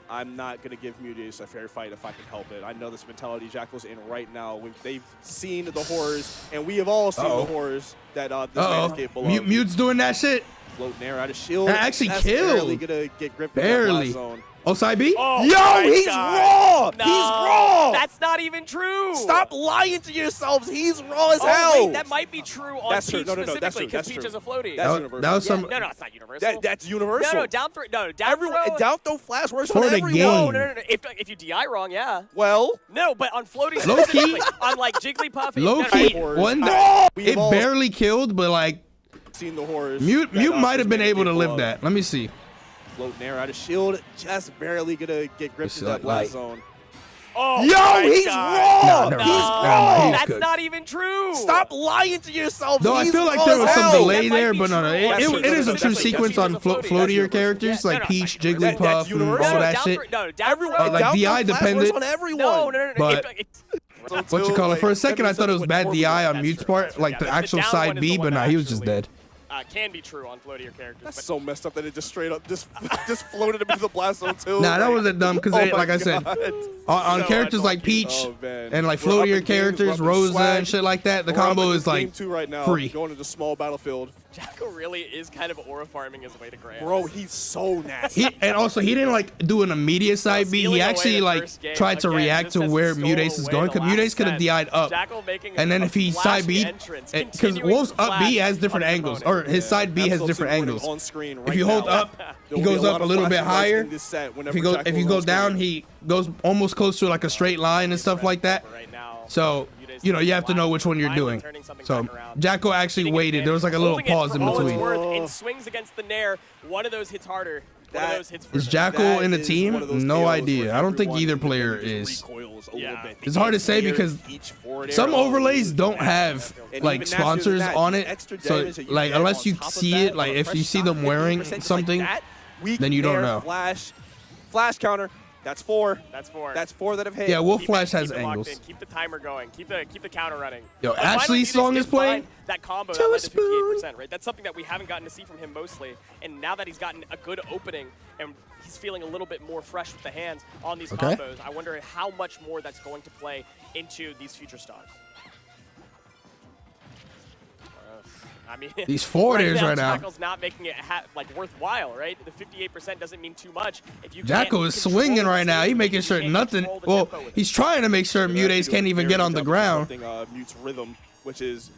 I'm not going to give Mutis a fair fight if I can help it. I know this mentality Jackal's in right now. They've seen the horrors, and we have all seen the horrors that this man is capable of. Mute's doing that shit. Float Nair out of shield. That actually That's killed. barely going to get gripped in that Barely. blast zone. Oh, side B? Oh Yo, my he's God. raw! No, He's raw! That's not even true. Stop lying to yourselves. He's raw as Oh, hell. wait, that might be true on That's true. Peach No, no, no, that's specifically true. because That's Peach true. is a floaty. That's That universal. was some. No, it's not universal. That's universal. No, down throw. No, down throw. Down throw flash works For on the everyone. game. No. If you DI wrong, yeah. Well, No, but on floaties Low key- specifically, on like Jigglypuff. and- Low no, no, key, horrors. one We've it all barely killed, but like seen the horrors. Mute that, might have this been man is able to capable live of. that. Let me see. Float Nair out of shield, just barely gonna get gripped It's in that like- blast zone. Oh, Yo, my he's God. raw! Nah, never He's mind. raw! Never mind. He's That's good. not even true. Stop lying to yourselves. No, I He's feel like raw there as was some hell. delay That might there, be but no, true. it That's true. it is a That's true true. sequence on That's true. floatier characters That's like true. Peach, No, no, that's Jigglypuff, and universal. all No, that down shit. throw- no, down Everyone, throw. like down DI throw flash works dependent. on everyone. No. But- What you call it? For a second, I thought it was bad DI on That's Mute's true. part, like Yeah, the the actual down one side is B, the but one nah, that he was just actually- dead. Can be true on floatier characters. That's but so messed up that it just straight up just floated him into the blast zone too. Nah, that wasn't dumb because, Oh my like I said, God. on So characters like unlucky. Peach Oh, man. and like We're up in floatier games, we're characters, up in Rosa swag. and shit like that, the We're up combo in is like game 2 right now, free. going into small battlefield. Jacko really is kind of aura farming his way to Grand. Bro, he's so nasty. And also he didn't like do an immediate side B. Stealing He away actually the like first game. tried to Again, react just to as where he stole Muteace is away going the because last Muteace could have set. DI'd up. Jacko making And then a if he flashy side B, entrance, because continuing Wolf's to up B flash has different on his angles, opponent. or his side B has That's different also angles. on screen If right you hold now. up, There he will be goes lot up a of little bit flashing lights higher. in this set If whenever you go Jacko if you is go on down, screen. he goes almost close to like a straight line and stuff like that. Right now, So, you know, you have to know which one you're doing. So, Jacko actually waited. There was like a little pause in between. In swings against the Nair, one of those hits harder. One of those hits Is further. Jackal That in the is team? one of those No KOs idea. where I don't think everyone either in the player game just is. recoils a Yeah. little bit. It's hard to say Clears because each forward some arrow. overlays don't have And like even nastier sponsors than that, on the it. extra So damage that you like get unless on you top of see that, it, like on a if fresh you see shot, them wearing 15% just something, like that, weak then you don't Nair know. Flash counter. That's 4. That's 4. That's 4 that have hit. yeah, Wolf Keep Flash it- has keep it locked angles. in. Keep the timer going. Keep the counter running. Yo, But finally, Ashley's Muteace song did is playing. find that combo To that a led to 58%, spoon. right? That's something that we haven't gotten to see from him mostly. And now that he's gotten a good opening and he's feeling a little bit more fresh with the hands on these Okay. combos, I wonder how much more that's going to play into these future stocks. I mean, These forward airs right now. Jackal's not making it like worthwhile, right? The 58% doesn't mean too much if you Jacko can't is control swinging the right now. stage, He making you sure can't nothing. control the Well, tempo with it. he's trying to make sure Muteace can't even get on the ground. Mute's rhythm, which is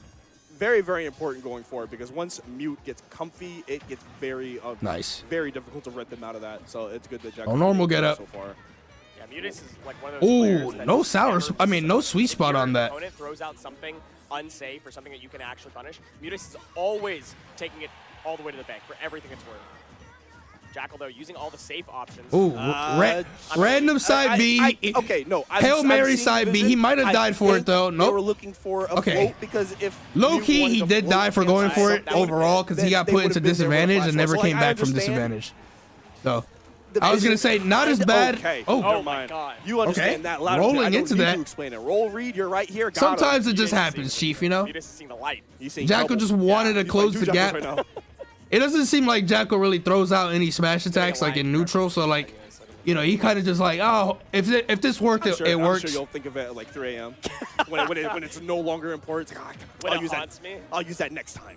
very, very important going forward because once Mute gets comfy, it gets very Nice. very difficult to ret them out of that. So it's good that Jacko. Oh, normal get up. So far. Yeah, Muteace is like one of those Ooh, players that no just sour. never I mean, no sweet if spot your on that. opponent throws out something unsafe or something that you can actually punish. Muteace is always taking it all the way to the bank for everything it's worth. Jackal, though, using all the safe options. Ooh, random side B. Okay, no. Hail Mary side B. He might have died for it though. They Nope. were looking for a Okay. float because if Low you key, wanted he to did float die for against going for it something, overall because he then got they put would've into been there with disadvantage flash and never loss. came I back from understand disadvantage. So the I was gonna say vision not as kinda bad. okay. Oh, Never Oh my mind. God. You understand Okay. that loud. Rolling I don't into need that. to explain it. Roll read. You're right here. Got sometimes him. it just Muteace happens, is- Chief. You know. Muteace is seeing the light. He's seeing Jacko trouble. just wanted to He's close playing the two Jackals gap. right now. It doesn't seem like Jacko really throws out any smash attacks like in neutral. So like, you know, he kind of just like, oh, if this worked, I'm sure, it I'm works. sure you'll think of it at like 3 a.m. when it's no longer important. It's like, When I'll it use that. haunts me, I'll use that next time.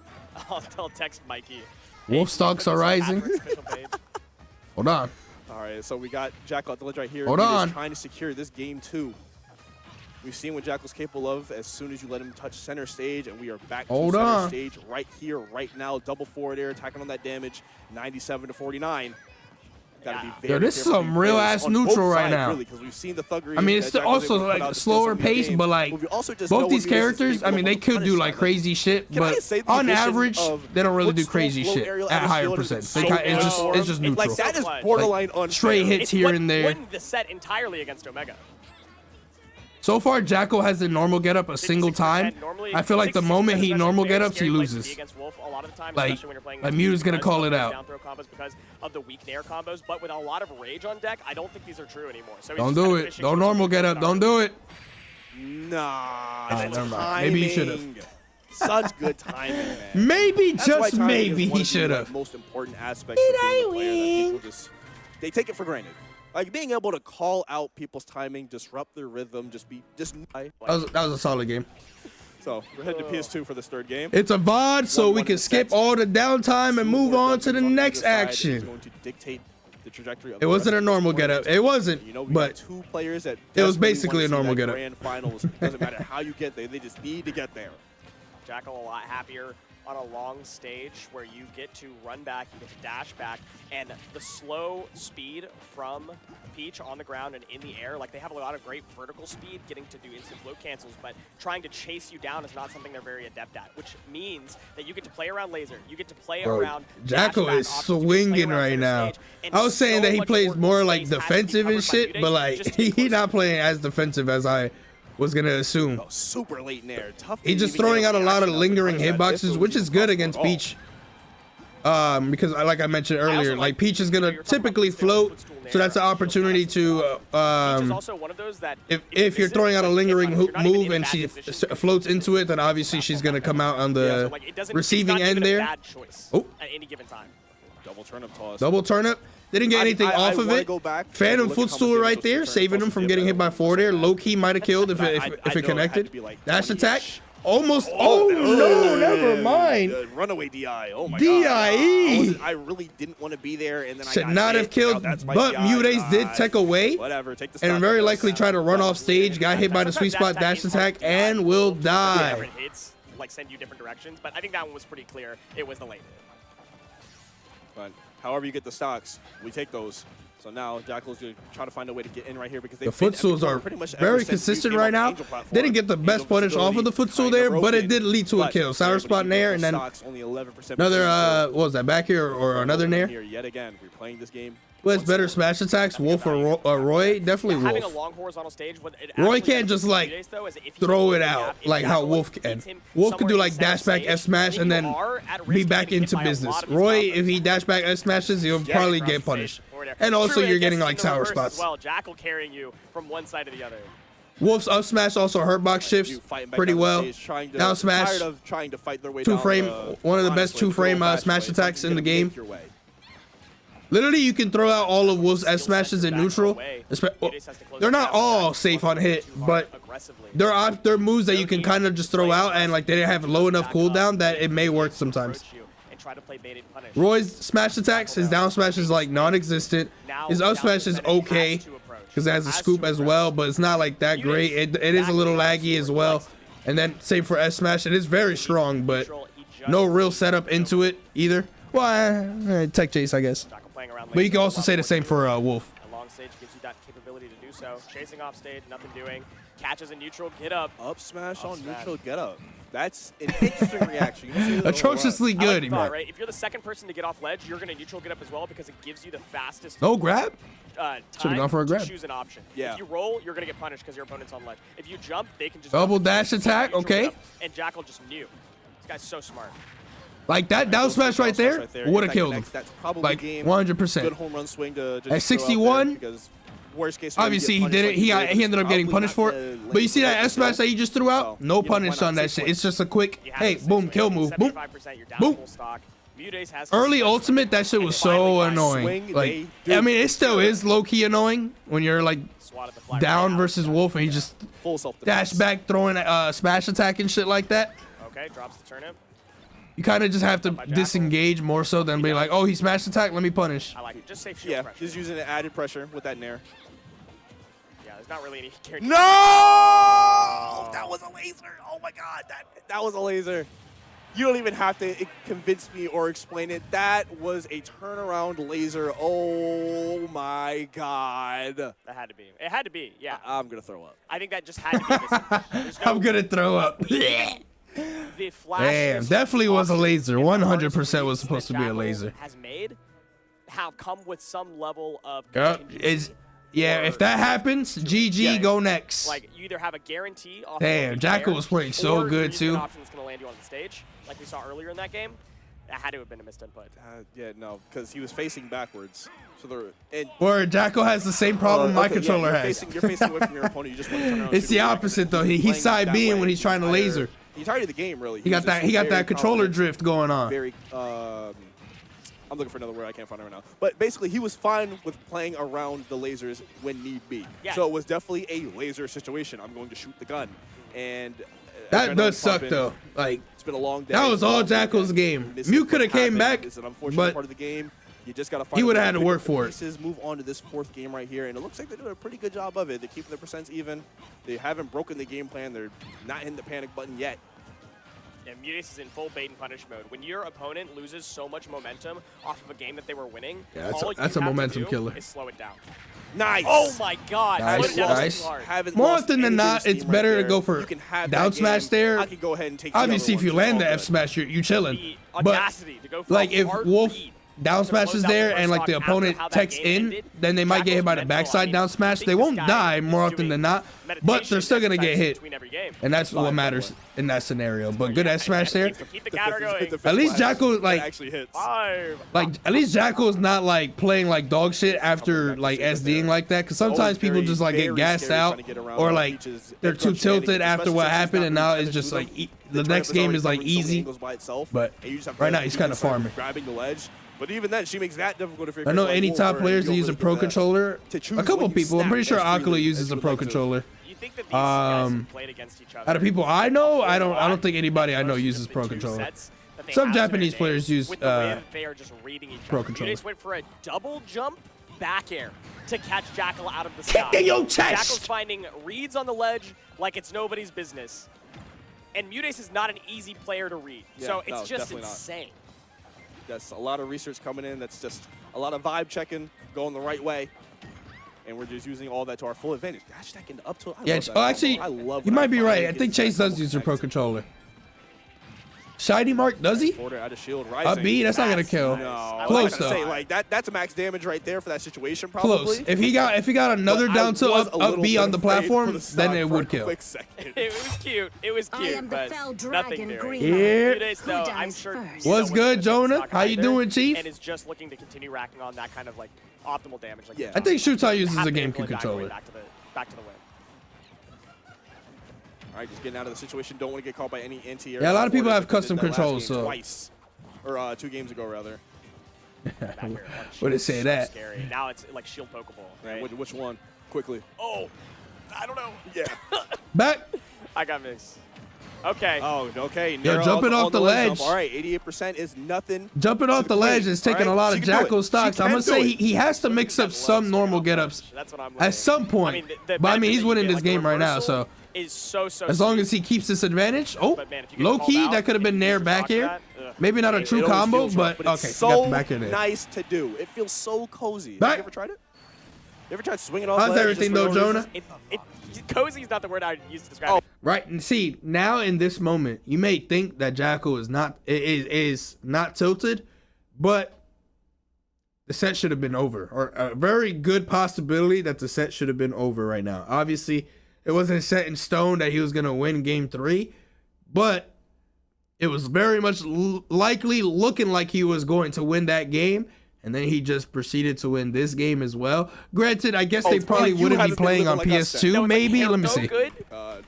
I'll text Mikey. Wolf stocks are rising. Patchwork's official page. Hold on. All right, so we got Jackal at the ledge right here. Hold He is on. trying to secure this game too. We've seen what Jackal's capable of as soon as you let him touch center stage, and we are back Hold to center on. stage right here, right now. Double forward air, attacking on that damage, 97 to 49. Gotta be Yeah. very Yo, this is careful some to real play ass on neutral both right sides, now. Really, because we've seen the thuggery. I mean, it's that still Jack's able also to put like out to steal some slower of your pace, games. but like we also just know both these when Mutis is characters, I capable mean, they of could do punish like that. crazy shit, Can I but say the on addition average, of they don't really do footstool, crazy float shit aerial at out of higher shield is percents. so It's just neutral. Like, that is Like, borderline unfair. straight hits It here and there. won the set entirely against Omega. So far, Jackal has the normal get up a single 56%. time. Normally, I feel like the 66% moment he is normal very get ups, he scary place to loses. be against Wolf a lot of the time, Like- especially when you're playing like against Mew's gonna guys call with it out. down throw combos because of the weak Nair combos, but with a lot of rage on deck, I don't think these are true anymore. So he's Don't just do kinda it. finishing Don't with normal some get up. Don't do it. Nah, Alright, the never mind. Maybe he should've. timing. Such good timing, man. Maybe, That's why just timing is maybe, one he of the, should like, have. most important aspects of being a player that people just they take it for granted. Like being able to call out people's timing, disrupt their rhythm, That was a solid game. So we're heading to PS2 for this third game. It's a VOD, so 1-1 we in can the skip sets. all the downtime and move on to the next It's action. going to dictate the trajectory of It the wasn't rest a of this normal get tournament. up. It wasn't, You know, we but got two players that it was desperately basically wanna a normal see that get up. Grand finals. Doesn't matter how you get there; they just need to get there. Jackal a lot happier on a long stage where you get to run back, you get to dash back, and the slow speed from Peach on the ground and in the air, like they have a lot of great vertical speed, getting to do instant float cancels, but trying to chase you down is not something they're very adept at, which means that you get to play around laser, you get to play around Jackal dash is back options, you get to play swinging around right center now. stage, and I was saying so that he much plays more more like space has to be defensive and covered by shit, Mudace but like just to be he's close. not playing as defensive as I was gonna assume. Oh, super late in there. Tough. to He's just even throwing get out a lot of reaction lingering out of that. If it hitboxes, was which is even good possible against at all. Peach. Because like I mentioned also earlier, like like- Peach is you know, gonna you're talking about typically footstool float, Nair, so that's an footstool opportunity Nair. to Peach is also one of those that if you're throwing out a lingering move and she floats floats into it, then obviously she's gonna come out on the receiving end there. Bad choice Oh. at any given time. Double turnip toss. Double turnip. Didn't get anything off of wanna it. go back Phantom and look at how much footstool damage right those there, turnip saving him tosses from did, getting but hit by forward air. Low key might have killed if I know it it had to connected. be like Dash 20-ish. attack. Almost. Oh no, never mind. Runaway DI. Oh my DIE. god. I really didn't want to be there, and then I Should got not hit. have killed, Now that's my but DI. Mudace did take away Whatever. Take the and stock very of likely this. try to run off stage. Got hit by the sweet spot dash attack and will die. Different hits like send you different directions, but I think that one was pretty clear. It was the late. But however you get the stocks, we take those. So now Jackal's going to try to find a way to get in right here because The footstools are very consistent right now. Didn't get the best punish off of the footstool there, but it did lead to a kill. Sour spot Nair, and then another, what was that, back here or another Nair? Here yet again, we're playing this game. Who has better smash attacks, Wolf or Roy? Definitely Having a Wolf. long horizontal stage, what it Roy actually can't does just for like Mudace, though, is if he throw can it get out gap, if like how Jackal Wolf hits can. him Wolf can do somewhere like in center dash back stage, F smash then and you then are at risk be of back getting hit into by a business. lot of these Roy, combos. if he dash back F smashes, he'll probably across get the punished. stage, over there. And also True, it you're gets getting in like the sour reverse spots. as well. Jackal carrying you from one side to the other. Wolf's up smash also hurt box shifts You fighting back pretty down the well. stage, trying to- Down smash, tired of trying to fight their way two down frame, the one of the line, best so two it's frame real fast smash way. attacks Something in the you're gonna game. make your way. Literally, you can throw out all of Wolf's F smashes in neutral. They're not all safe on hit, but there are moves that you can kind of just throw out, and like they have low enough cooldown that it may work sometimes. Roy's smash attacks, his down smash is like non-existent. His up smash is okay because it has a scoop as well, but it's not like that great. It is a little laggy as well. And then same for S smash, it is very strong, but no real setup into it either. Well, tech chase, I guess. But you can also say the same for Wolf. A long stage gives you that capability to do so. Chasing off stage, nothing doing. Catches in neutral, get up. Up smash Up on smash. neutral get up. That's an interesting reaction. You don't see that a whole lot. Atrociously I like good, the he thought, meant. right? If you're the second person to get off ledge, you're going to neutral get up as well because it gives you the fastest No grab? time gone for a grab. to choose an option. Yeah. If you roll, you're going to get punished because your opponent's on ledge. If you jump, they can just Double jump dash attack, neutral okay. get up, and Jackal just knew. This guy's so smart. Like that down smash right there would have killed him. That's probably Like game. 100%. Good home run swing to just At throw out there 61, because worst case scenario, obviously you he get did it. punished like He ended up getting probably punished not for gonna it. But you see that land S smash that he just threw out? No you know, why punish not on that 6 shit. points? It's just a quick, You have hey, the six boom, win, kill move, boom. 75%, you're down Boom. full stock. Mudace has Early to ultimate, that shit was so annoying. swing, Like, they do. I mean, it still is low key annoying when you're like swat at the fly down right versus out. Wolf and he just Full self dash back throwing smash attack and shit like that. Okay, drops the turnip. You kind of just have to disengage more so than be like, oh, he smash attack, let me punish. I like it. Just safe shield Yeah, pressure. just using the added pressure with that nair. Yeah, there's not really any guarantee. No! That was a laser. Oh my god, that was a laser. You don't even have to convince me or explain it. That was a turnaround laser. Oh my God. That had to be. It had to be, yeah. I'm going to throw up. I think that just had to be this. I'm gonna throw up. The flash Damn, definitely was a laser. 100% was supposed to be a laser. Has made have come with some level of Yeah, if that happens, GG, go next. Like you either have a guarantee off Damn, Jackal was playing so good too. Option that's gonna land you on the stage, like we saw earlier in that game. That had to have been a missed input. Yeah, no, because he was facing backwards. So Or Jackal has the same problem my controller has. You're facing away from your opponent. You just want to turn around. It's the opposite though. He's side B'ing when he's trying to laser. The entirety of the game, really. He got that controller drift going on. Very. I'm looking for another word. I can't find it right now. But basically, he was fine with playing around the lasers when need be. Yeah. So it was definitely a laser situation. I'm going to shoot the gun, and that does suck though. Like it's been a long day. that was all Jackal's game. Mew could have came back, It's an unfortunate but part of the game. You just got to find. he would have had to work for it. Move on to this fourth game right here, and it looks like they're doing a pretty good job of it. They're keeping their percents even. They haven't broken the game plan. They're not hitting the panic button yet. And Mutis is in full bait and punish mode. When your opponent loses so much momentum off of a game that they were winning, Yeah, all that's you a have momentum to do killer. is slow it down. Nice. Oh my God! Nice, Slow it down nice. too hard. Haven't More lost often than any not, steam it's right better there. to go for You can have down that smash game. there. I can go ahead and take the Obviously, other if you one. It's land all the F good. smash, you chilling. The But audacity to go for like a if hard Wolf read down to close smashes out the there first and like the stock after opponent how that techs game in, ended, then they might get hit by the Jackal's mental, backside I mean, down smash. I think They this won't guy die is more often doing than not, but they're meditation still gonna get exercises hit, between every game. and that's what matters in that scenario. But good F smash there. Keep the counter going. At least Jackal like actually hits. 5. Like at least Jackal is not like playing like dog shit after like SDing like that, because sometimes people just like get gassed out or like they're too tilted after what happened, and now it's just like the next game is like easy. But right now he's kind of farming. Grabbing the ledge. But even then, she makes that difficult if you're I know any top players that use a pro controller. A couple people. I'm pretty sure Akala uses a pro controller. You think that these guys have played against each other? Out of people I know, I don't think anybody I know uses pro controller. Some Japanese players use with the way that they are just reading each pro other. controller. Mutis went for a double jump back air to catch Jackal out of the sky. Kick in your chest! Jackal's finding reads on the ledge like it's nobody's business. And Mutis is not an easy player to read. Yeah, so no, it's just definitely not. insane. That's a lot of research coming in. That's just a lot of vibe checking, going the right way. And we're just using all that to our full advantage. Dash stacking up to. Yeah, actually, you might be right. I think Chase does use a pro controller. Shiny Mark, does he? Out of shield, A B, that's not gonna kill. No, Close I though. say, like that's a max damage right there for that situation. Probably. Close. If he got another down tilt up B on the platform, then it would kill. It was cute. It was I cute, am the but fell nothing dragon new. green. Yeah. Mutis, Who though, dies I'm sure first? What's good, Jonah? Stock How you either, doing, Chief? And is just looking to continue racking on that kind of like optimal damage. Like Yeah. I think Shutai uses a happy to GameCube pull it back away, controller. Back to the win. All right, just getting out of the situation. Don't want to get caught by any anti-air. Yeah, a lot of people have They did custom that last controls, game so- twice, or 2 games ago rather. Back here. Would it say So that? Scary. Now it's like shield pokeball. Man, Right? which one? Quickly. Oh, I don't know. Yeah. Back. I got mixed. Okay. Oh, okay. Yo, Nairo jumping on off the ledge ledge. jump. All right, 88% is nothing. Jumping off the ledge is taking a lot of Jackal stocks. I'm gonna say he has to mix up some normal get-ups That's what I'm at some point. But I mean, he's winning this game right now, so is so as long as he keeps this advantage. Oh, But man, if you get low called key, out, that could have been Nair you back should here. talk that. Ugh. Maybe not a It true always combo, feels rough, but it's okay, so got the back in there. nice to do. It feels so cozy. Back. Have you ever tried it? You ever tried swinging off How's ledge everything just for though, no reason? Jonah? Cozy is not the word I would use to describe Oh. it. Right, and see, now in this moment, you may think that Jackal is not tilted, but the set should have been over, or a very good possibility that the set should have been over right now. Obviously, it wasn't set in stone that he was going to win game 3, but it was very much likely looking like he was going to win that game. And then he just proceeded to win this game as well. Granted, I guess they probably you wouldn't had be to be playing on living like us then. PS2, No, it's like, maybe. hell Let me no see. good.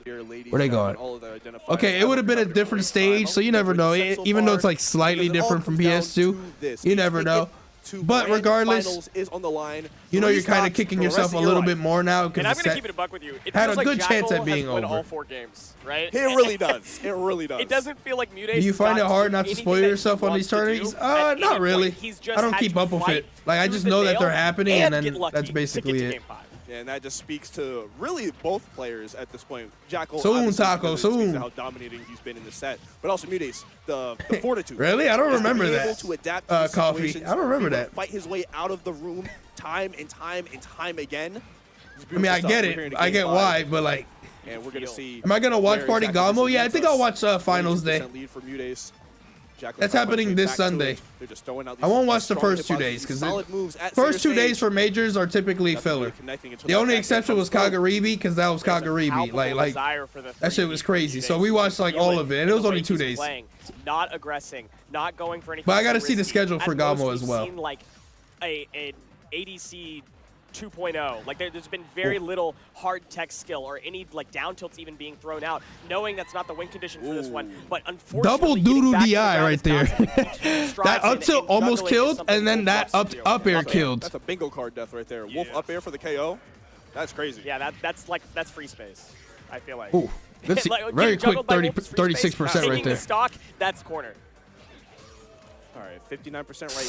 Dear ladies, Where they going? all of the identifiers. Okay, it would have been a different stage, so you never know. Even though it's like slightly different from PS2, you never know. But regardless, is on the line. you know you're kind of kicking yourself a little bit more now And because I'm the going to set keep it a buck with you. It had feels a like good chance Jackal at being has won over. all 4 games, right? It really does. It really does. It doesn't feel like Mutis. Do you find it hard not to spoil anything that yourself he on wants these to tournaments? do at Not any really. point. He's just I don't had keep to up with fight it. Like I tooth just and know that nail they're happening, and get then lucky that's to basically get to it. game 5. And that just speaks to really both players at this point. Jackal, Soon, obviously, Taco, because it speaks soon. to how dominating he's been in the set, but also Mutace, the fortitude. Really? I don't Just remember being that. able to adapt to Coffee. situations, I don't remember being able that. to Fight his way out of the room time and time and time again. I mean, I get it. I get why, but like, And we're gonna see. am I gonna watch where Party exactly Gamo? this Yeah, I leads think us. I'll watch Finals Day. 22% lead for Mutace. Jackal That's trying to happening punch this back to Sunday. it. They're just throwing out I won't these watch the strong first 2 hitboxes, days these because solid moves at first 2 center days stage. for majors are typically Nothing really filler. connecting until The that only back exception end was comes through. Kagaribi because that was There's a Kagaribi. palpable Like desire for the that shit 3D was crazy. for So Mutace. we watched like Feel all of it, and it was the way only 2 he's days. playing, not aggressing, not going for anything. But I gotta too see the risky. schedule for At most, Gamo as we've well. Seen like an ADC 2.0. Like there's been very little hard tech skill or any like down tilts even being thrown out, knowing that's not the win condition for this one. But unfortunately, Double getting doodoo back to the DI ground right is there. not something Peach strives That in, up tilt and almost juggling is killed, something and then Wolf that loves to do. up air That's a- killed. That's a bingo card death right there. Wolf up air for the KO. That's crazy. Yeah, that's free space. I feel like. Ooh, let's see. Like, getting Very quick, juggled by Wolf is free space. 36% right Taking there. the stock, that's corner. All right, 59% right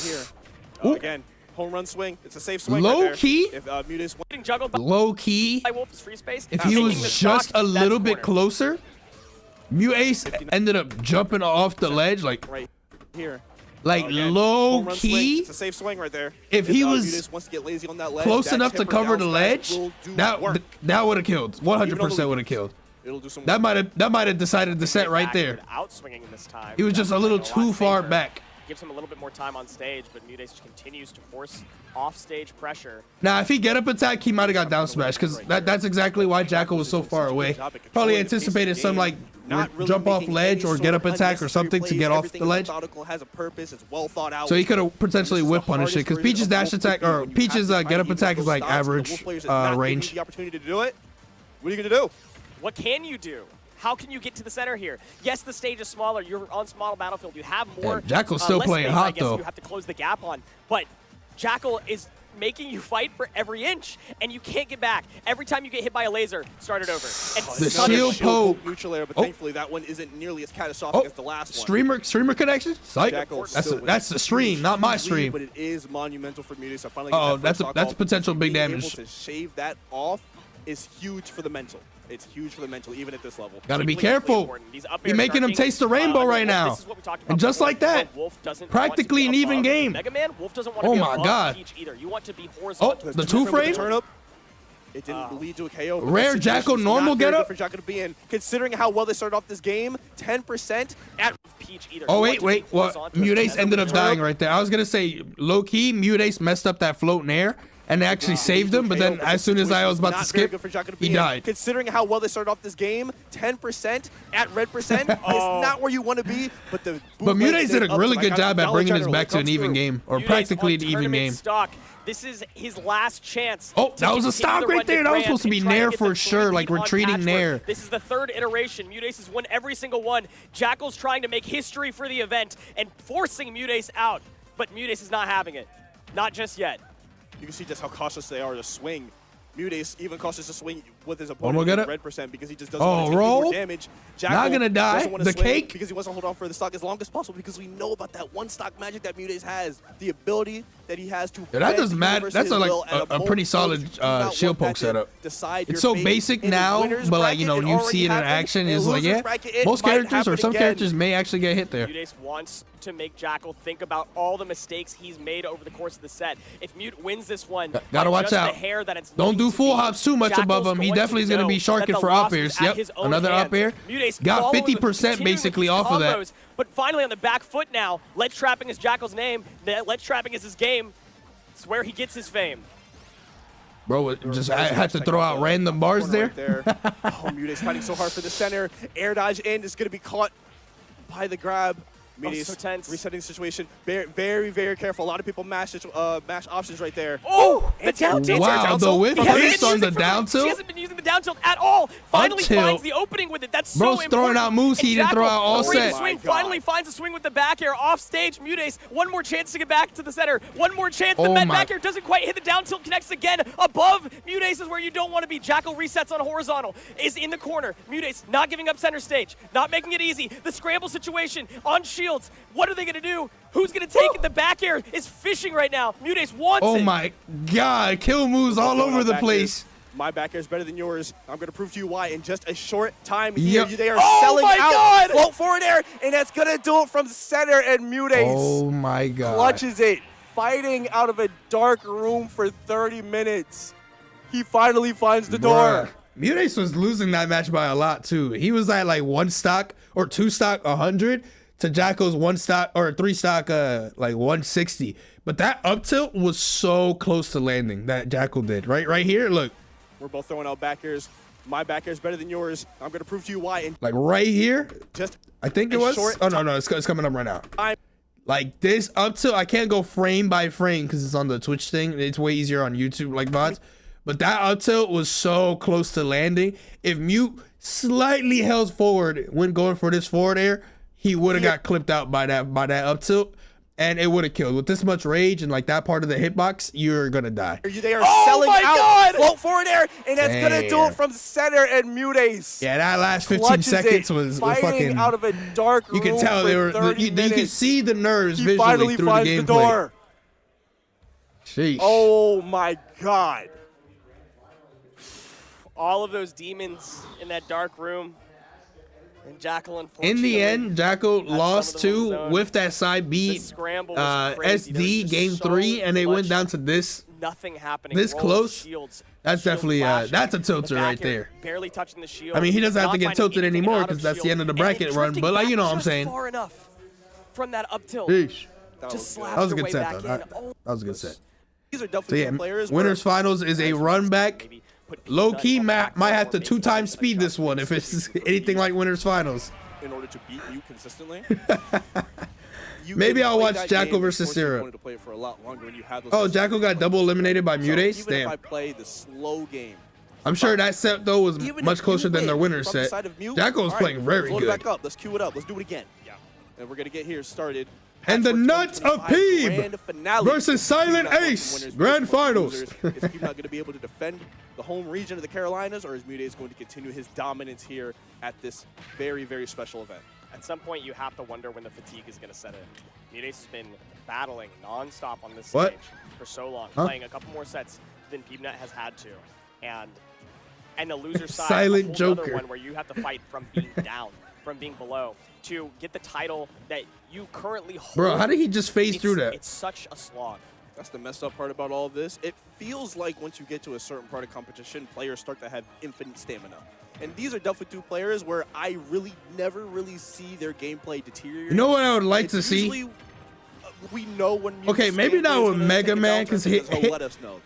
here. Ooh. Again, home run swing. It's a safe swing. Low right there. key? If Mutace wins, Getting juggled by Low key. Wolf is free space. If he Taking was the just stock, a that's little bit corner. closer, Mutace ended up jumping off the ledge like right here. low Again, home run swing. key. It's a safe swing right there. If he was Mutace wants to get lazy on that ledge, Close that enough to timber cover down the smash ledge. will do work. That would have killed. 100% would have killed. It'll do some That might have decided the set right Back there. without swinging this time. He was just a little Lot too far safer. back. Gives him a little bit more time on stage, but Mutace continues to force off-stage pressure. Now, if he get up attack, he might have got down smash because that's exactly why Jackal was so far away. Probably anticipated some like Not really jump off making ledge any or sort get of up attack or unnecessary something to plays. get off Everything the is ledge. methodical, has a purpose, it's well thought out. So he could have potentially This is whip the punished it hardest because version Peach's of dash Wolf attack to do or when you Peach's have to get up fight attack even is like those stocks, and the average Wolf players is not giving you range. the opportunity to do it. What are you gonna do? What can you do? How can you get to the center here? Yes, the stage is smaller. You're on smaller battlefield. You have more. Yeah, Jackal's still less playing space, hot, I guess, though. You have to close the gap on. But Jackal is making you fight for every inch, and you can't get back. Every time you get hit by a laser, start it over. And The suddenly- shield poke. Neutral air, but Oh. thankfully that one isn't nearly as catastrophic as the last one. Streamer connection. Psych. Jackal That's still with that's a the stream, huge not my lead, stream. But it is monumental for Mutace. I finally Uh-oh, get that first stock that's off. potential big Being damage. Able to shave that off is huge for the mental. It's huge for the mental, even at this level. Gotta be Critically careful. important. These up You're airs making him start taste the being, rainbow right Wolf, now. this is what we talked about And just before. like that, Wolf doesn't practically want an to be even above game. Mega Man, Wolf doesn't want to Oh be my above God. Peach either. You want to be Oh, horizontal. the two frame. Turn up. It didn't lead to a KO. but Rare the Jackal situation's normal not very get good up? for Jackal to be in. Considering how well they started off this game, 10% at Peach either. Oh, You want wait. to be What? horizontal. Mutace ended up turn dying up. right there. I was going to say, low key, Mutace messed up that float in air and actually saved him. But then as soon as I was about to skip, he died. Considering how well they started off this game, 10% at red percent is not where you want to be. But the But bootleg Mutace stayed did a up really like good a job at Dollar bringing this General. back It to an comes even through. game, or Mutace practically on an even tournament game. Stock. This is his last chance. Oh, to that was a continue stock the right run there. That was Grand supposed to and be try Nair get for the sure, lead like on retreating Patchwork. Nair. This is the third iteration. Mutace has won every single one. Jackal's trying to make history for the event and forcing Mutace out, but Mutace is not having it. Not just yet. You can see just how cautious they are to swing. Mutace even cautious to swing with his One more opponent get with it. red percent because he just doesn't Oh, want to take roll. more damage. Not gonna die. doesn't want to The swing cake. because he wants to hold on for the stock as long as possible because we know about that one stock magic that Mutace has, the ability that he has to. Yeah, that does bend mad. universe That's his a, like will at a moment pretty notice. solid You do not shield want that poke to setup. decide It's your so fate. basic In the now, winner's but like you know, bracket, it you already see it in happened. action. In Is the like loser's yeah, bracket, it most might characters or happen some again. characters may actually get hit there. Mutace wants to make Jackal think about all the mistakes he's made over the course of the set. If Mute wins this one, Gotta by watch just out. the hair that it's Don't looking do to full be, hops too much above Jackal's him. He going definitely is gonna know be that sharking the for loss up airs. was at Yep, his own another up hands. air. Mutace Got following with 50% continuing basically with off of that. combos, but finally on the back foot now. Ledge trapping is Jackal's name. Ledge trapping is his game. It's where he gets his fame. Bro, just I had to throw out random bars Corner there. right there. Oh, Mutace fighting so hard for the center. Air dodge in is going to be caught by the grab. Mutace so tense. resetting the situation. Very, very, very careful. A lot of people mash options right there. Oh, the down tilt. Wow, the whip He punish on the down She tilt. hasn't been using the down tilt at all. Finally tilt. finds the opening with it. That's so Bro's important. throwing out moves he And didn't throw Jackal, out all free set. swing, Oh my God. finally finds a swing with the back air off stage. Mutace, one more chance to get back to the center. One more chance. The Oh med my- back air doesn't quite hit the down tilt, connects again. Above, Mutace is where you don't want to be. Jackal resets on horizontal, is in the corner. Mutace not giving up center stage, not making it easy. The scramble situation on shields. What are they going to do? Who's going to take it? The back air is fishing right now. Mutace wants it. Oh my God, kill moves all over the place. My back air is better than yours. I'm going to prove to you why in just a short time Yep. here. They are Oh selling my out. God. Float forward air, and that's going to do it from center, and Mutace Oh my God. clutches it, fighting out of a dark room for 30 minutes. He finally finds the door. Bruh. Mutace was losing that match by a lot too. He was at like 1 stock or 2 stock 100 to Jackal's 1 stock or 3 stock like 160. But that up tilt was so close to landing that Jackal did. Right here, look. We're both throwing out back airs. My back air is better than yours. I'm going to prove to you why in Like right here. just I think it a was. short Oh no, it's coming up right now. time. Like this up tilt, I can't go frame by frame because it's on the Twitch thing. It's way easier on YouTube like VODs. But that up tilt was so close to landing. If Mute slightly held forward when going for this forward air, he would have got clipped out by that up tilt, and it would have killed. With this much rage and like that part of the hitbox, you're gonna die. They are Oh selling my out. God. Float forward air, and that's going to do Damn. it from center, and Mutace Yeah, that last 15 clutches seconds it, was fighting fucking. out of a dark You room could tell they for were. 30 You could minutes. see the nerves He visually finally through the finds the gameplay. door. Sheesh. Oh my God. All of those demons in that dark room. And Jackal, In unfortunately, the end, Jackal lost some of them to zone. with that side the beat scramble was crazy. There was SD just game so 3, and they went much down to this. nothing happening. This Rolling close? shields, That's shield definitely flashing, that's a the tilter back right air there. Barely touching the shield. I mean, he doesn't have to not get finding tilted anything anymore out of 'cause that's the shield, end of the and bracket run, drifting but, like, you know back what I'm just saying. Far enough from that up tilt. Sheesh. That Just was slapped That was a her good way set back though. in. That Oh, was a good set. These are So definitely yeah, two players. winners where finals is a run back. maybe put Low Peanut key, on might back have to row, 2 times maybe speed this one if it's anything like winners finals. in order to beat you consistently. You Maybe can I'll play watch that Jackal game, versus of course, you Syrup. wanted to play it for a lot longer when you have those Oh, sessions. Jackal got double eliminated by So Mutace. even if I Damn. play the slow game, I'm sure that set though was even much if closer you than their win winner from the set. side of Mute, Jackal was all right, playing very load it good. back up. Let's queue it up. Let's do it again. Yeah. And we're gonna get here started. And the Patchwork nuts of 2025 Peeb grand finale. versus Silent Peeb not Ace, winners, grand Peeb finals. losers. Is Peeb not going to be able to defend the home region of the Carolinas, or is Mutace going to continue his dominance here at this very, very special event? At some point, you have to wonder when the fatigue is going to set in. Mutace has been battling nonstop on this What? stage for so long, Huh? playing a couple more sets than Peebnut has had to, and the loser side, Silent a whole Joker. other one where you have to fight from being down, from being below, to get the title that you currently hold. Bro, how did he just phase through that? It's such a slog. That's the messed up part about all of this. It feels like once you get to a certain part of competition, players start to have infinite stamina. And these are definitely two players where I really never really see their gameplay deteriorate. You know what I would like It's to see? usually, we know when Okay, maybe not with Mega Man, 'cause he'll he- let us know.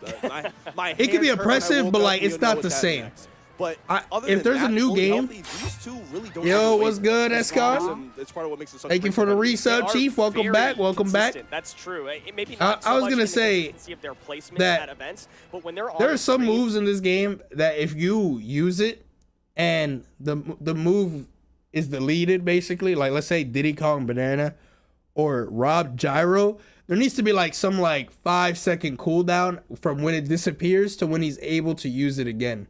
My It could be hands hurt when I impressive, woke but, up, like, we'll it's know not what the that same. next. But I- other if than there's a that, new fully game- healthy, these two really don't Yo, have to what's wait good, as Escott? long, and it's part of what makes it such Thank a you great for the competitive They resub, are Chief. Welcome very back. Welcome back. consistent. That's true. It maybe I not so was much gonna in the say consistency of their placement that at events, but when they're on There the are some screen, moves in this game that if you use it and the move is deleted, basically, like let's say Diddy Kong Banana or Rob Gyro, there needs to be like some like 5-second cooldown from when it disappears to when he's able to use it again.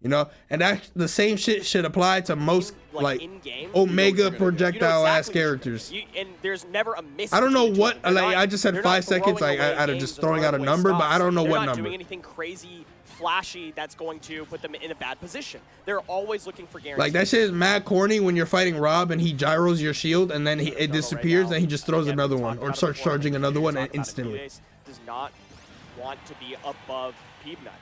You know, and that the same shit should apply to most like in-game, Omega you know projectile ass exactly characters. and there's never a miss. I don't know between the two what, of them. They're like, not- I just said they're 5 not throwing seconds, like, away out of games just and throwing out a away number, but stops. I don't know They're what not number. doing anything crazy, flashy that's going to put them in a bad position. They're always looking for guarantees. Like that shit is mad corny when you're fighting Rob and he gyros your shield and then it disappears and he just throws another one or starts charging another one instantly. Mutace does not want to be above Peebnut.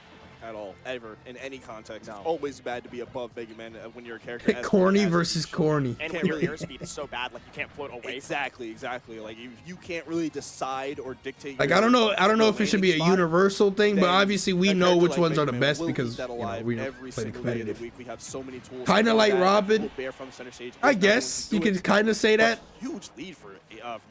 at all, ever, in any context. No. It's always bad to be above Mega Man when you're a character. as Corny as versus you should. corny. And Can't when your really- airspeed is so bad, like you can't float away. Exactly. Like you can't really decide or dictate. Like your- I don't know your if it should be a landing spot. universal thing, but Then obviously we a know character which like ones are Mega the Man best will keep because that you know alive we every play the single day of the competitive. week. We have so many tools. Kinda to do like that. Robin. We'll bear from center stage. I If guess no you one can could do it. kind of say that, Huge lead for.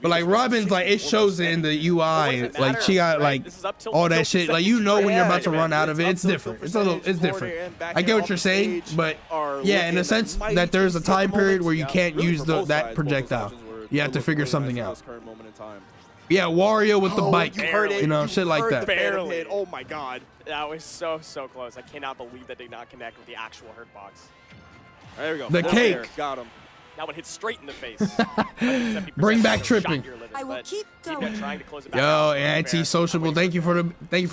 but like Robin's like it shows it in the UI, doesn't like she got matter, right? like This is up tilt, all tilt that shit. Like percentage. you know when you're Yeah, about to man, run out of it. up It's the different. It's a little, it's percentage different. forward and back I end get what off you're the saying, stage but are yeah, in a looking sense mighty that there's a decent at time the period moment. where you can't Really use for both that sides, both projectile. options were You have to look figure really something nice at out. this current moment in time. Yeah, Wario with the Oh, bike, you heard it. you know, You shit like heard that. the phantom Barely. hit. Oh my god. That was so close. I cannot believe that did not connect with the actual hurt box. There we go. The Full cake. air. Got him. That one hit straight in the face. 170% Bring back shot tripping. your livers, I will but keep Peanut going. trying to close it back Yo, out. anti-sociable. Thank you for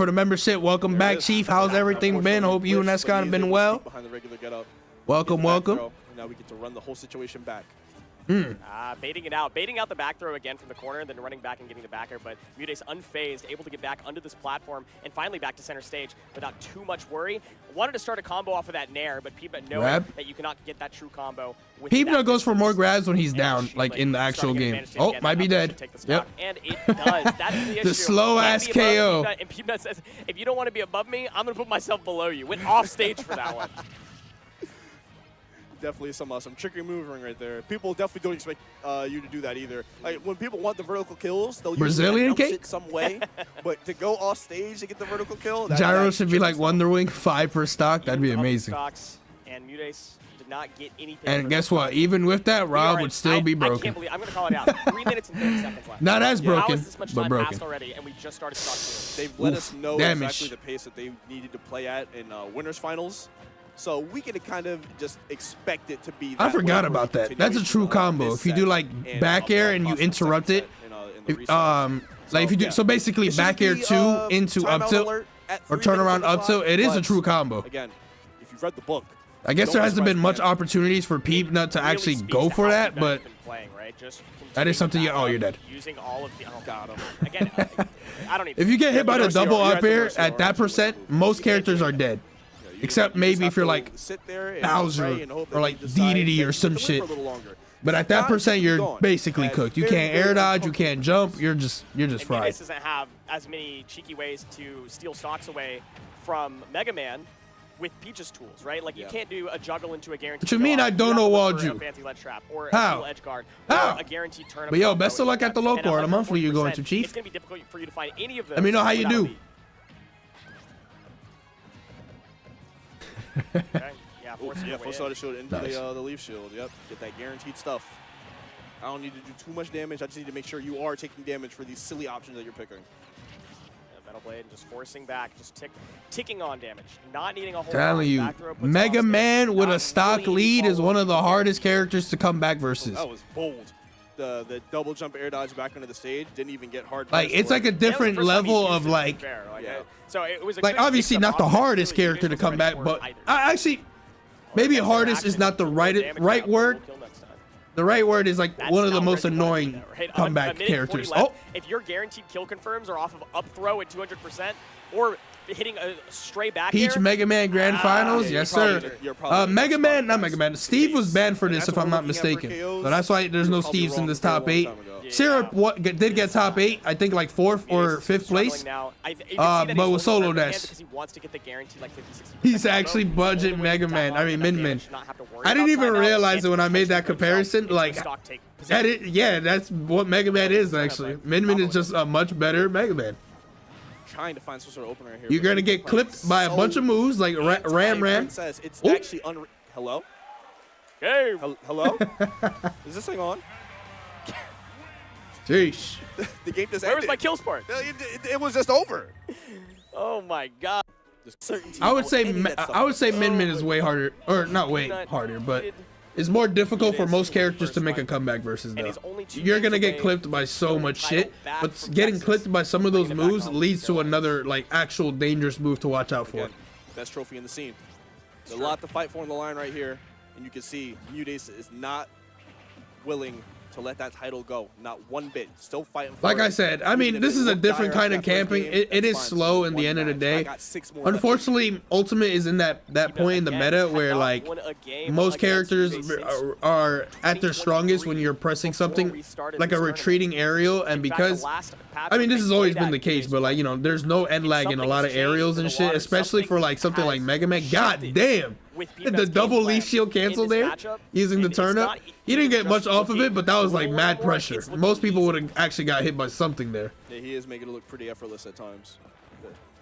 the membership. Welcome There back, it is. Chief. How's everything been? Hope you and Blitz, Escon have but he been is able to well. sneak behind the regular get-up. Welcome, Get the back welcome. throw, and now we get to run the whole situation back. Baiting it out. Baiting out the back throw again from the corner, then running back and getting the backer. But Mudace unfazed, able to get back onto this platform and finally back to center stage without too much worry. Wanted to start a combo off of that Nair, but Peanut knowing Grab. that you cannot get that true combo. With Peanut that goes for more grabs when he's and down, she, like in the actual starting to get game. advantage Oh, again. might be That dead. should take the stock, Yep. and it does. That's the issue. slow Can't ass be above KO. Peanut, and Peanut says, if you don't want to be above me, I'm going to put myself below you. Went off stage for that one. Definitely some trickery moving right there. People definitely don't expect you to do that either. Like when people want the vertical kills, they'll Brazilian usually announce cake? it some way. But to go off stage to get the vertical kill, that, Gyro that should be like tricky Wonder Wing 5 per stock. That'd be Even up amazing. stocks, and Mudace did not get anything. And for guess this what? fight. Even with that, We Rob are would at- still be I can't broken. believe I'm going to call it out. 3 minutes and 30 seconds left. Not as How broken, is this much but time broken. passed already, and we just started stock 2? They've let Oof, us know damage. exactly the pace that they needed to play at in winners finals. So we can kind of just expect it to be. I that way forgot for about that. That's a continuation true of combo. this If you do set like and back air and you across the second interrupt it, set in the if, reset. like if you do yeah. so basically It should back air be, 2 into up timeout tilt alert at or 3 turn minutes around on the up tilt, clock, it is a but true combo. Again, if you've read the book, I guess don't there hasn't mess been with much man. opportunities for Peanut to Really actually speaks go to for how that, Peanut but has been playing, right? Just that is something continuing you- oh, to you're back dead. up, Using all of the got him. again, I don't even. if you get hit by the mercy double you're at up the air mercy at of that our percent, move. most characters are dead. Yeah, you Except just maybe have if you're to like sit there and Bowser pray and hope that or they like decide DDD that or you some can live shit. for a little longer. But at that Not percent, you're gone. basically And cooked. You very, can't very air dodge, you uncomfortable. can't jump. You're just And fried. Mudace doesn't have as many cheeky ways to steal stocks away from Mega Man with Peach's tools, right? Like you Yeah. can't do a juggle into a guaranteed. What you mean kill-off. I don't have know to look walled for you? a fancy ledge trap or How? a dual edge guard How? or a guaranteed turn. But yo, best of luck at the low card. I'm on for you going to, Chief. It's gonna be difficult for you to find any of those. Let me know how you without a do. lead. Okay. Yeah, Ooh, forcing yeah, your way full in. starter shield into Nice. the leaf shield. Yep, get that guaranteed stuff. I don't need to do too much damage. I just need to make sure you are taking damage for these silly options that you're picking. Metal Blade just forcing back, just ticking on damage, not needing a whole Telling lot. you, Back throw puts Mega off Man stage, with not a stock really lead is one of the following hardest characters to come back versus. That was bold. The double jump air dodge back onto the stage didn't even get hard. Like pressed it's or like a anything. Yeah, it was the different first time he level used of it, to be like, fair, Yeah. So it was a like good obviously mix of not the offense, hardest really. character to Mudace come wasn't back, ready but for either. actually maybe Defensive hardest is action, not the low right damage right out, word. full kill next time. The right word is like That's one of the not most where you wanna be, annoying though, right? A comeback minute and 40 characters. left, Oh, if your guaranteed kill confirms are off of up throw at 200% or hitting a stray back Peach air, Mega Man Grand Finals, yeah, yes you're sir. probably- you're probably Mega spot Man, on, not guys. Mega Man. Steve was banned for And this that's if what I'm we're not looking at for mistaken. KOs. So that's why there's no You're probably Steves in wrong this for a top long 8. time ago. Yeah. Syrup did get top 8, I think like 4th or Mudace 5th place. struggling now. You can see but that he's with holding solo the hand dash. because he wants to get the guaranteed like 50-60%. He's combo. actually It's the budget only way Mega to Man. tap I off mean, that Min Min. damage, not have to worry I didn't about even timeout, realize and it when I made that potentially put himself comparison. into a Like, stock take that position. is, yeah, that's what Mega Man is actually. Min Min is just a much better Mega Man. Trying to find some sort of opener here. You're but gonna he's get playing clipped by a so bunch of moves like Ram Ram. anti-Princess. It's Ooh. actually Hello? Game. Hello? Is this thing on? Jeez. The game just Where was ended. my kill sport? It was just over. Oh my god. Certainty I would on say any of that stuff. I would say Min Min is way harder, or not way harder, but it's more difficult for most characters to make a comeback versus And though. he's only 2 You're gonna games get away clipped by so from much title shit, back but from getting Texas. clipped by some of those Bringing it back moves home. leads to another like actual dangerous move to watch out for. Again, best trophy in the scene. There's a lot to fight for on the line right here, and you can see Mudace is not willing to let that title go. Not one bit. Still fighting for Like it. I said, I Even mean, if this it is a looked different dire kind of after that first camping. game, It that's is fine. slow in the One end of the match. day. I got 6 more left. Unfortunately, Ultimate is in that point in the meta where like most characters are at their strongest when you're pressing something like a retreating aerial, and because I mean this has always been the case, but like you know there's no end lag in a lot of aerials and shit, especially for like something like Mega Man. God damn. The double leaf shield cancel there using the turn up. He didn't get much off of it, but that was like mad pressure. Most people would have actually got hit by something there. Yeah, he is making it look pretty effortless at times.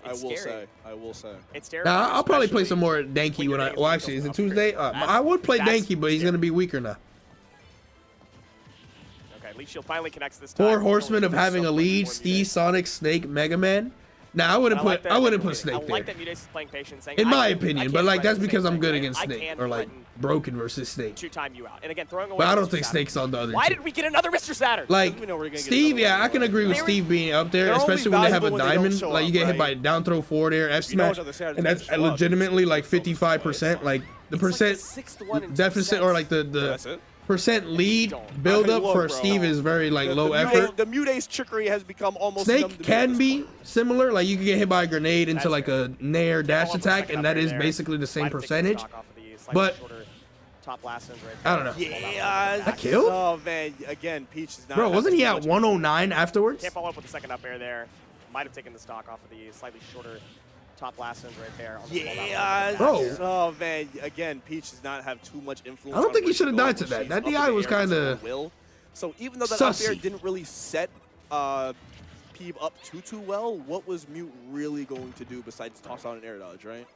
I It's will scary. say. I will say. It's terrifying. Now I'll probably play especially some more Danky when when you're I. getting Well, those actually, is it upgrades. Tuesday? I would play That's Danky, but he's scary. gonna be weaker now. Okay, Leaf Shield finally connects this time. Four horsemen of There's having so a much lead: more Steve, Mudace. Sonic, Snake, Mega Man. Now I wouldn't like put. that I wouldn't they're put doing it. Snake I like there. that Mudace is playing patient, saying, In I my can't opinion, but like threaten that's the because same I'm thing, good right? against I Snake can or like threaten Broken versus Snake. to time you out. And again, throwing away. But I don't Mr. think Saturn. Snake's on the other Why two. did we get another Mr. Saturn? Like we know we're gonna get Steve, another yeah, one I can anyway. agree with They were- Steve being up there, they're only especially when they have a valuable when they don't diamond. show Like you up, get hit by right? down throw forward air, F You know smash, each other Saturdays and are that's gonna show up. legitimately like 55%. Like the It's percent like the sixth one in 2 deficit or like the That's it. percent lead Don't. build up Look, for bro. Steve is very like The- low the effort. The Mudace trickery has become almost numb to Snake me can at this be point. similar. Like you can get hit by a grenade into That's like fair. a nair dash Follow up with attack, second and up that air is there. basically the same Might have taken the percentage. stock off of the slightly But shorter top last ends right I don't there. know. Yeah, That kill? Oh man, again, Peach is not. Bro, wasn't he having at too much 109 afterwards? Can't follow up with the second up air there. Might have taken the stock off of the slightly shorter top last ends right there. On the small Yeah, down Bro. Oh man, again, Peach does not have too much influence. I don't on think he where should have goes died to when that. she's That up in DI the was air because of kinda her will. So even though that up air sussy. didn't really set Peeb up too well, what was Mute really going to do besides toss out an air dodge, right?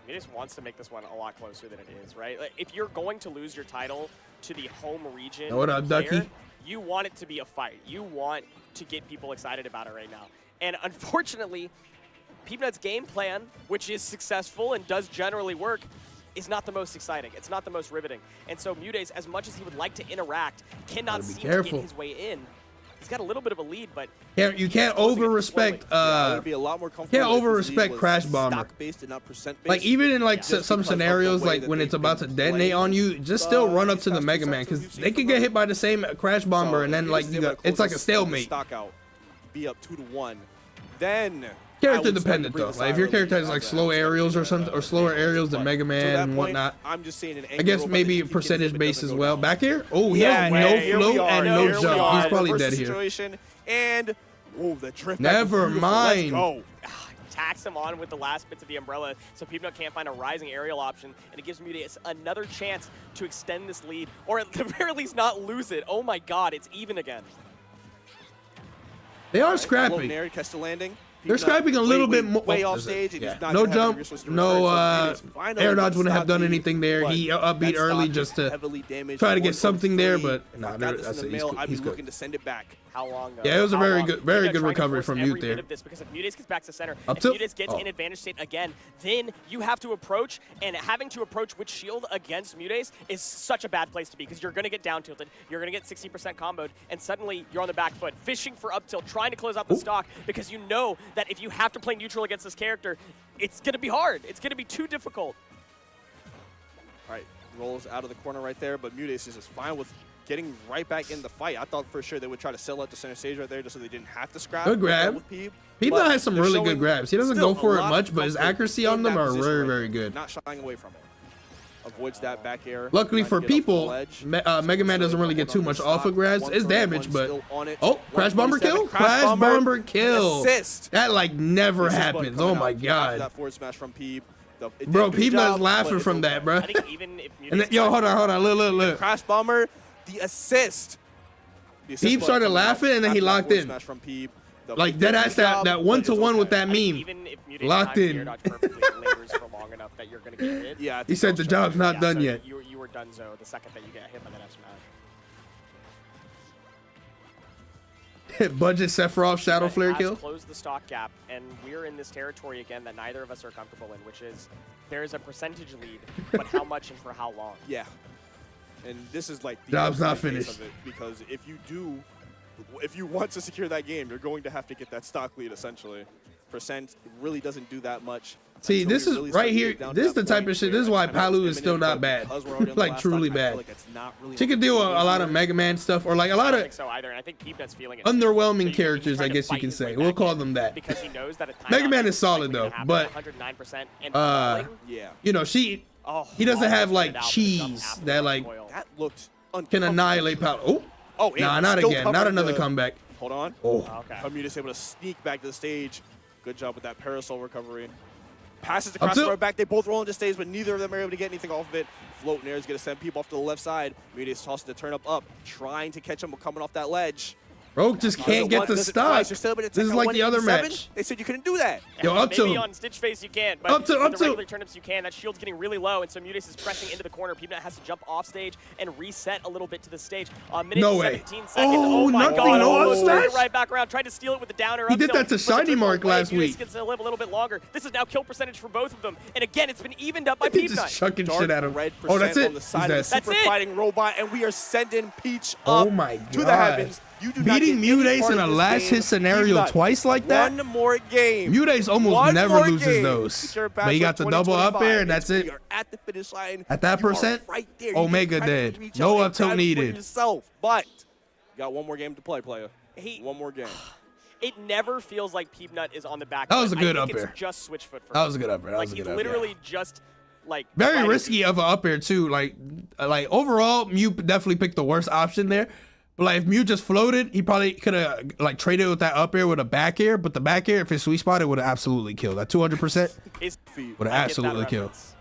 He just wants to make this one a lot closer than it is, right? Like, if you're going to lose your title to the home region, Now what up, player, Ducky? you want it to be a fight. You want to get people excited about it right now. And unfortunately, Peanut's game plan, which is successful and does generally work, is not the most exciting. It's not the most riveting. And so Mudace, as much as he would like to interact, cannot Gotta be seem careful. to get his way in. He's got a little bit of a lead, but Yeah, you can't closing it over-respect. slowly. I would be a lot more comfortable. can't if his lead over-respect was Crash Bomber. stock-based and not percent-based. Like even in like Just some because of the scenarios, way like that when they've it's about to been detonate on you, just still run up to the these Mega past Man two because sets you've they seen could from get her. hit by the same Crash Bomber, So and then if like he you was able got to it's like a close this stalemate. Stock out, be up 2-1, then Character I would start to dependent breathe though. a sigh Like if of your relief character has as like a- slow as a aerials or champion, something, or slower aerials than but Mega to Man that and point, whatnot. I'm just saying an I guess angry maybe robot that keeps getting percentage hit based doesn't as go well. down. Back here? Oh, he Yeah, has man, no here we float are, and no here we jump. are. He's probably Reverse dead the here. situation, and the drift back Never is beautiful. mind. Let's go. Tax him on with the last bits of the umbrella, so Peanut can't find a rising aerial option, and it gives Mudace another chance to extend this lead, or at the very least not lose it. Oh my god, it's even again. They are Floating scrapping. air, catch the landing. They're Peanut scrapping a little bit more. way oh, off is it? stage, and Yeah. he's not No gonna have the jump, resources to no reverse, so Mudace finally air dodge wouldn't have stopped done the- anything there. but He that upbeat early stock just is to heavily damaged. try to get something there, 1.3. but If nah, I got there- this that's in it. the mail, He's I'd be good. looking to send it back. How long? Though? Yeah, it was a How very long? good- very Peanut good trying to recovery force from every Mute bit there. of this, because if Mudace gets back to center, Up if tilt. Mudace gets Oh. in advantage state again, then you have to approach, and having to approach with shield against Mudace is such a bad place to be, because you're going to get down tilted, you're going to get 60% comboed, and suddenly you're on the back foot, fishing for up tilt, trying to close out the Ooh. stock, because you know that if you have to play neutral against this character, it's going to be hard. It's going to be too difficult. All right, rolls out of the corner right there, but Mudace is just fine with getting right back in the fight. I thought for sure they would try to sell out the center stage right there just so they didn't have to scrap. Good grab. With Peeb. Peanut But has some they're really showing good grabs. He doesn't still go for a it lot much, of but his comfort accuracy in on them that are position very, right very there. good. Not shying away from it. Avoids that back air. Luckily trying for to get up the people, ledge. Mega Man doesn't really get too much off of grabs. It's damage, but oh, Crash Bomber kill? Crash Bomber kill. Assist. That like never This is what happens. coming Oh my out after god. That forward smash from Peeb. It Bro, did a good Peanut's job, laughing but from it's that, okay. bro. I think even if Mudace And then, yo, hold on, look. Crash Bomber, the assist. The assist Peeb button started coming out laughing, and then he after that locked forward in. smash from Peeb. Like It did dead a ass good job, that but one it's to one with okay. that I think meme. even if Mudace Locked times the in. air dodge perfectly, it lingers for long enough that you're going to get hit. Yeah, I He think said so. the job's not Yeah, done so yet. You were donezo the second that you get hit by that F smash. Budget Sephiroth Shadow But Flare has kill. closed the stock gap, and we're in this territory again that neither of us are comfortable in, which is there is a percentage lead, but how much and for how long? Yeah. And this is like the Job's not ultimate case finished. of it, because if you want to secure that game, you're going to have to get that stock lead essentially. Percent really doesn't do that much. See, until this we is really right start to here. get down to This is that the type point of shit. where This is why timeout's Palu is imminent, still not but bad. because we're already on the Like last truly stock, I feel bad. like it's not really She could do a lot of Mega Man stuff, or like a lot I don't of think so either, and I think Peanut's feeling it. underwhelming he's characters, trying I to guess you fight can his way say. We'll back call in them that. because he knows that a Mega Man timeout is solid, likely to though, happen but, at 109% and falling. Yeah. You know, he doesn't almost have like get out, but the jump cheese after that the like recoil. That looked can uncomfortable. annihilate Palu. Oh, Oh, and nah, he's not still again. Not covering another the- comeback. Hold on. Oh, Okay. Mudace able to sneak back to the stage. Good job with that parasol recovery. Passes Up across tilt. the right back. They both roll into stage, but neither of them are able to get anything off of it. Floating air is going to send people off to the left side. Mudace tosses the turn up, trying to catch him coming off that ledge. Bro just can't get the stock. This is like the other match. They said you couldn't do that. Yo, up to Maybe him. on Stitch Face you can, but Up to, in up the to. regular turnips you can. That shield's getting really low, and so Mudace is pressing into the corner. Peanut has to jump off stage and reset a little bit to the stage. Minute No and way. 17 seconds. Oh, my nothing, God. no Almost upstage? threw it right back around. Tried to steal it with the downer. He up did tilt, that to but the Shiny triple Mark away. last Mudace week. gets to live a little bit longer. This is now kill percentage for both of them, and again, it's been evened up by He Peanut. just chucking Dark shit at him. red Oh, that's percent it. on the He's side dead. of the super That's it. fighting robot, and we are sending Peach Oh up my to the God. heavens. You do not Beating get any Mudace part in of a this last game. hit scenario Peanut, twice like that? One more game. Mudace almost One never more loses game. those. Secure But he got the double up air, and that's it. We are at the finish line. At that You are percent, right there. You Omega can practically dead. reach No out and up tilt grab it for needed. yourself, but you got one more game to play, player. He- One more game. It never feels like Peanut is on the back. That was a foot. good I up think air. It's just switch foot for That him. was a good up air. That Like was a he's good up air. literally just like Very fighting risky of an up air too. Like overall, Mew definitely picked the worst option there. But like if Mew just floated, he probably could have like traded with that up air with a back air. But the back air, if it's sweet spot, it would have absolutely killed. That 200% His Feet. would I get have that absolutely killed. reference.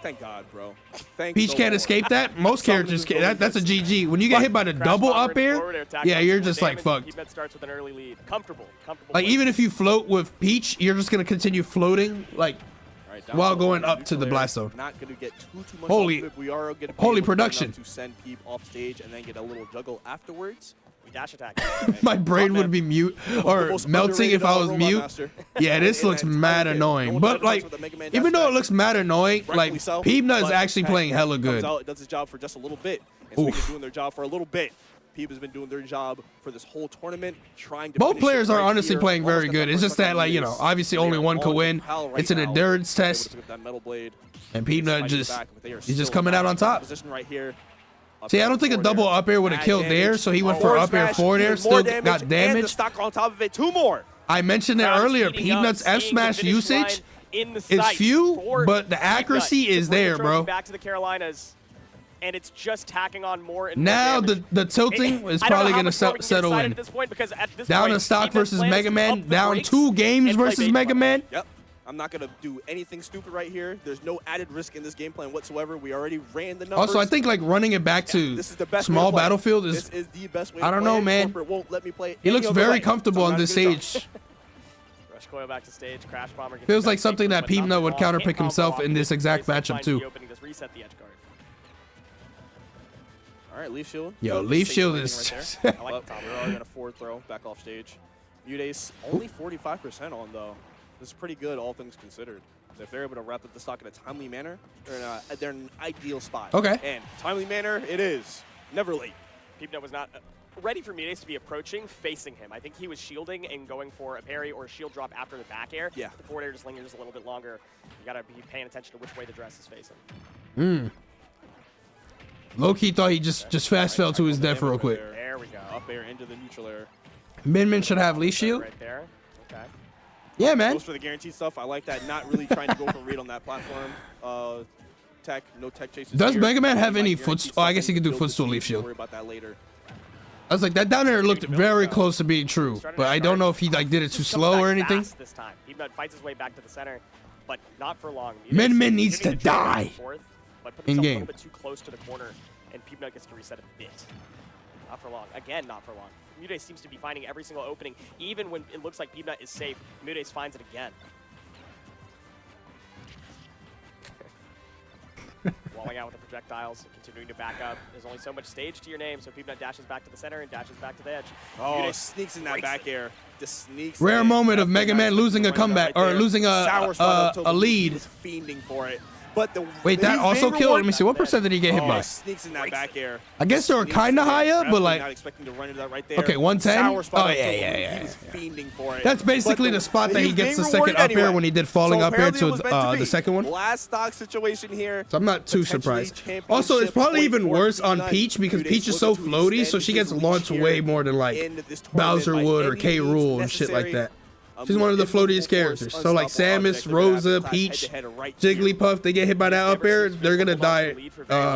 Thank God, bro. Thank Peach the can't Lord. escape that. Most Some characters losers can't. That's a GG. When you get hit by the Crash double bomber up air, forward air, attack yeah, does you're some just like damage, fucked. Peanut starts with an early lead. Comfortable. Like even if you float with Peach, you're just gonna continue floating like All right, down while to the going line. up to the Neutral blast air. zone. Not going to get too much Holy- off of it. We are going to holy production. to send Peep off stage and then get a little juggle afterwards. We dash attack. My brain would be mute or Most melting if underrated, I was robot mute. master. Yeah, this In looks that mad entire game. No annoying. one But tried to like, touch with the Mega Man even dash though it attack. looks mad annoying, like Rightfully so, Peanut is but actually Peck playing hella comes good. out, does his job for just a little bit. And Sweet Oof. is doing their job for a little bit. Peep has been doing their job for this whole tournament, trying to Both finish it players are right honestly here. playing Almost very got good. that It's first just that, touch like, on you know, Mudace. obviously They only are one could on win. Pal right It's an now. endurance Able to test. pick up that metal blade. And He's Peanut fighting just, back, but they are he's just still coming out on in top. position right here. Up See, I air don't think a forward double air. up air would have Bad killed there, damage. so he went for Forward up air smash, forward air, even more still got And the damage. stock on top of it, two more. I mentioned it Crowd earlier. speeding up, Peanut's F seeing the smash finish usage line in the is sights few, for but the Peanut accuracy to is bring the there, trophy bro. Back to the Carolinas, and it's just tacking on more and Now more damage. the tilting is I don't know probably how gonna much more we can get settle excited in. at this point, because at this Down point, in stock Peanut's versus plan is Mega to Man. pump the Down brakes 2 games and play versus baseball. Mega Man. Yep. I'm not going to do anything stupid right here. There's no added risk in this game plan whatsoever. We already ran the numbers. Also, I think like running it back to this is the best way small to play. battlefield This is. is the best way I to don't play know, it. man. Corporate won't let me play it He any looks other very way, comfortable so on I'm this not gonna stage. Rush coil back to stage, crash bomber. gets Feels back like to something stage, that but Peanut nothing would wrong. counterpick Can't combo himself off in this the exact base, matchup find too. the opening, just reset the edge guard. All right, Leaf Shield. Yo, Good Leaf safe Shield landing is. right there. I like But the top. we're already on a forward throw, back off stage. Mudace only 45% on though. This is pretty good, all things considered. If they're able to wrap up the stock in a timely manner, they're in an ideal spot. Okay. And timely manner, it is. Never late. Peanut was not ready for Mudace to be approaching, facing him. I think he was shielding and going for a parry or a shield drop after the back air. Yeah. The forward air just lingers a little bit longer. You gotta be paying attention to which way the dress is facing. Low-key thought he just fast fell to his death real quick. There we go. Up air into the neutral air. Min should have Leaf Shield. Right there. Okay. Yeah, man. Goes for the guaranteed stuff. I like that. Not really trying to go for a read on that platform. Tech, no tech chases. Does here. Mega Man have Like any guaranteed foot? stuff Oh, I guess he and could do build the footstool team. Leaf Shield. Worry about that later. I was like, that down there looked very close to being true, but I don't know if he like did it too Just slow comes or back anything. fast This time. Peanut fights his way back to the center, but not for long. Min Mudace needs giving to the trade back die and forth, but put in himself game. a little bit too close to the corner, and Peanut gets to reset a bit. Not for long. Again, not for long. Mudace seems to be finding every single opening, even when it looks like Peanut is safe. Mudace finds it again. Walling out with the projectiles, continuing to back up. There's only so much stage to your name, so Peanut dashes back to the center and dashes back to the edge. Oh, Mudace sneaks in that breaks back it. air. Just sneaks. Rare in. moment of That's Mega the Man nice losing a right there. comeback or losing Sour spot up till a the lead. was fiending for it. But the Wait, that they also killed. Let me see. What that. percent did he get hit Oh, by? sneaks in that back air. I guess they were Sneaks kind of in. high up, but Definitely like not expecting to run into that right there. Okay, 110? Sour spot Oh, up yeah, till yeah, he yeah, was fiending for it. that's basically But the spot that he was gets the being second rewarded up air anyway. when he did falling So up air apparently it to was meant to the be. second one. Last stock situation here. So I'm not too Potentially surprised. Also, it's probably even worse on Peach because Peach is so floaty, so she gets launched way more than like Bowser would or K. Rool and shit like that. She's one of the floatiest characters. So like Samus, Rosa, Peach, Jigglypuff, they get hit by that up air, they're gonna die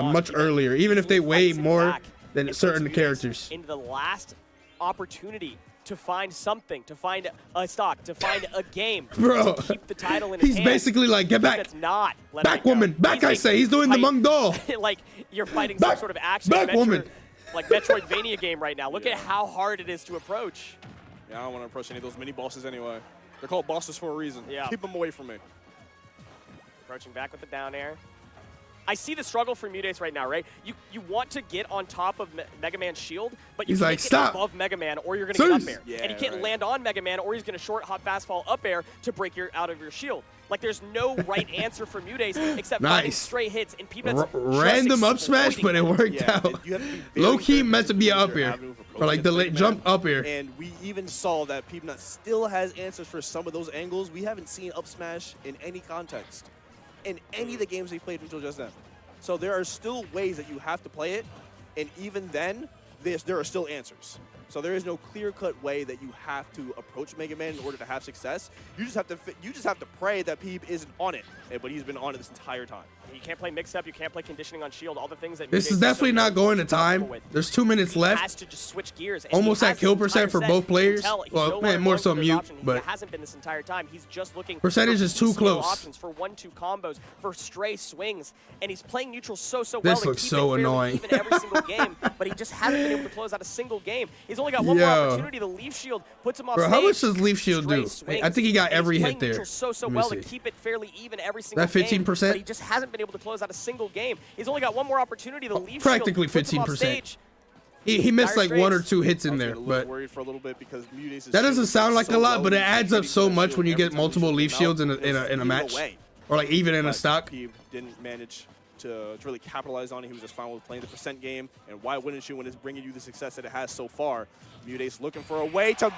much earlier, even if they weigh more than certain characters. Into the last opportunity to find something, to find a stock, to find a game, Bro, to keep the title in his he's hands. basically like, get back, That's not letting back it go. woman, back I say, he's doing the fight- Mung Doll. like you're fighting Back- some sort of action back adventure woman. like Metroidvania game right now. Look at how hard it is to approach. Yeah, I don't want to approach any of those mini bosses anyway. They're called bosses for a reason. Yeah. Keep them away from me. Approaching back with the down air. I see the struggle for Mutates right now, right? You want to get on top of Mega Man's shield, but you can't get above Mega Man or you're going to get up air. Yeah, and you can't land on Mega Man or he's going to short hop fast fall up air to break out of your shield. Like, there's no right answer for Mutates except finding straight hits. And random up smash, but it worked out. Low key meant to be an up air. Or like the jump up air. And we even saw that Peanut still has answers for some of those angles. We haven't seen up smash in any context in any of the games they played until just then. So there are still ways that you have to play it, and even then, there are still answers. So there is no clear-cut way that you have to approach Mega Man in order to have success. You just have to pray that Peeb isn't on it, but he's been on it this entire time. You can't play mix-up, you can't play conditioning on shield, all the things that this is definitely not going to time. There's 2 minutes left. He has to just switch gears. Almost at kill percent for both players. Well, man, more so mute, but he hasn't been this entire time. He's just looking percentage is too close. Options for 1-2 combos, for stray swings, and he's playing neutral so well. This looks so annoying. Even every single game, but he just hasn't been able to close out a single game. He's only got one more opportunity. The Leaf Shield puts him off stage. How much does Leaf Shield do? I think he got every hit there. So well to keep it fairly even every single game. That 15%? But he just hasn't been able to close out a single game. He's only got one more opportunity. The Leaf practically 15%. He missed like 1 or 2 hits in there, but worried for a little bit because that doesn't sound like a lot, but it adds up so much when you get multiple Leaf Shields in a match, or like even in a stock. He didn't manage to really capitalize on it. He was just fine with playing the percent game, and why wouldn't you when it's bringing you the success that it has so far? Mutates looking for a way to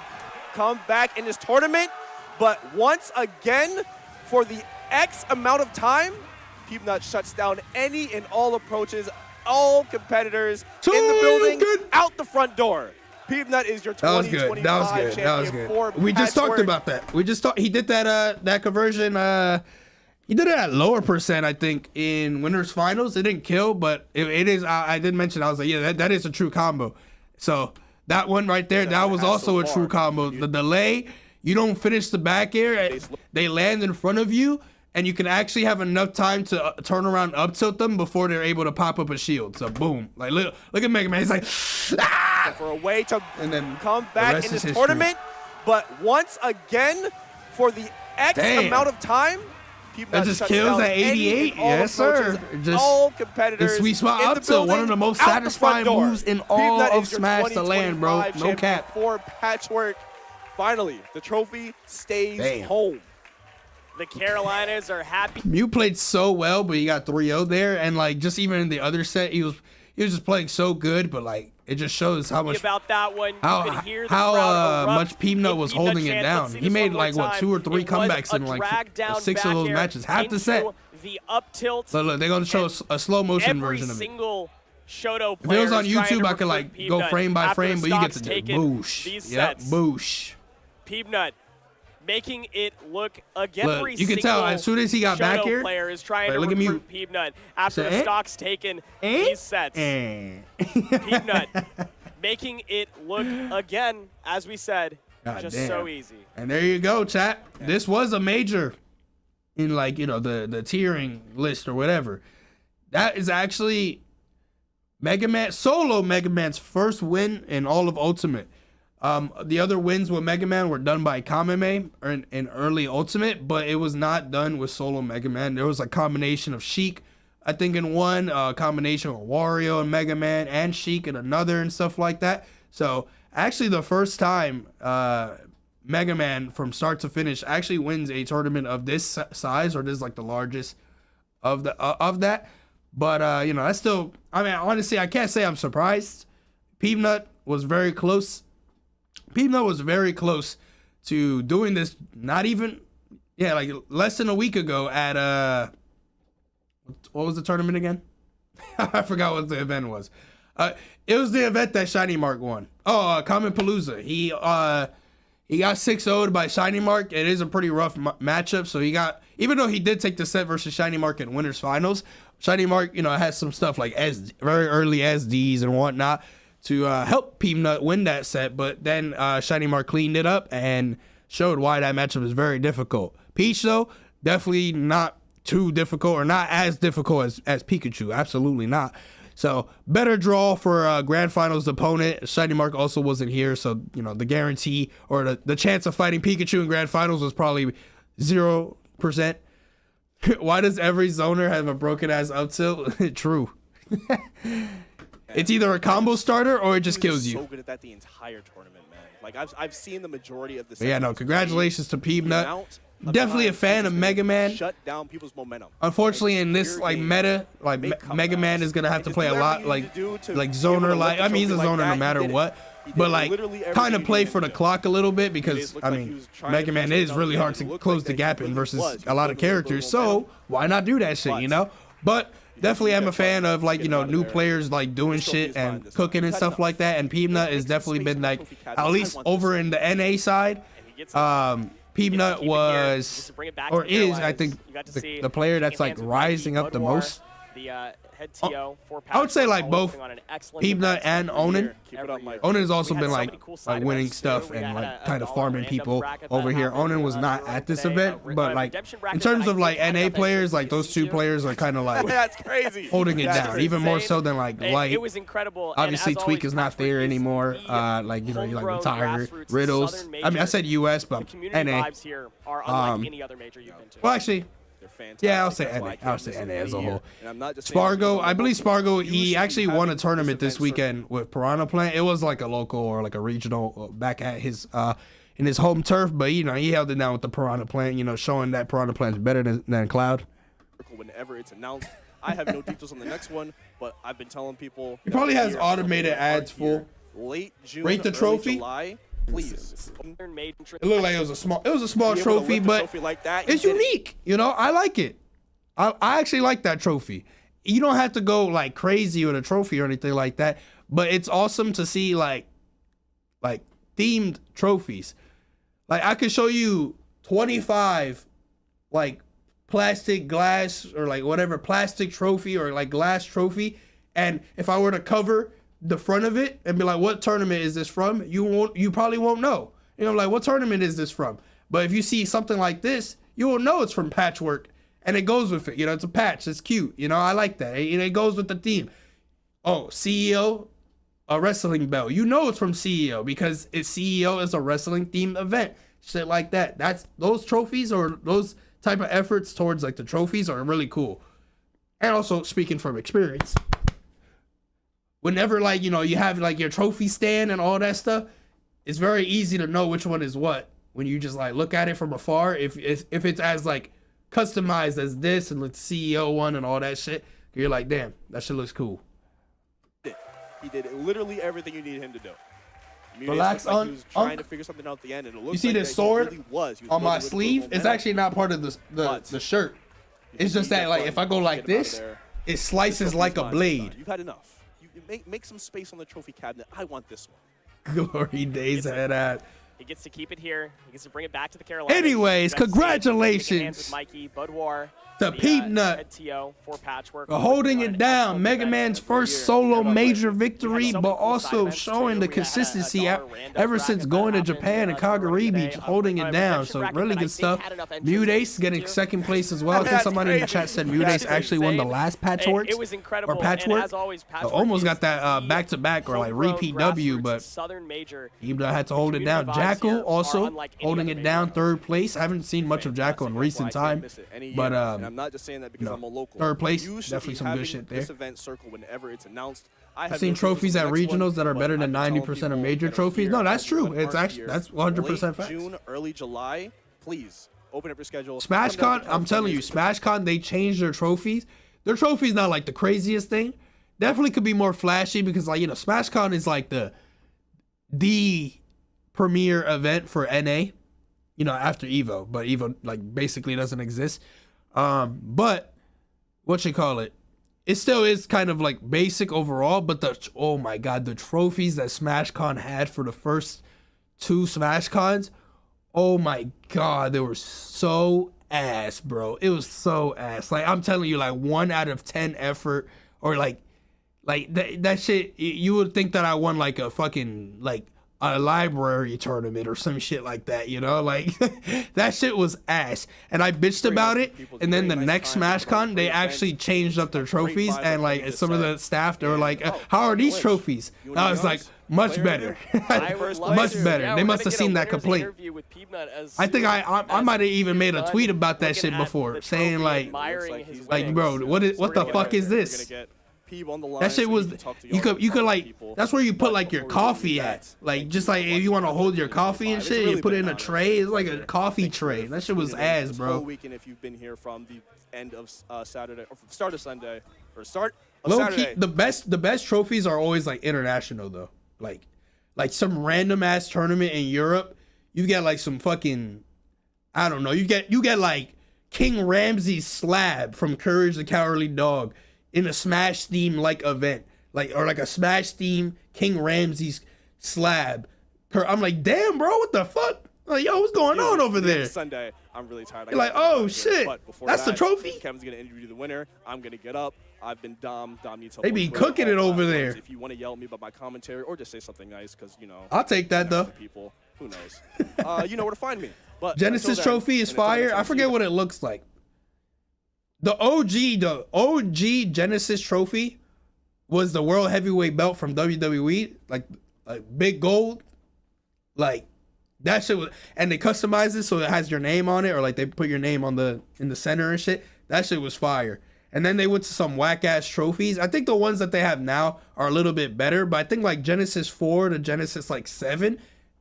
come back in this tournament, but once again, for the X amount of time, Peanut shuts down any and all approaches, all competitors in the building, out the front door. Peanut is your 2025 champion. That was good. We just talked about that. We just talked. He did that conversion. He did it at lower percent, I think, in winners finals. It didn't kill, but it is. I did mention. I was like, yeah, that is a true combo. So that one right there, that was also a true combo. The delay, you don't finish the back air, they land in front of you, and you can actually have enough time to turn around, up tilt them before they're able to pop up a shield. So boom, like look at Mega Man. He's like, ah! For a way to come back in this tournament, but once again, for the X amount of time, that just kills at 88. Yes, sir. Just all competitors. The sweet spot up tilt, one of the most satisfying moves in all of Smash to land, bro. No cap. For Patchwork, finally, the trophy stays home. The Carolinas are happy. Mew played so well, but he got 3-0 there, and like just even in the other set, he was just playing so good, but like it just shows how much about that one. How much Peanut was holding it down. He made like what 2 or 3 comebacks in like 6 of those matches, half the set. The up tilt. So look, they're gonna show a slow motion version of it. Single Shoto if it was on YouTube, I could like go frame by frame, but you get to do boosh. Yep, boosh. Peanut making it look again. Look, you can tell as soon as he got back here. Player is trying to recruit Peanut after the stock's taken these sets. Peanut making it look again, as we said, just so easy. And there you go, chat. This was a major in like the tiering list or whatever. That is actually solo Mega Man's first win in all of Ultimate. The other wins with Mega Man were done by Kameme in early Ultimate, but it was not done with solo Mega Man. There was a combination of Sheik, I think, in one, combination of Wario and Mega Man, and Sheik in another, and stuff like that. So actually, the first time Mega Man from start to finish actually wins a tournament of this size, or this is like the largest of that. But that's still. I mean, honestly, I can't say I'm surprised. Peanut was very close. Peanut was very close to doing this. Not even, like less than a week ago at what was the tournament again? I forgot what the event was. It was the event that Shiny Mark won. Oh, Common Palooza. He got 6-0'd by Shiny Mark. It is a pretty rough matchup. So he got, even though he did take the set versus Shiny Mark in winners finals, Shiny Mark, has some stuff like very early SDs and whatnot to help Peanut win that set, but then Shiny Mark cleaned it up and showed why that matchup is very difficult. Peach, though, definitely not too difficult, or not as difficult as Pikachu. Absolutely not. So better draw for grand finals opponent. Shiny Mark also wasn't here, so you know the guarantee or the chance of fighting Pikachu in grand finals was probably 0%. Why does every zoner have a broken ass up tilt? True. It's either a combo starter or it just kills you. So good at that the entire tournament, man. Like I've seen the majority of the. But yeah, no. Congratulations to Peanut. Definitely a fan of Mega Man. Shut down people's momentum. Unfortunately, in this like meta, like Mega Man is gonna have to play a lot like zoner. Like I mean, he's a zoner no matter what. But like kind of play for the clock a little bit because I mean Mega Man is really hard to close the gap in versus a lot of characters. So why not do that shit, you know? But definitely I'm a fan of like, you know, new players like doing shit and cooking and stuff like that. And Peanut has definitely been like, at least over in the NA side, Peanut was or is I think the player that's like rising up the most. I would say like both Peanut and Onan. Onan has also been like winning stuff and like kind of farming people over here. Onan was not at this event, but like in terms of like NA players, like those two players are kind of like holding it down, even more so than like Light. It was incredible. Obviously, Tweak is not there anymore. Like you know, you like Tiger, Riddles. I mean, I said US, but NA. Well, actually. Yeah, I'll say NA. I'll say NA as a whole. Spargo, I believe Spargo, he actually won a tournament this weekend with Piranha Plant. It was like a local or like a regional back at his in his home turf, but you know he held it down with the Piranha Plant. You know, showing that Piranha Plant is better than Cloud. Whenever it's announced, I have no details on the next one, but I've been telling people. He probably has automated ads full. Late June, rate the trophy. July, please. It looked like it was a small trophy, but it's unique. You know, I like it. I actually like that trophy. You don't have to go like crazy with a trophy or anything like that, but it's awesome to see like themed trophies. Like I could show you 25 like plastic, glass, or like whatever plastic trophy or like glass trophy, and if I were to cover the front of it and be like, what tournament is this from? You probably won't know. You know, like what tournament is this from? But if you see something like this, you will know it's from Patchwork, and it goes with it. You know, it's a patch. It's cute. You know, I like that. It goes with the theme. Oh, CEO, a wrestling belt. You know it's from CEO because CEO is a wrestling themed event. Shit like that. Those trophies or those type of efforts towards like the trophies are really cool. And also speaking from experience. Whenever like, you know, you have like your trophy stand and all that stuff, it's very easy to know which one is what when you just like look at it from afar. If it's as like customized as this and the CEO one and all that shit, you're like, damn, that shit looks cool. He did literally everything you needed him to do. Relax on. He was trying to figure something out at the end, and it looks you see like this sword he was on my sleeve? It's actually not part of the shirt. It's just that like if I go like this, it slices like a blade. You've had enough. You make some space on the trophy cabinet. I want this one. Glory days head at. He gets to keep it here. He gets to bring it back to the Carolinas. Anyways, congratulations Mikey, Budwar, to Peanut for Patchwork. Holding it down. Mega Man's first solo major victory, but also showing the consistency ever since going to Japan and Kagaribi, holding it down. So really good stuff. Mudace getting second place as well. I think somebody in the chat said Mudace actually won the last Patchwork. It was incredible. Or Patchwork. As always, almost got that back-to-back or like repeat W, but Ibra had to hold it down. Jackal also holding it down, third place. I haven't seen much of Jackal in recent time, but I'm not just saying that because I'm a local. Third place, definitely some good shit there. This event circle whenever it's announced. I've seen trophies at regionals that are better than 90% of major trophies. No, that's true. It's actually that's 100% fact. June, early July, please open up your schedule. SmashCon, I'm telling you, SmashCon, they changed their trophies. Their trophies not like the craziest thing. Definitely could be more flashy because like, you know, SmashCon is like the premier event for NA, you know, after Evo, but Evo like basically doesn't exist. But what you call it? It still is kind of like basic overall, but oh my god, the trophies that SmashCon had for the first two SmashCons, oh my god, they were so ass, bro. It was so ass. Like I'm telling you, like 1 out of 10 effort, or like that shit. You would think that I won like a fucking like a library tournament or some shit like that, you know? Like, that shit was ass. And I bitched about it, and then the next SmashCon, they actually changed up their trophies, and, like, some of the staff, they were like, how are these trophies? And I was like, much better. Much better. Yeah, They we're must gonna have get a seen that winners complaint. interview with Peanut as I think soon I as might have even made a done tweet about that looking shit at before, the saying, trophy, like, admiring his like, winnings. bro, what We're the gonna fuck get is there. this? That shit was, you could like, that's where you put like your coffee at. Like, just like if you want to hold your coffee and shit, you put it in a tray. It's like a coffee tray. That shit was ass, bro. Weekend if you've been here from the end of Saturday or from start of Sunday or start of Low Saturday. key, the best trophies are always like international though. Like some random ass tournament in Europe, you get like some fucking, I don't know. You get like King Ramsey's slab from Courage the Cowardly Dog in a Smash theme like event, like, or like a Smash theme King Ramsey's slab. I'm like, damn, bro, what the fuck? Like, yo, what's going on over there? Sunday, I'm really tired. You're like, oh shit, that's the trophy? Kevin's gonna interview the winner. I'm gonna get up. I've been Dom needs help. They be cooking it over there. If you want to yell at me about my commentary or just say something nice, because, you know, I'll take that though. People, who knows? You know where to find me. But Genesis trophy is fire. I forget what it looks like. The OG Genesis trophy was the world heavyweight belt from WWE, like big gold, like that shit was, and they customized it so it has your name on it, or like they put your name on in the center and shit. That shit was fire. And then they went to some whack ass trophies. I think the ones that they have now are a little bit better, but I think like Genesis 4 to Genesis like 7,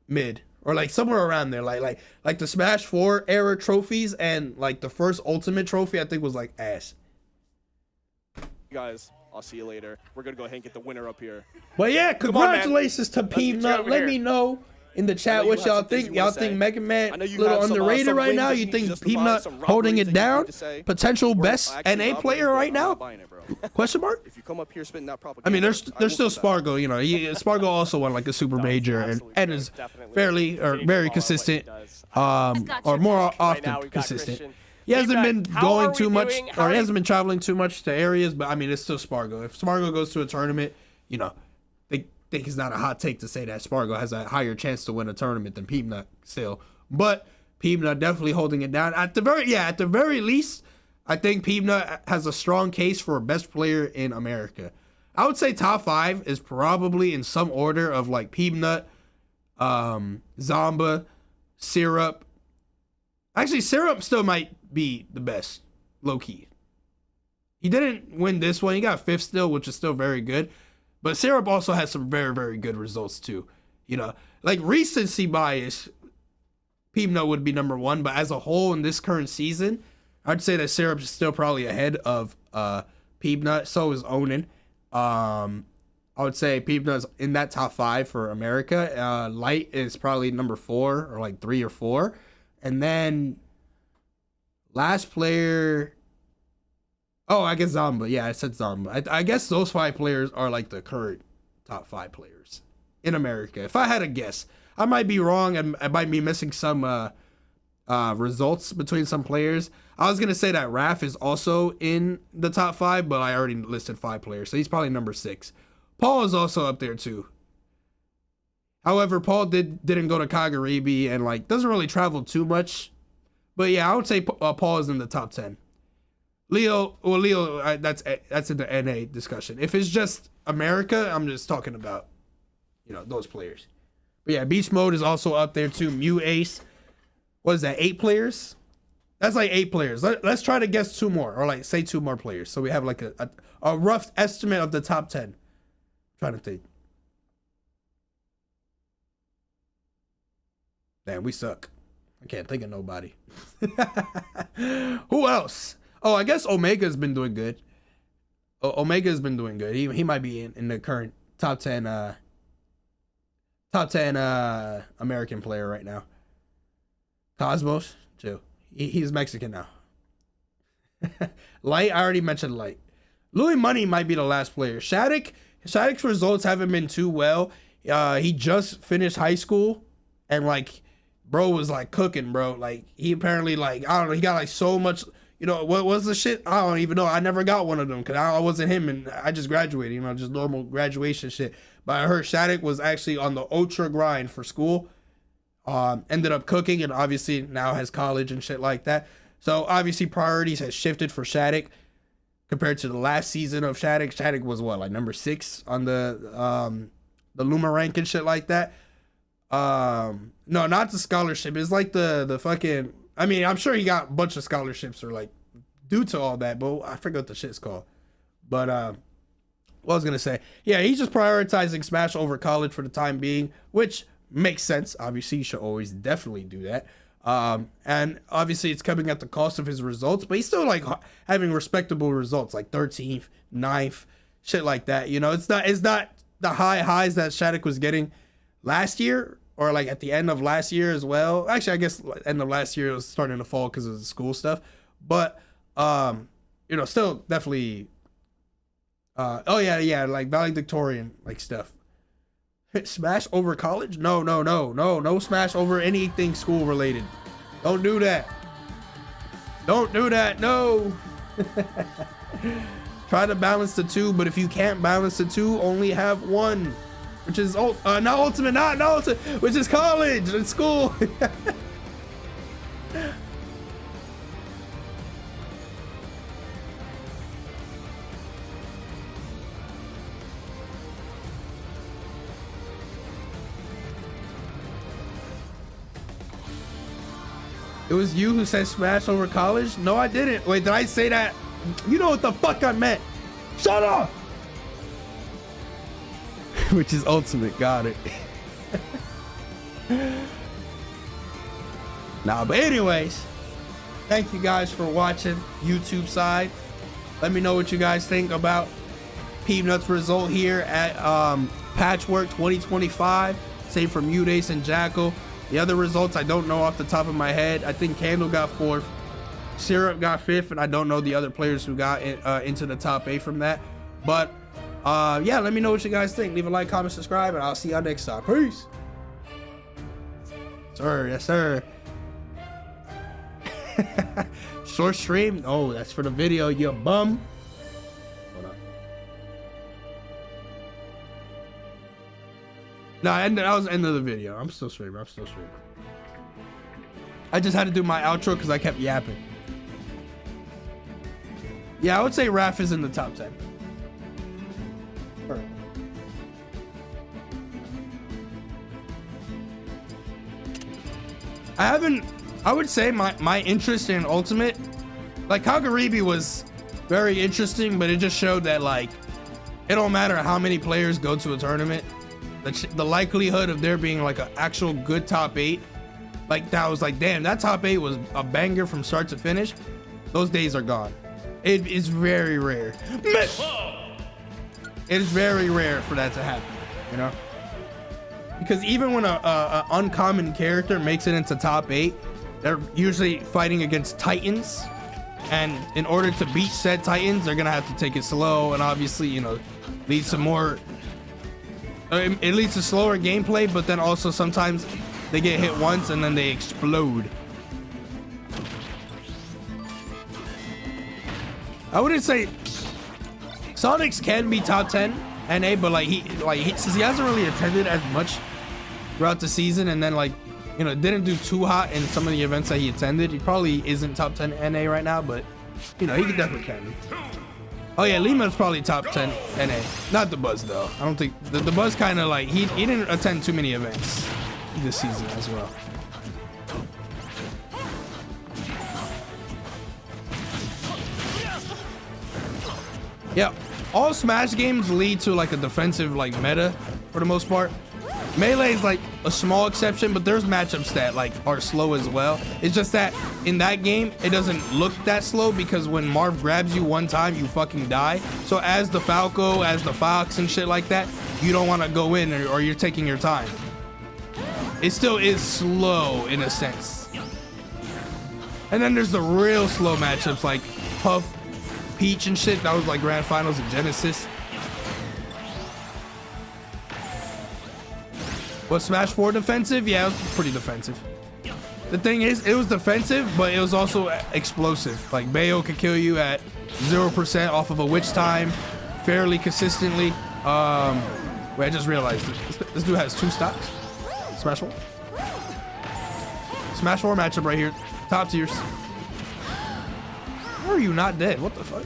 mid. Or like somewhere around there, like the Smash 4 era trophies and like the first Ultimate trophy, I think was like ass. Guys, I'll see you later. We're gonna go ahead and get the winner up here. But yeah, congratulations to get you Peanut. over Let here. me know in the chat you what have y'all some things think. you wanna Y'all think say. Mega Man I know you a little have some, underrated some right wins now? that You you think justify, Peanut some holding robberies it that you down? need to say. Potential Or best actually NA robberies, player but right I'm now? not buying it, bro. Question mark? If you come up here spitting that I propaganda, mean, I there's will still come back. Spargo. You know, Spargo also won like a super major and is fairly or very consistent, or more Right often now we've got consistent. Christian. He hasn't been Feedback. How are going we too much, doing? or How are he we- hasn't been traveling too much to areas, but I mean, it's still Spargo. If Spargo goes to a tournament, you know, they think it's not a hot take to say that Spargo has a higher chance to win a tournament than Peanut still. But Peanut definitely holding it down. At the very least, I think Peanut has a strong case for best player in America. I would say top 5 is probably in some order of like Peanut, Zomba, Syrup. Actually, Syrup still might be the best, low key. He didn't win this one. He got 5th still, which is still very good. But Syrup also has some very, very good results too. You know, like recency bias, Peanut would be number 1. But as a whole in this current season, I'd say that Syrup is still probably ahead of Peanut. So is Onan. I would say Peanut's in that top 5 for America. Light is probably number 4 or like 3 or 4. And then last player, oh, I guess Zomba. Yeah, I said Zomba. I guess those 5 players are like the current top 5 players in America. If I had a guess, I might be wrong. I might be missing some results between some players. I was going to say that Raph is also in the top 5, but I already listed 5 players. So he's probably number 6. Paul is also up there too. However, Paul didn't go to Kagaribi and like doesn't really travel too much. But yeah, I would say Paul is in the top 10. Leo, that's in the NA discussion. If it's just America, I'm just talking about, you know, those players. But yeah, Beast Mode is also up there too. Mew Ace. What is that, 8 players? That's like 8 players. Let's try to guess 2 more, or like say 2 more players. So we have like a rough estimate of the top 10. I'm trying to think. Damn, we suck. I can't think of nobody. Who else? Oh, I guess Omega's been doing good. Omega's been doing good. He might be in the current top 10 American player right now. Cosmos, chill. He's Mexican now. Light, I already mentioned Light. Louis Money might be the last player. Shaddock's results haven't been too well. He just finished high school and like bro was like cooking, bro. Like he apparently like, I don't know, he got like so much, you know, what was the shit? I don't even know. I never got one of them because I wasn't him, and I just graduated, you know, just normal graduation shit. But I heard Shattuck was actually on the ultra grind for school. Ended up cooking, and obviously now has college and shit like that. So obviously priorities has shifted for Shattuck compared to the last season of Shattuck. Shattuck was what, like number 6 on the Luma rank and shit like that. No, not the scholarship. It's like the fucking, I mean, I'm sure he got a bunch of scholarships or like due to all that, but I forget what the shit's called. But what I was gonna say, yeah, he's just prioritizing Smash over college for the time being, which makes sense. Obviously, you should always definitely do that. And obviously it's coming at the cost of his results, but he's still like having respectable results, like 13th, 9th, shit like that. You know, it's not the highs that Shattuck was getting last year, or like at the end of last year as well. Actually, I guess end of last year it was starting to fall because of the school stuff. But you know, still definitely oh yeah, like valedictorian like stuff. Smash over college? No Smash over anything school related. Don't do that. Don't do that. No. Try to balance the two, but if you can't balance the two, only have one, which is not ultimate, which is college and school. It was you who said Smash over college? No, I didn't. Wait, did I say that? You know what the fuck I meant. Shut up! Which is ultimate. Got it. Nah, but anyways, thank you guys for watching YouTube side. Let me know what you guys think about Peanut's result here at Patchwork 2025. Same for Mudace and Jackal. The other results I don't know off the top of my head. I think Candle got 4th, Syrup got 5th, and I don't know the other players who got into the top 8 from that. But yeah, let me know what you guys think. Leave a like, comment, subscribe, and I'll see y'all next time. Peace. Sir, yes sir. Short stream? Oh, that's for the video, you bum. Hold on. No, that was the end of the video. I'm still streaming. I just had to do my outro because I kept yapping. Yeah, I would say Raph is in the top 10. Perfect. I would say my interest in Ultimate, like Kagaribi was very interesting, but it just showed that like it don't matter how many players go to a tournament, the likelihood of there being like an actual good top 8, like that was like, damn, that top 8 was a banger from start to finish. Those days are gone. It is very rare. It is very rare for that to happen, you know, because even when a uncommon character makes it into top 8, they're usually fighting against Titans, and in order to beat said Titans, they're gonna have to take it slow, and obviously, you know, leads to more. It leads to slower gameplay, but then also sometimes they get hit once and then they explode. I wouldn't say Sonics can be top 10 NA, but like he since he hasn't really attended as much throughout the season, and then like, you know, didn't do too hot in some of the events that he attended, he probably isn't top 10 NA right now, but you know, he definitely can be. Oh yeah, Lima's probably top 10 NA. Not the Buzz though. I don't think the Buzz kind of like he didn't attend too many events this season as well. Yeah, all Smash games lead to like a defensive like meta for the most part. Melee is like a small exception, but there's matchups that like are slow as well. It's just that in that game, it doesn't look that slow because when Marv grabs you one time, you fucking die. So as the Falco, as the Fox and shit like that, you don't want to go in or you're taking your time. It still is slow in a sense. And then there's the real slow matchups like Puff, Peach and shit. That was like Grand Finals and Genesis. Was Smash 4 defensive? Yeah, it was pretty defensive. the thing is, it was defensive, but it was also explosive. Like Bayo could kill you at 0% off of a witch time fairly consistently. Wait, I just realized this dude has 2 stocks. Smash 4. Smash 4 matchup right here. Top tiers. How are you not dead? What the fuck?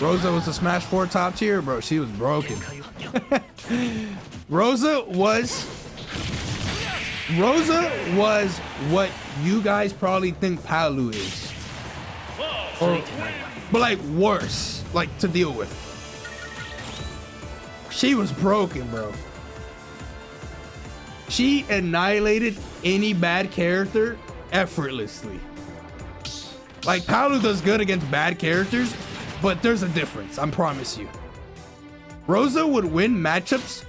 Rosa was a Smash 4 top tier, bro. She was broken. Rosa was what you guys probably think Palu is, but like worse, like to deal with. She was broken, bro. She annihilated any bad character effortlessly. Like Palu does good against bad characters, but there's a difference, I promise you. Rosa would win matchups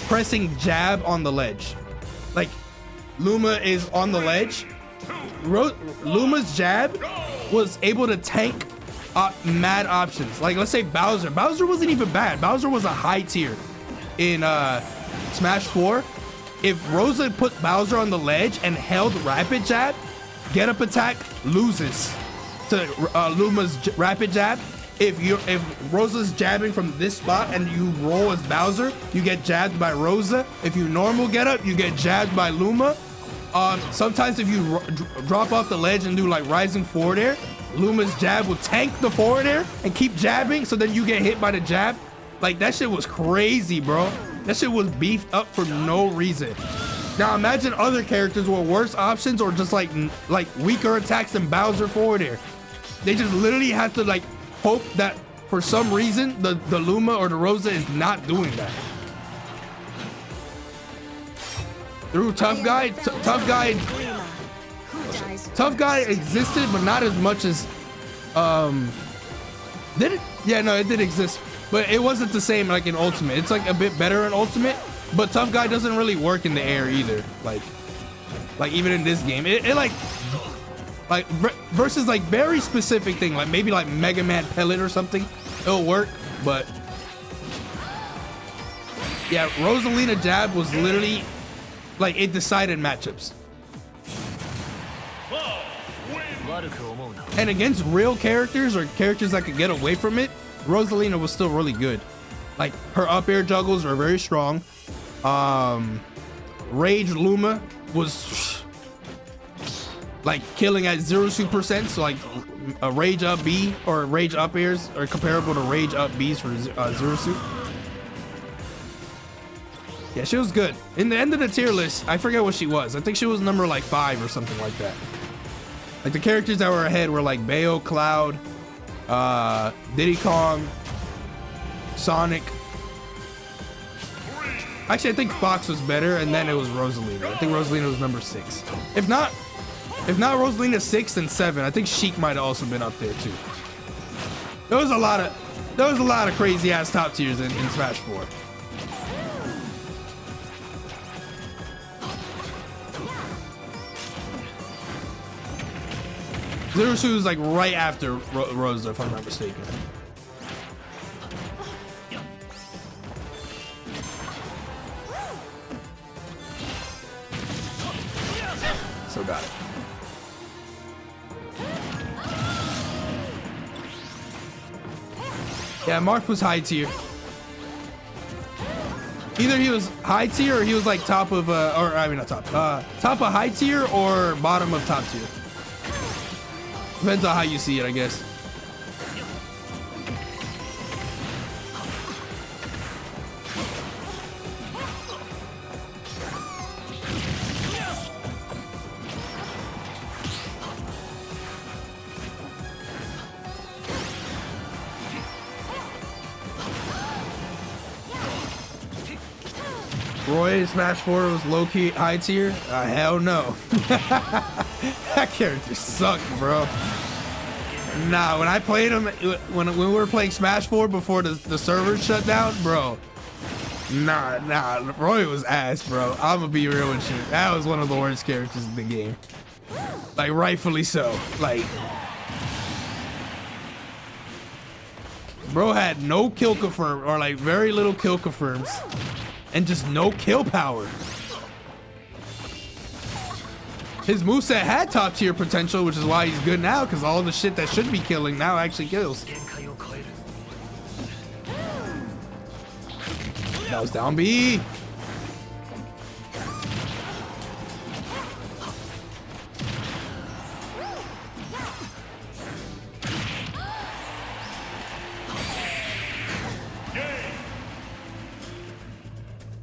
pressing jab on the ledge. Like Luma is on the ledge. Luma's jab was able to tank mad options. Like let's say Bowser. Bowser wasn't even bad. Bowser was a high tier in Smash 4. If Rosa put Bowser on the ledge and held rapid jab, get up attack loses to Luma's rapid jab. If Rosa's jabbing from this spot and you roll as Bowser, you get jabbed by Rosa. If you normal get up, you get jabbed by Luma. Sometimes if you drop off the ledge and do like rising forward air, Luma's jab will tank the forward air and keep jabbing, so then you get hit by the jab. Like that shit was crazy, bro. That shit was beefed up for no reason. Now imagine other characters with worse options or just like weaker attacks than Bowser forward air. They just literally have to like hope that for some reason the Luma or the Rosa is not doing that. Through Tough Guy existed, but not as much as did it? Yeah, no, it did exist, but it wasn't the same like in Ultimate. It's like a bit better in Ultimate, but Tough Guy doesn't really work in the air either. Like even in this game, it like versus like very specific thing, like maybe like Mega Man Pellet or something, it'll work. But yeah, Rosalina jab was literally like it decided matchups. And against real characters or characters that could get away from it, Rosalina was still really good. Like her up air juggles are very strong. Rage Luma was like killing at 0%, so like a rage up B or rage up airs are comparable to rage up Bs for Zero Suit. Yeah, she was good. In the end of the tier list, I forget what she was. I think she was number like 5 or something like that. Like the characters that were ahead were like Bayo, Cloud, Diddy Kong, Sonic. Actually, I think Fox was better, and then it was Rosalina. I think Rosalina was number 6. If not Rosalina 6 and 7, I think Sheik might have also been up there too. There was a lot of crazy ass top tiers in Smash 4. Zero Suit was like right after Rosa, if I'm not mistaken. So got it. Yeah, Marth was high tier. Either he was high tier or he was like top of or I mean not top. Top of high tier or bottom of top tier. Depends on how you see it, I guess. Roy Smash 4 was low-key high tier? Hell no. That character sucked, bro. Nah, when I played him, when we were playing Smash 4 before the servers shut down, bro. Nah, Roy was ass, bro. I'm gonna be real with you. That was one of the worst characters in the game. Like, rightfully so. Like, bro had no kill confirm, or like very little kill confirms, and just no kill power. His moveset had top tier potential, which is why he's good now, because all the shit that should be killing now actually kills. That was down B.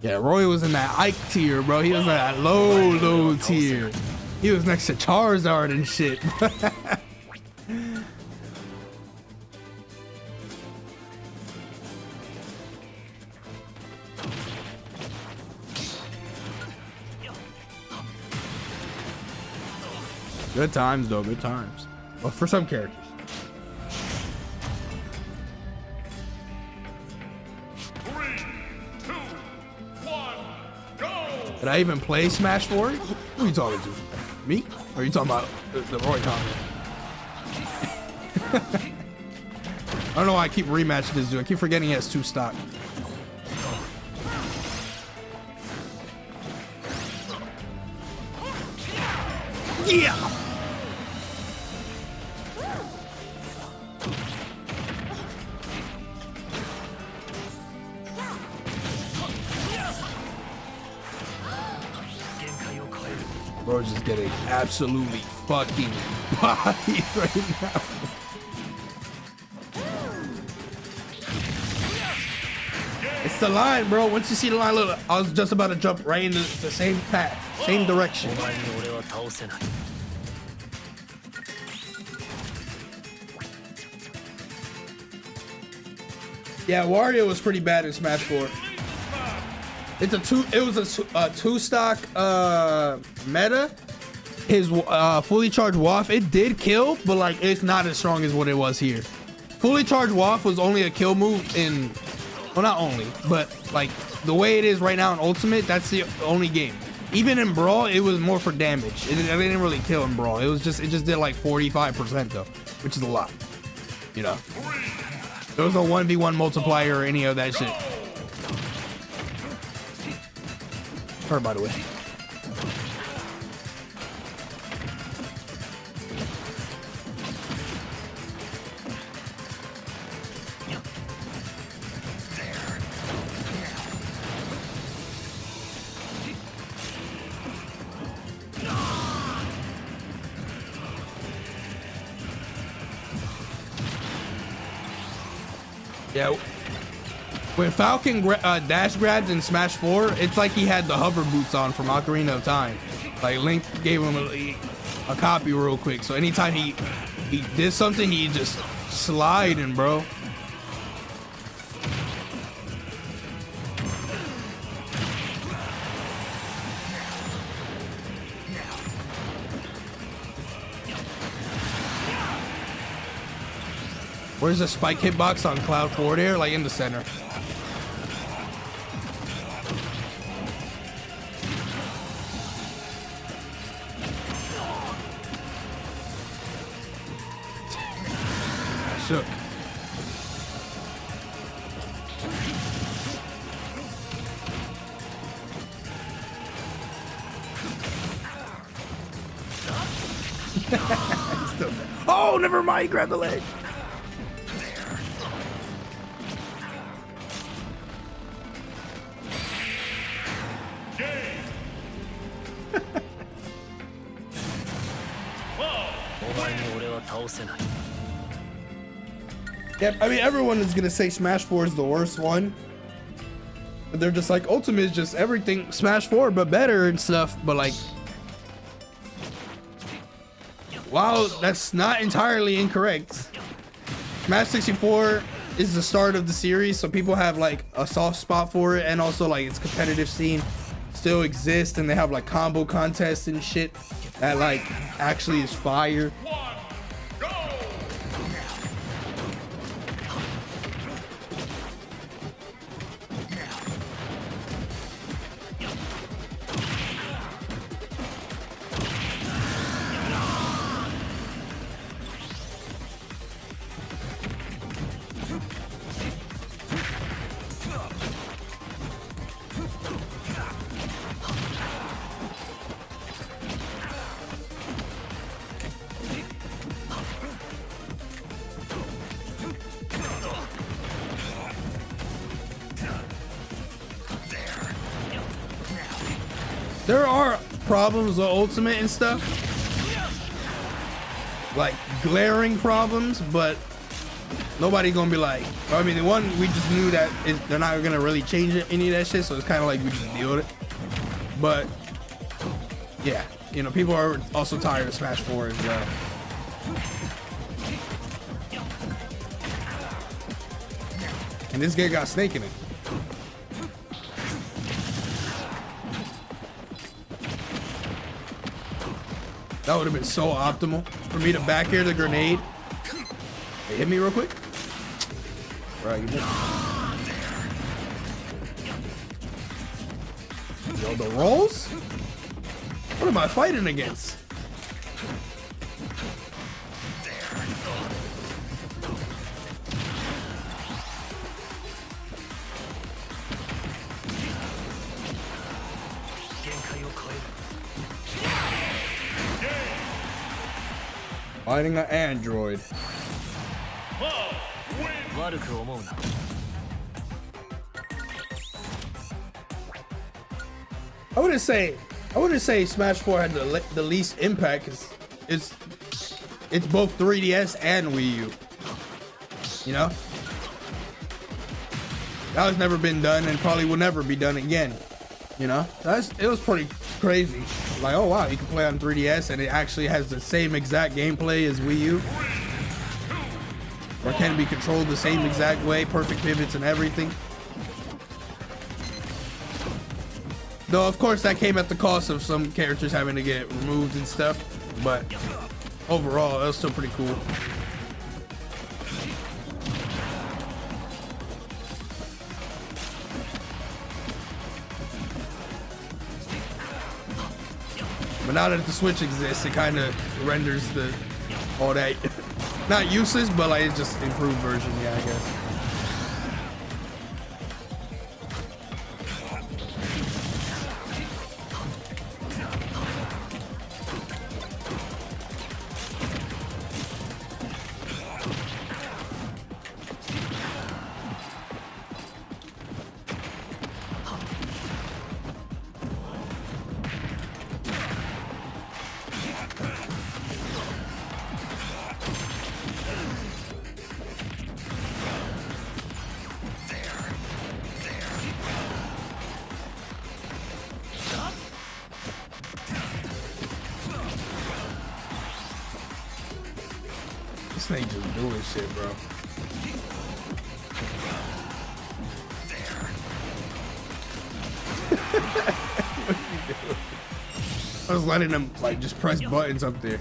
Yeah, Roy was in that Ike tier, bro. He was in that low tier. He was next to Charizard and shit. Good times, though. Good times. Well, for some characters. Did I even play Smash 4? Who are you talking to? Me? Or are you talking about the Roy comment? I don't know why I keep rematching this dude. I keep forgetting he has 2 stock. Yeah! Bro, just getting absolutely fucking bodied right now. It's the line, bro. Once you see the line, look, I was just about to jump right into the same path, same direction. Yeah, Wario was pretty bad in Smash 4. It was a 2 stock meta. His fully charged waff, it did kill, but like it's not as strong as what it was here. Fully charged waff was only a kill move in, well, not only, but like the way it is right now in Ultimate, that's the only game. Even in Brawl, it was more for damage. It didn't really kill in Brawl. It just did like 45% though, which is a lot. You know, there was no 1v1 multiplier or any of that shit. Her, by the way. Yeah. When Falcon dash grabbed in Smash 4, it's like he had the hover boots on from Ocarina of Time. Like Link gave him a copy real quick. So anytime he did something, he just sliding, bro. Where's the spike hitbox on Cloud 4 there? Like in the center. Shook. Oh, never mind. Grab the leg. Yeah, I mean, everyone is gonna say Smash 4 is the worst one, but they're just like, Ultimate is just everything Smash 4 but better and stuff. But like, wow, that's not entirely incorrect. Smash 64 is the start of the series, so people have like a soft spot for it, and also like its competitive scene still exists, and they have like combo contests and shit that like actually is fire. There are problems with Ultimate and stuff, like glaring problems, but nobody gonna be like, I mean, the one we just knew that they're not gonna really change any of that shit, so it's kind of like we just deal with it. But yeah, you know, people are also tired of Smash 4 as well. And this guy got Snake in it. That would have been so optimal for me to back air the grenade. Hey, hit me real quick. Right, you did. Yo, the rolls? What am I fighting against? Fighting an android. I wouldn't say Smash 4 had the least impact, because it's both 3DS and Wii U. You know? That has never been done and probably will never be done again. You know? It was pretty crazy. Like, oh wow, you can play on 3DS and it actually has the same exact gameplay as Wii U. Or can it be controlled the same exact way, perfect pivots and everything. Though, of course, that came at the cost of some characters having to get removed and stuff. But overall, it was still pretty cool. But now that the Switch exists, it kind of renders all that not useless, but like it's just improved version, yeah, I guess. This ain't just doing shit, bro. What's he doing? I was letting him like just press buttons up there.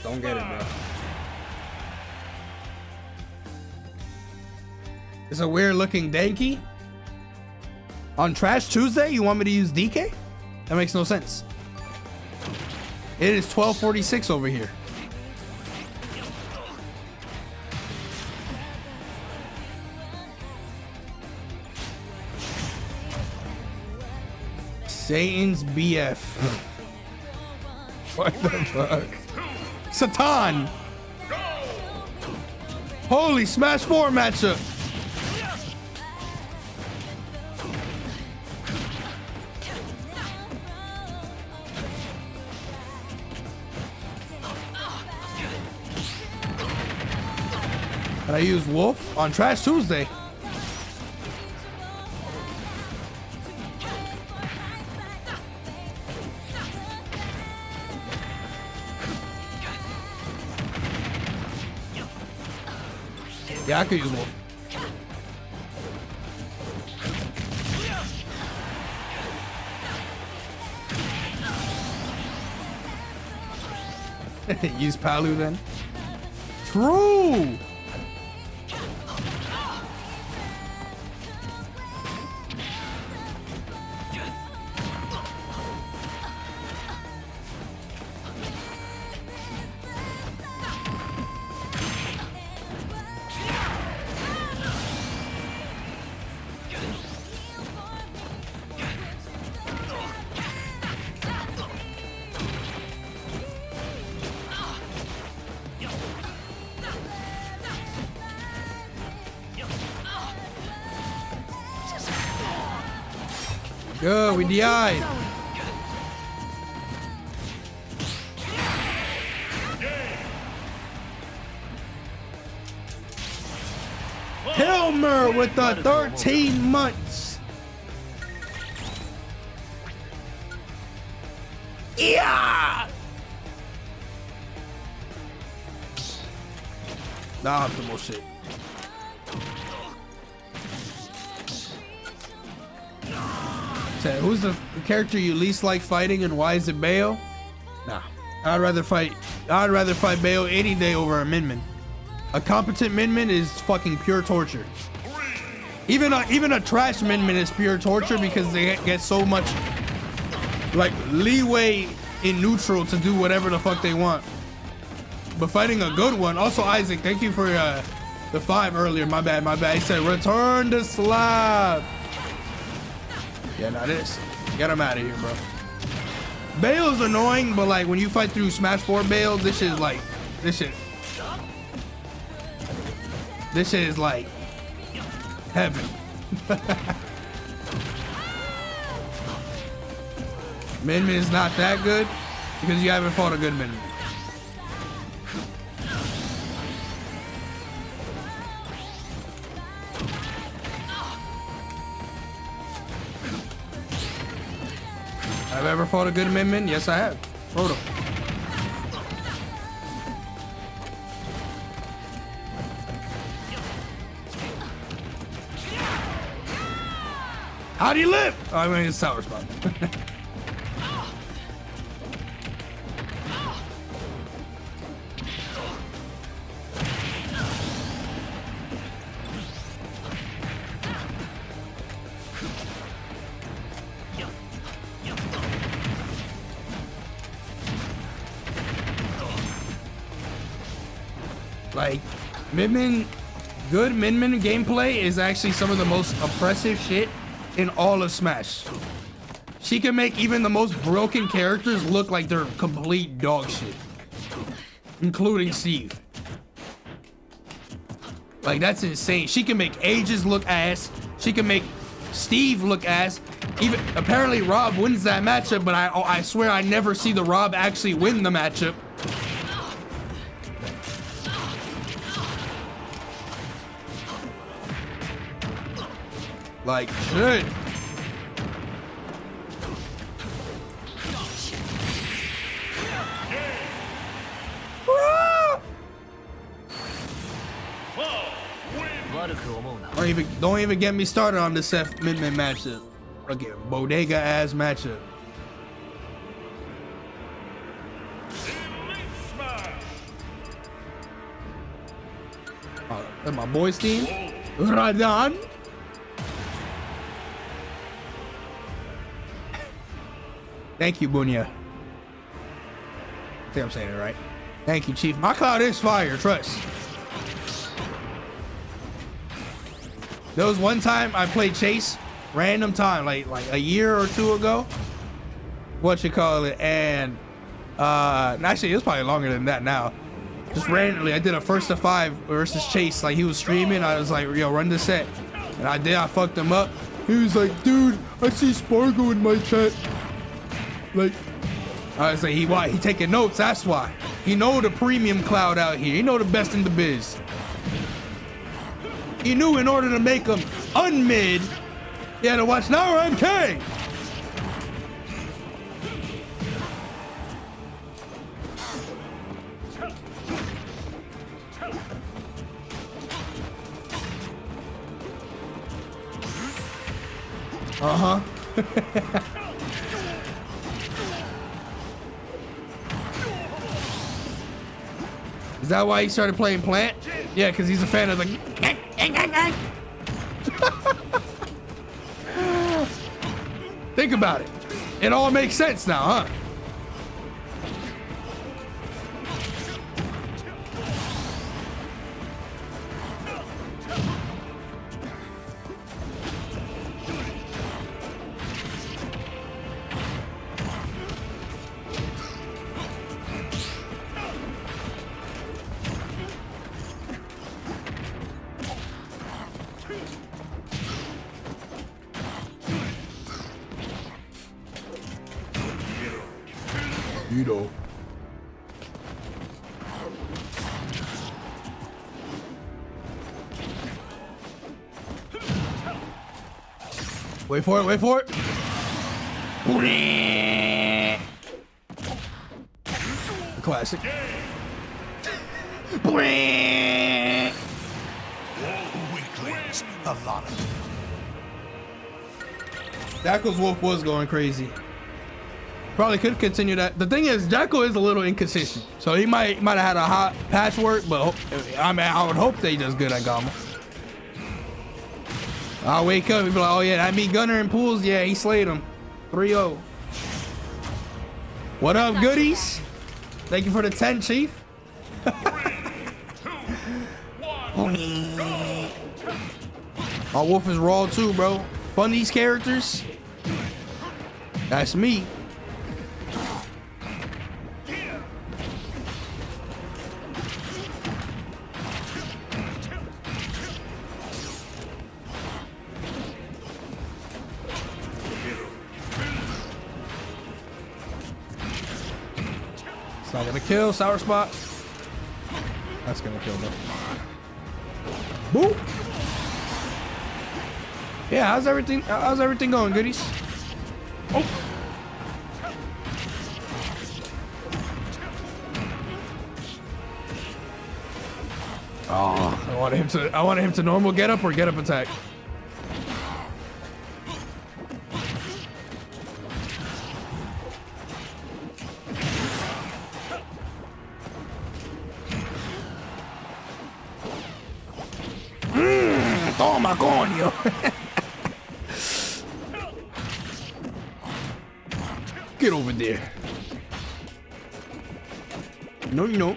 Don't get it, bro. It's a weird looking Dankey. On Trash Tuesday, you want me to use DK? That makes no sense. It is 12:46 over here. Satan's BF. What the fuck? Satan! Holy Smash 4 matchup! And I use Wolf on Trash Tuesday. Yeah, I could use Wolf. Use Palu then. True. Good, we DI'd. Hilmer with the 13 months. Yeah. Nah, optimal shit. So, who's the character you least like fighting, and why is it Bayo? Nah, I'd rather fight Bayo any day over a Min. A competent Min is fucking pure torture. Even a trash Min is pure torture because they get so much like leeway in neutral to do whatever the fuck they want. But fighting a good one. Also, Isaac, thank you for the 5 earlier. My bad. He said return to slab. Yeah, now this. Get him out of here, bro. Bale's annoying, but like when you fight through Smash 4 Bale, this shit is like heaven. Min is not that good because you haven't fought a good Min. I've ever fought a good Min? Yes, I have. Photo. How do you live? Oh, I mean, it's sour spot. Like, good Min gameplay is actually some of the most oppressive shit in all of Smash. She can make even the most broken characters look like they're complete dog shit, including Steve. Like, that's insane. She can make Aegis look ass. She can make Steve look ass. Even apparently Rob wins that matchup, but I swear I never see the Rob actually win the matchup. Like shit. Don't even get me started on the Seth Min matchup. Again, bodega ass matchup. That's my boy's team. Radan. Thank you, Bunya. I think I'm saying it right. Thank you, Chief. My cloud is fire, trust. There was one time I played Chase, random time, like a year or two ago. And actually, it's probably longer than that now. Just randomly, I did a 1st to 5 versus Chase. Like, he was streaming. I was like, yo, run the set. And I did. I fucked him up. He was like, dude, I see Spargo in my chat. Like, I was like, he taking notes. That's why. He know the premium cloud out here. He know the best in the biz. He knew in order to make him unmid, he had to watch NairoMK. Uh-huh. Is that why he started playing Plant? Yeah, because he's a fan of the... Think about it. It all makes sense now, huh? You know. Wait for it, wait for it. Classic. Weaklings, a lot of them. Jackal's Wolf was going crazy. Probably could continue that. The thing is, Jackal is a little inconsistent, so he might have had a hot patchwork, but I mean, I would hope that he does good at Gamma. I'll wake up and be like, oh yeah, that meat Gunner and Pools, yeah, he slayed him. 3-0. What up, goodies? Thank you for the 10, Chief. 3, 2, 1. Our Wolf is raw too, bro. Fun these characters. That's me. It's not gonna kill. Sour spot. That's gonna kill though. Boop. Yeah, how's everything going, goodies? Oh. Oh, I wanted him to normal get up or get up attack. Toma coño. Get over there. No, no.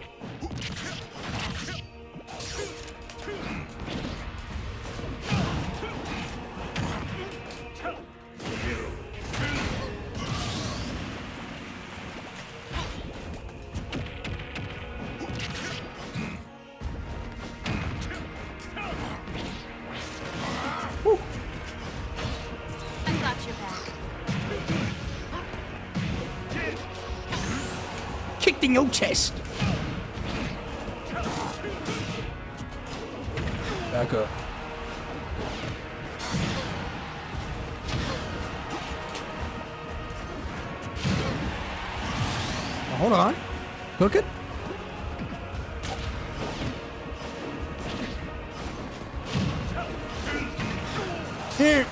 I got your back. Kicked in your chest. Back up. Oh, hold on. Cook it. Here.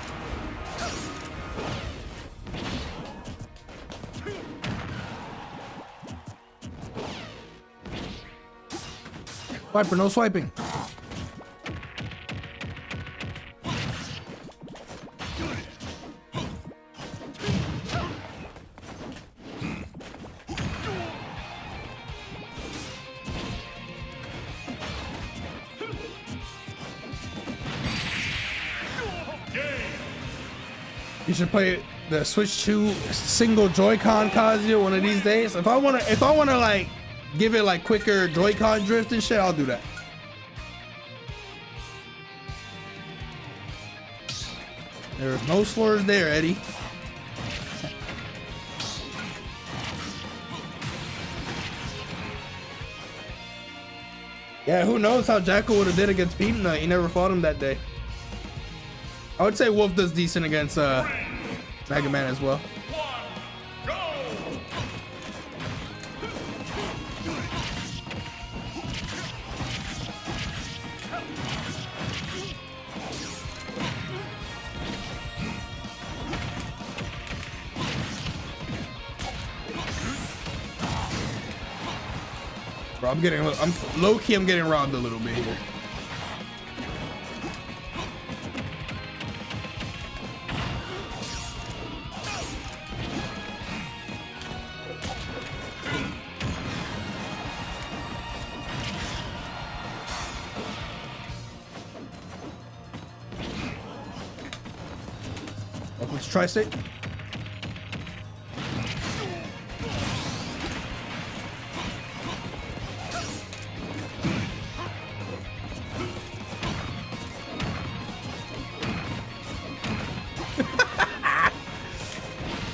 Swiper, no swiping. You should play the Switch 2 single Joy-Con Kazuya one of these days. If I wanna like give it like quicker Joy-Con drift and shit, I'll do that. There's no slurs there, Eddie. Yeah, who knows how Jackal would have did against Peanut. He never fought him that day. I would say Wolf does decent against Mega Man as well. 1, go! I'm low key. I'm getting robbed a little bit here. Let's try stick.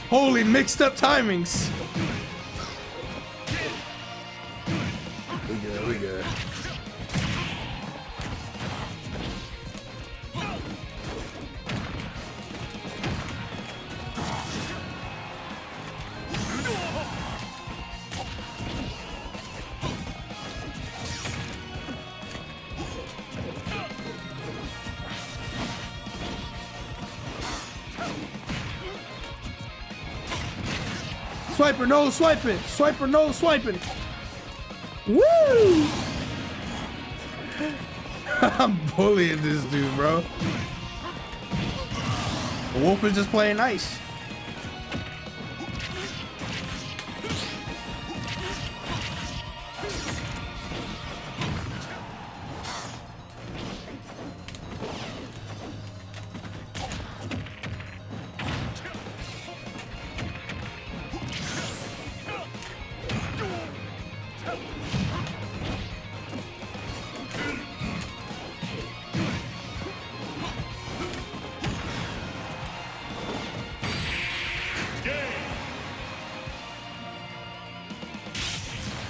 Holy mixed up timings. We good, we good. Swiper, no swiping. Swiper, no swiping. Woo! I'm bullying this dude, bro. The wolf is just playing nice.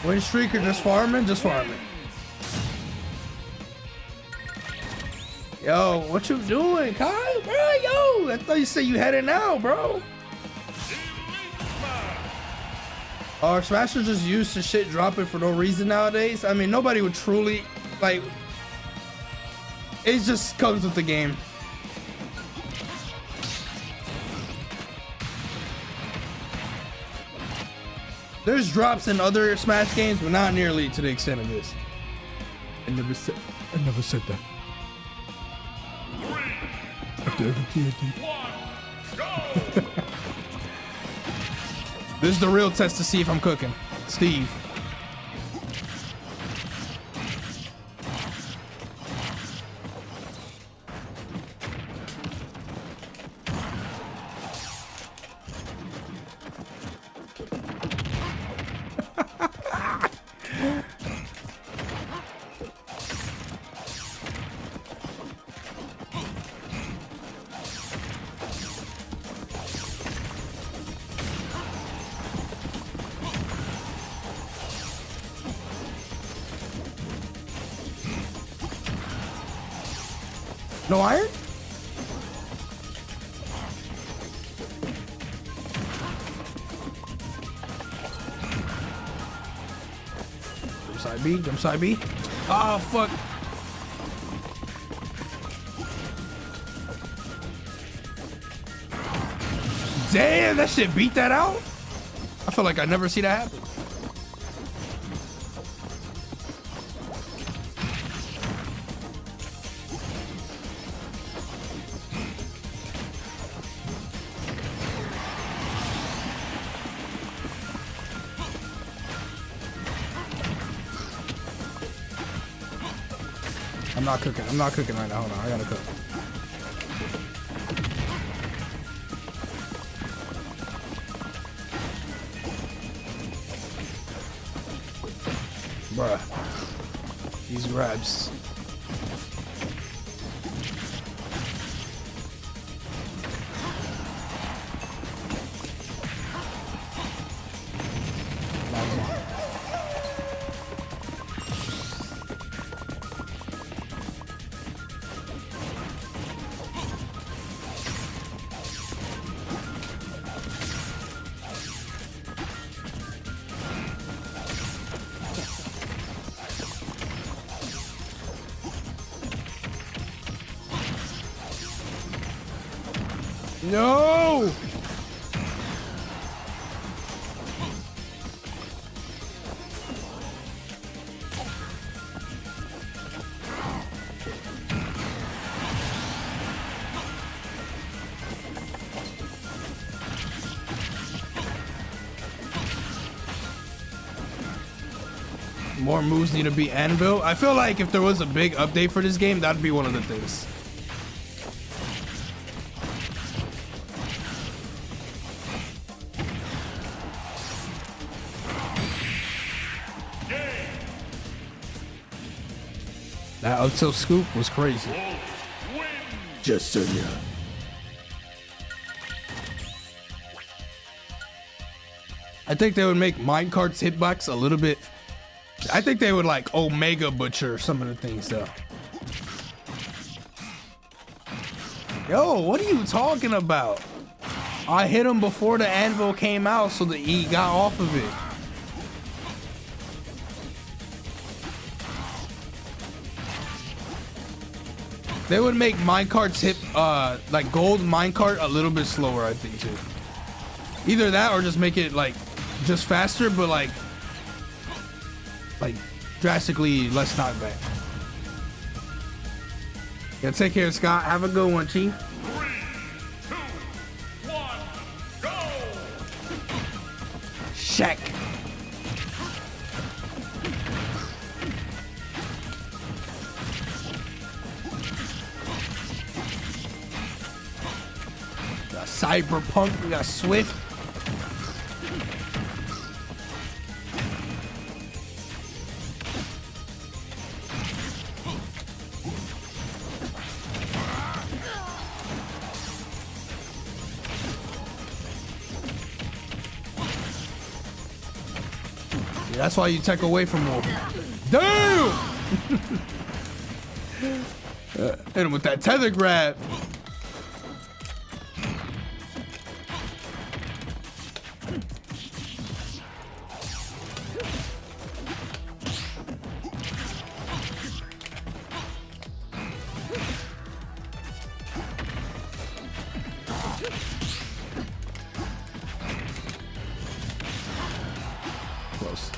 Win streak or just farming? Just farming. Yo, what you doing, Kyle? Bro, yo, I thought you said you headed now, bro. Are smashers just used to shit dropping for no reason nowadays? I mean, nobody would truly, like, it just comes with the game. There's drops in other Smash games, but not nearly to the extent of this. I never said that. After every TNT. This is the real test to see if I'm cooking. Steve. No iron? Jump side B, jump side B. Oh, fuck. Damn, that shit beat that out? I feel like I never see that happen. I'm not cooking right now. Hold on, I gotta cook. Bruh. These grabs. No! more moves need to be anvil. I feel like if there was a big update for this game, that'd be one of the things. That up tilt scoop was crazy. Just so you know. I think they would make minecart's hitbox a little bit. I think they would like Omega Butcher some of the things though. Yo, what are you talking about? I hit him before the anvil came out so that he got off of it. They would make minecart's hit, like gold minecart a little bit slower, I think too. Either that or just make it like just faster, but like drastically less knockback. Yeah, take care, Scott. Have a good one, Chief. 3, 2, 1, go! Shaq. Got Cyberpunk, we got Swift. That's why you take away from Wolf. Damn! Hit him with that tether grab. Close.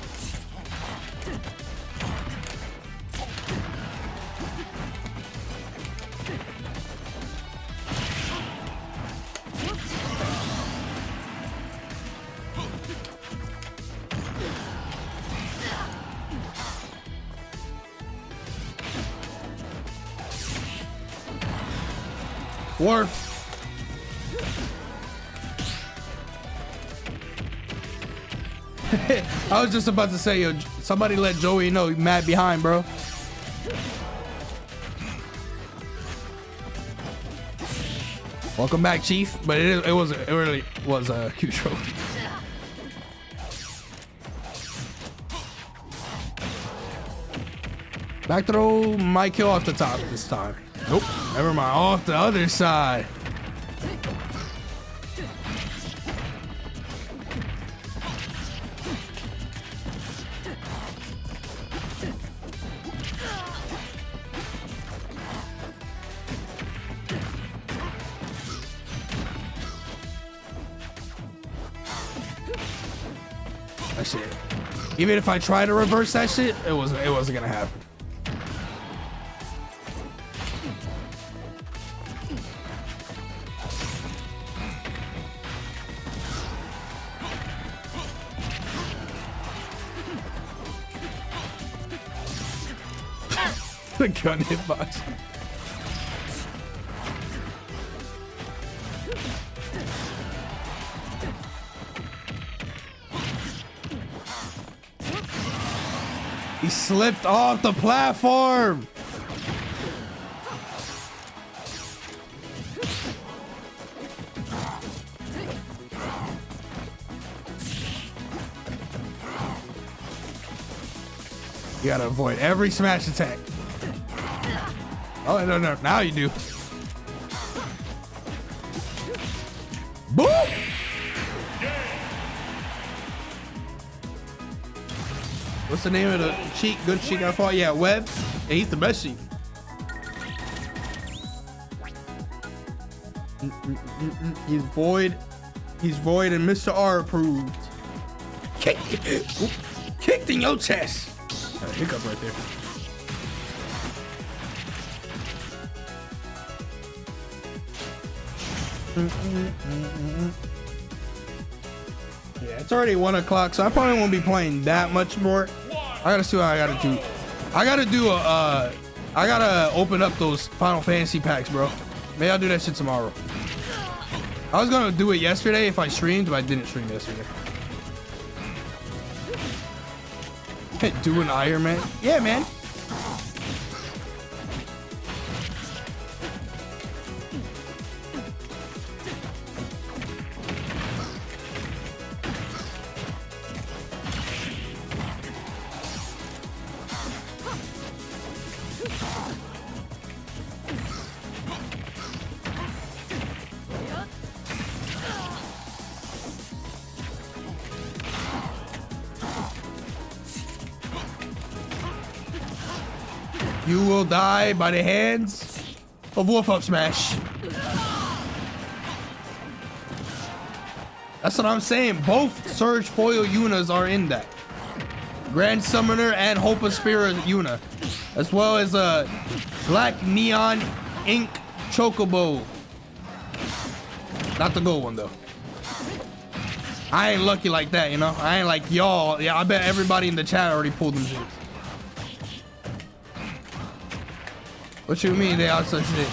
Worf. I was just about to say, yo, somebody let Joey know he's mad behind, bro. Welcome back, Chief. But it really was a cute trophy. Back throw might kill off the top this time. Nope, never mind. Off the other side. That shit. Even if I try to reverse that shit, it wasn't gonna happen. The gun hitbox. He slipped off the platform. You gotta avoid every smash attack. Oh, no, now you do. Boom! What's the name of the cheat? Good cheat I fought? Yeah, Web. Yeah, he's the best cheat. He's Void. He's Void and Mr. R approved. Kicked in your chest. Hiccup right there. Yeah, it's already 1 o'clock, so I probably won't be playing that much more. I gotta see what I gotta do. I gotta open up those Final Fantasy packs, bro. Maybe I'll do that shit tomorrow. I was gonna do it yesterday if I streamed, but I didn't stream yesterday. Do an Iron Man? Yeah, man. You will die by the hands of Wolf Up Smash. That's what I'm saying. Both Surge Foil Yunas are in that. Grand Summoner and Hope of Spirit Yuna. As well as a Black Neon Ink Chocobo. Not the gold one though. I ain't lucky like that, you know? I ain't like y'all. Yeah, I bet everybody in the chat already pulled them shit. What you mean they are such shit?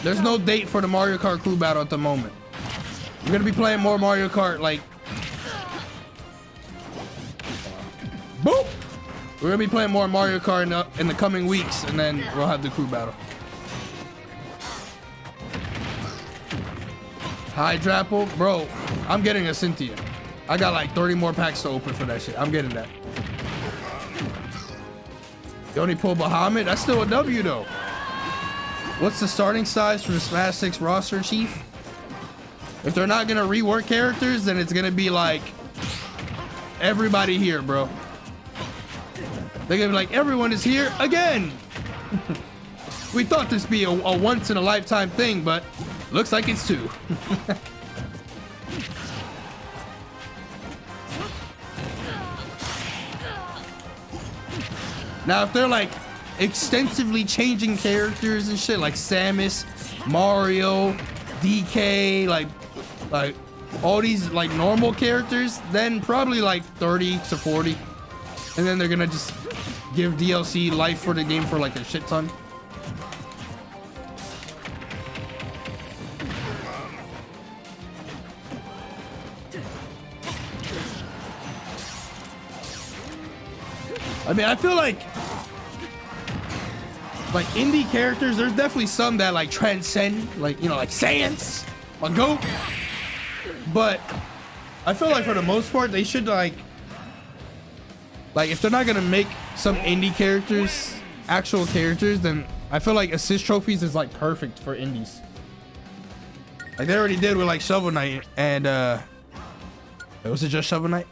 There's no date for the Mario Kart crew battle at the moment. We're gonna be playing more Mario Kart like... Boop! We're gonna be playing more Mario Kart in the coming weeks, and then we'll have the crew battle. Hi, Drapple. Bro, I'm getting a Cynthia. I got like 30 more packs to open for that shit. I'm getting that. You only pull Bahamut? That's still a W though. What's the starting size for the Smash 6 roster, Chief? If they're not gonna rework characters, then it's gonna be like everybody here, bro. They're gonna be like, everyone is here again. We thought this be a once in a lifetime thing, but looks like it's two. Now, if they're like extensively changing characters and shit, like Samus, Mario, DK, like all these like normal characters, then probably like 30 to 40, and then they're gonna just give DLC life for the game for like a shit ton. I mean, I feel like indie characters, there's definitely some that like transcend, like, you know, like Sans, my goat. But I feel like for the most part, they should like if they're not gonna make some indie characters actual characters, then I feel like assist trophies is like perfect for indies. Like they already did with like Shovel Knight and was it just Shovel Knight?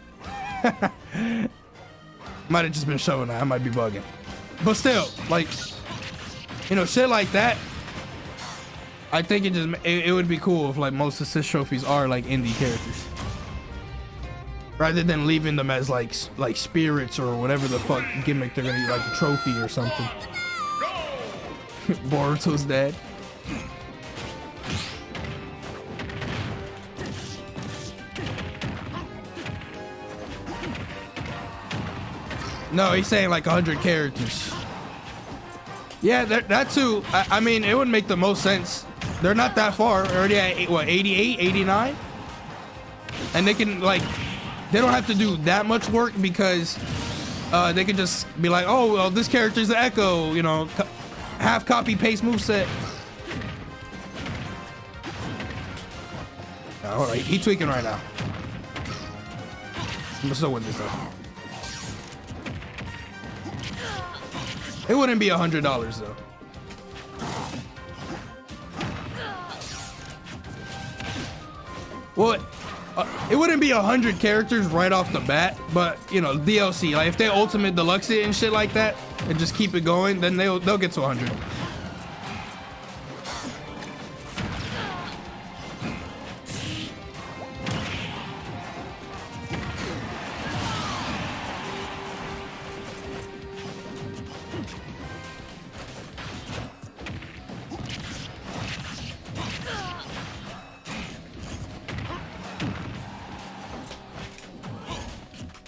Might have just been Shovel Knight. I might be bugging, but still, like, you know, shit like that. I think it would be cool if like most assist trophies are like indie characters, rather than leaving them as like spirits or whatever the fuck gimmick they're gonna use, like a trophy or something. Boruto's dead. No, he's saying like 100 characters. Yeah, that too. I mean, it would make the most sense. They're not that far. Already at what, 88, 89? And they can like, they don't have to do that much work because they can just be like, oh, well, this character's the Echo, you know, half copy paste moveset. All right, he's tweaking right now. I'm gonna still win this though. It wouldn't be $100 though. Well, it wouldn't be 100 characters right off the bat, but you know, DLC. Like if they Ultimate Deluxe it and shit like that, and just keep it going, then they'll get to 100.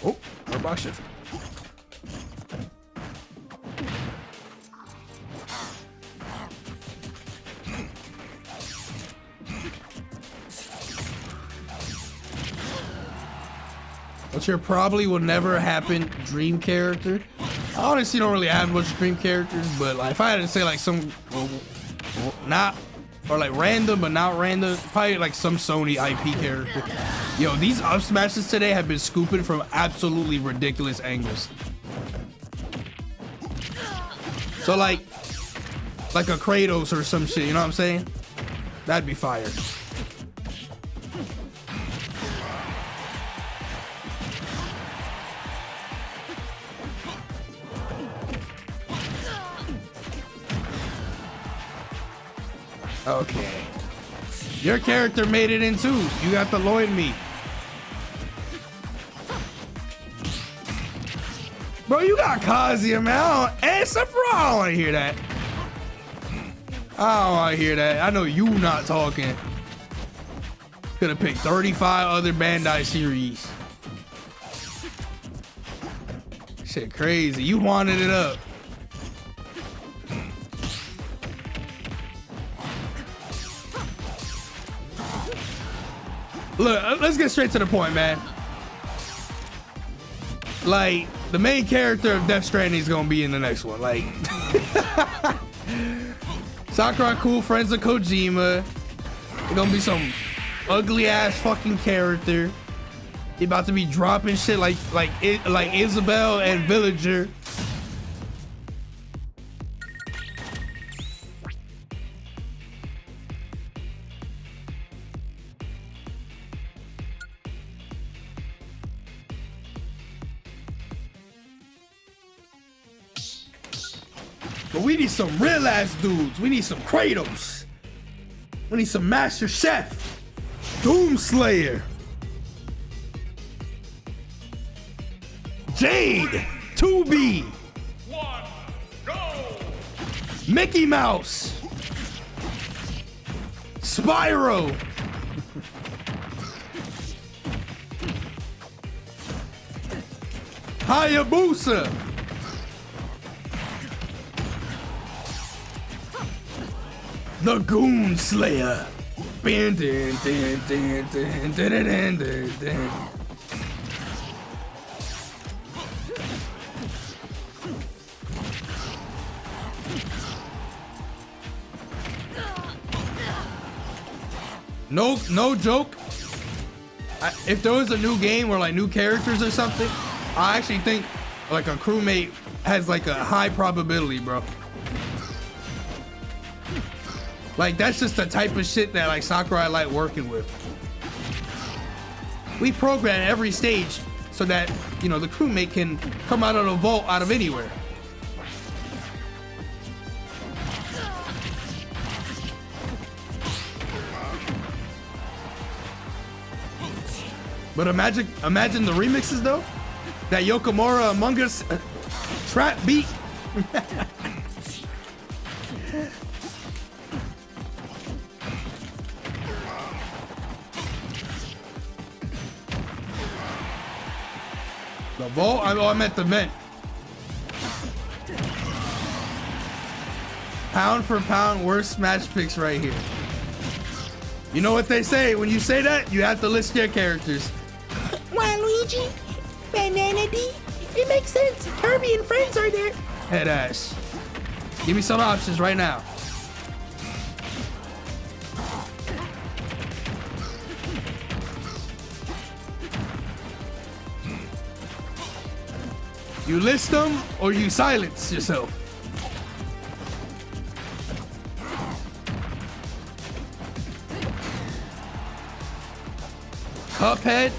Oh. rock shift. What's your probably will never happen dream character? I honestly don't really have much dream characters, but like if I had to say like some not or like random but not random, probably like some Sony IP character. Yo, these up smashes today have been scooping from absolutely ridiculous angles. So like a Kratos or some shit, you know what I'm saying? That'd be fire. Okay. Your character made it in too. You got the loin meat. Bro, you got Kazuya, man. I don't want to hear that. I don't want to hear that. I know you not talking. Could have picked 35 other Bandai series. Shit crazy. You wanted it up. Look, let's get straight to the point, man. Like, the main character of Death Stranding is gonna be in the next one. Like, Sakurai cool friends of Kojima. It's gonna be some ugly ass fucking character. He about to be dropping shit like Isabel and Villager. But we need some real ass dudes. We need some Kratos. We need some Master Chef. Doomslayer. Jade. 2B. 1, go! Mickey Mouse. Spyro. Hayabusa. The Goon Slayer. Dun, dun, dun, dun, dun, dun, dun, dun, dun. No joke. If there was a new game or like new characters or something, I actually think like a crewmate has like a high probability, bro. Like, that's just the type of shit that like Sakurai like working with. We program every stage so that, you know, the crewmate can come out of the vault out of anywhere. But imagine the remixes though. That Yokomura Among Us trap beat. The vault? I meant the vent. Pound for pound, worst Smash picks right here. You know what they say? When you say that, you have to list your characters. Waluigi, Banana D. It makes sense. Kirby and friends are there. Head ass. Give me some options right now. You list them or you silence yourself. Cuphead.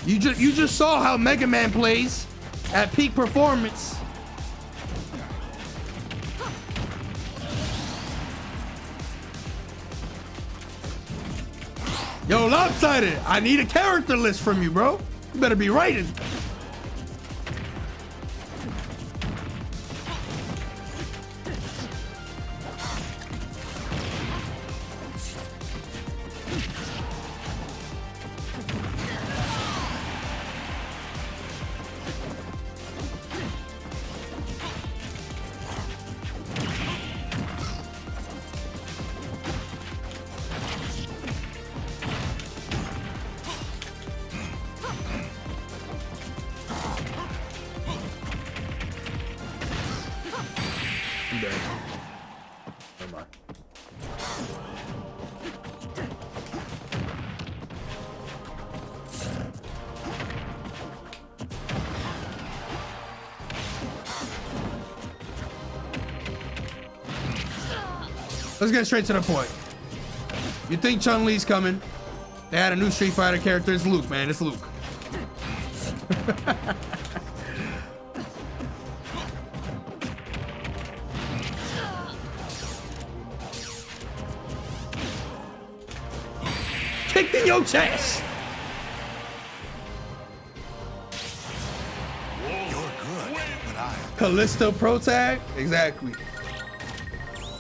You just saw how Mega Man plays at peak performance. Yo, Lopsided, I need a character list from you, bro. You better be writing. Never mind. Let's get straight to the point. You think Chun-Li's coming? They had a new Street Fighter character. It's Luke, man. It's Luke. Kicked in your chest. You're good, but I Callisto Pro Tag? Exactly.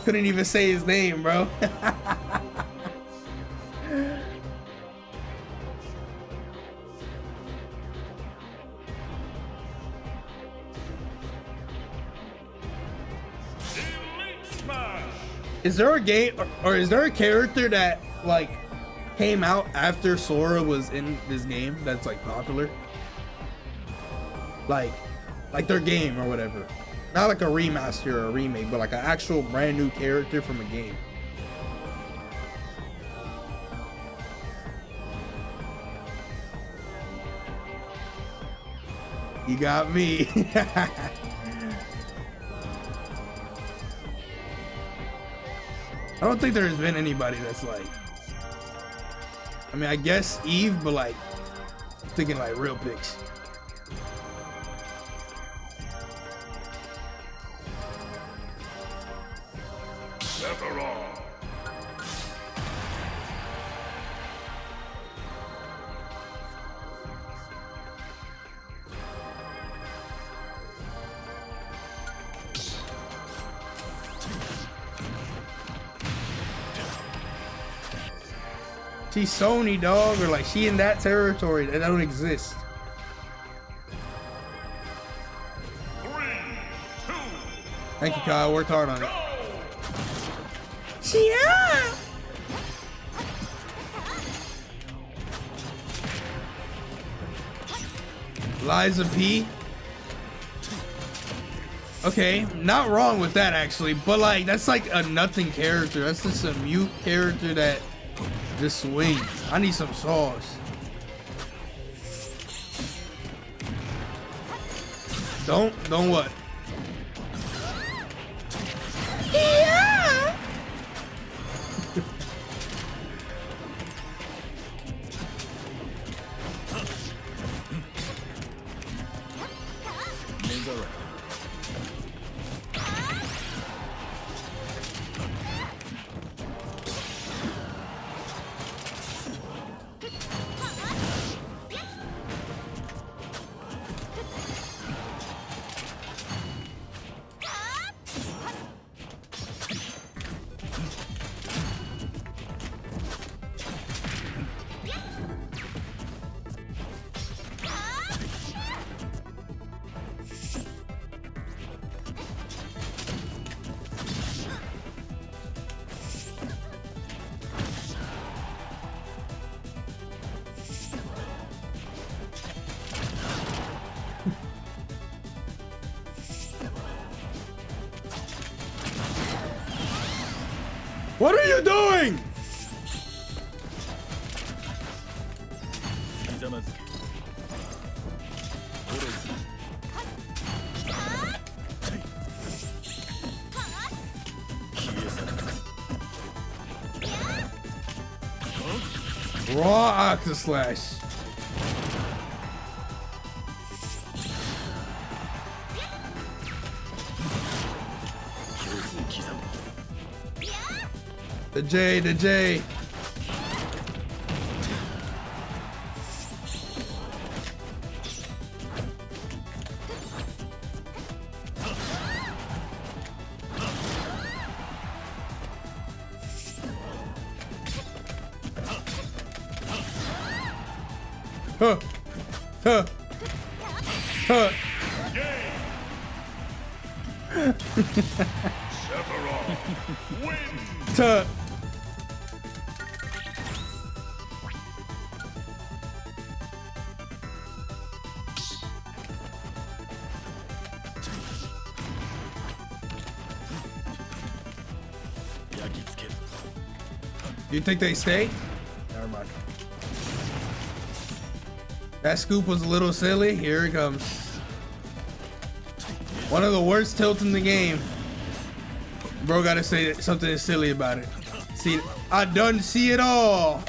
Couldn't even say his name, bro. Is there a game or is there a character that like came out after Sora was in this game that's like popular? Like their game or whatever. Not like a remaster or a remake, but like an actual brand new character from a game. You got me. I don't think there's been anybody that's like, I mean, I guess Eve, but like thinking like real pics. She's Sony, dog, or like she in that territory that don't exist. 3, 2, Thank you, Kyle. Worked hard on it. Yeah. Liza P. Okay, not wrong with that actually, but like that's like a nothing character. That's just a mute character that just swings. I need some sauce. Don't what? Yeah. What are you doing? Raw Octa Slash. The J. Huh. Sephiroth wins. Tuh. You think they stay? Never mind. That scoop was a little silly. Here it comes. One of the worst tilts in the game. Bro gotta say something silly about it. See, I done see it all.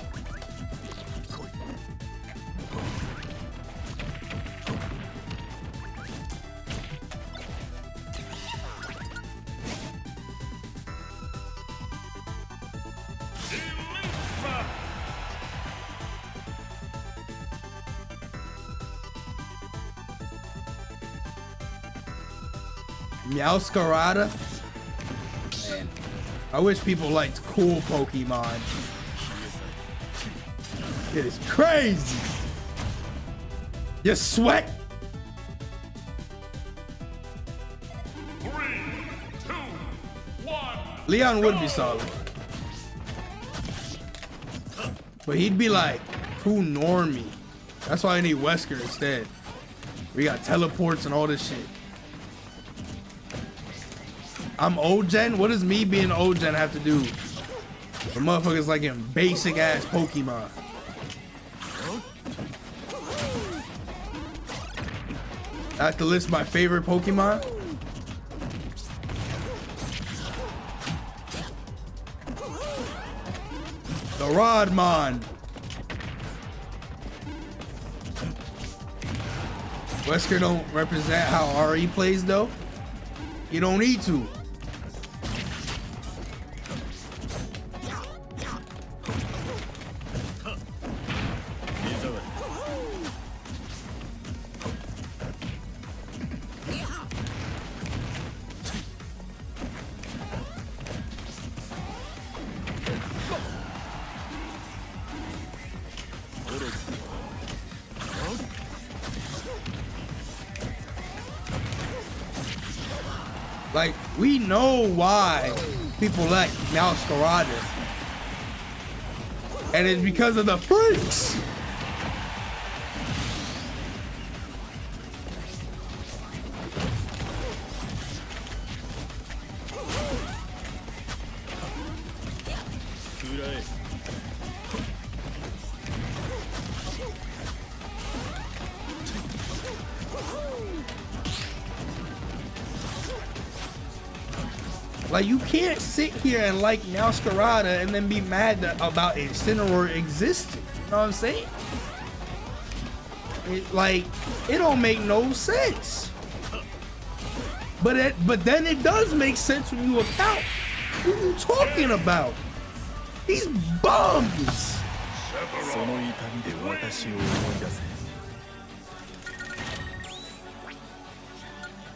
Meowscarada. Man, I wish people liked cool Pokemon. It is crazy. You sweat. 3, 2, 1. Leon would be solid, but he'd be like too normie. That's why I need Wesker instead. We got teleports and all this shit. I'm old gen? What does me being old gen have to do? The motherfuckers like in basic ass Pokemon. I have to list my favorite Pokemon. The Rodmon. Wesker don't represent how RE plays though. You don't need to. Like, we know why people like Meowscarada. And it's because of the freaks. Like, you can't sit here and like Meowscarada and then be mad about Incineroar existing. You know what I'm saying? It don't make no sense. But then it does make sense when you account who you talking about. These bums.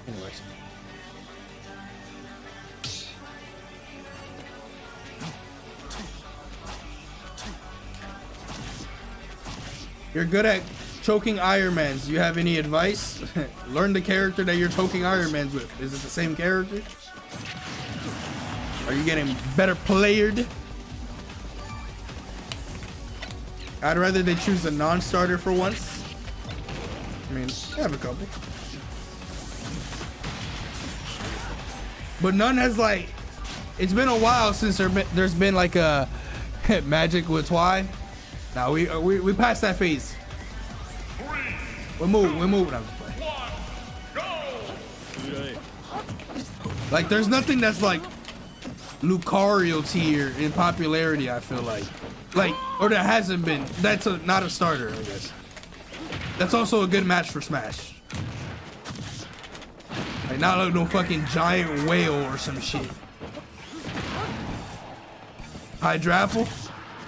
Anyways. You're good at choking Ironmans. Do you have any advice? Learn the character that you're choking Ironmans with. Is it the same character? Are you getting better playered? I'd rather they choose a non-starter for once. I mean, I have a couple. But none has like... It's been a while since there's been like a Magic with Twy. Now we passed that phase. We're moving. I'm just playing. Like, there's nothing that's like Lucario tier in popularity. I feel like, or there hasn't been. That's not a starter, I guess. That's also a good match for Smash. Like, not like no fucking giant whale or some shit. Hydrapple,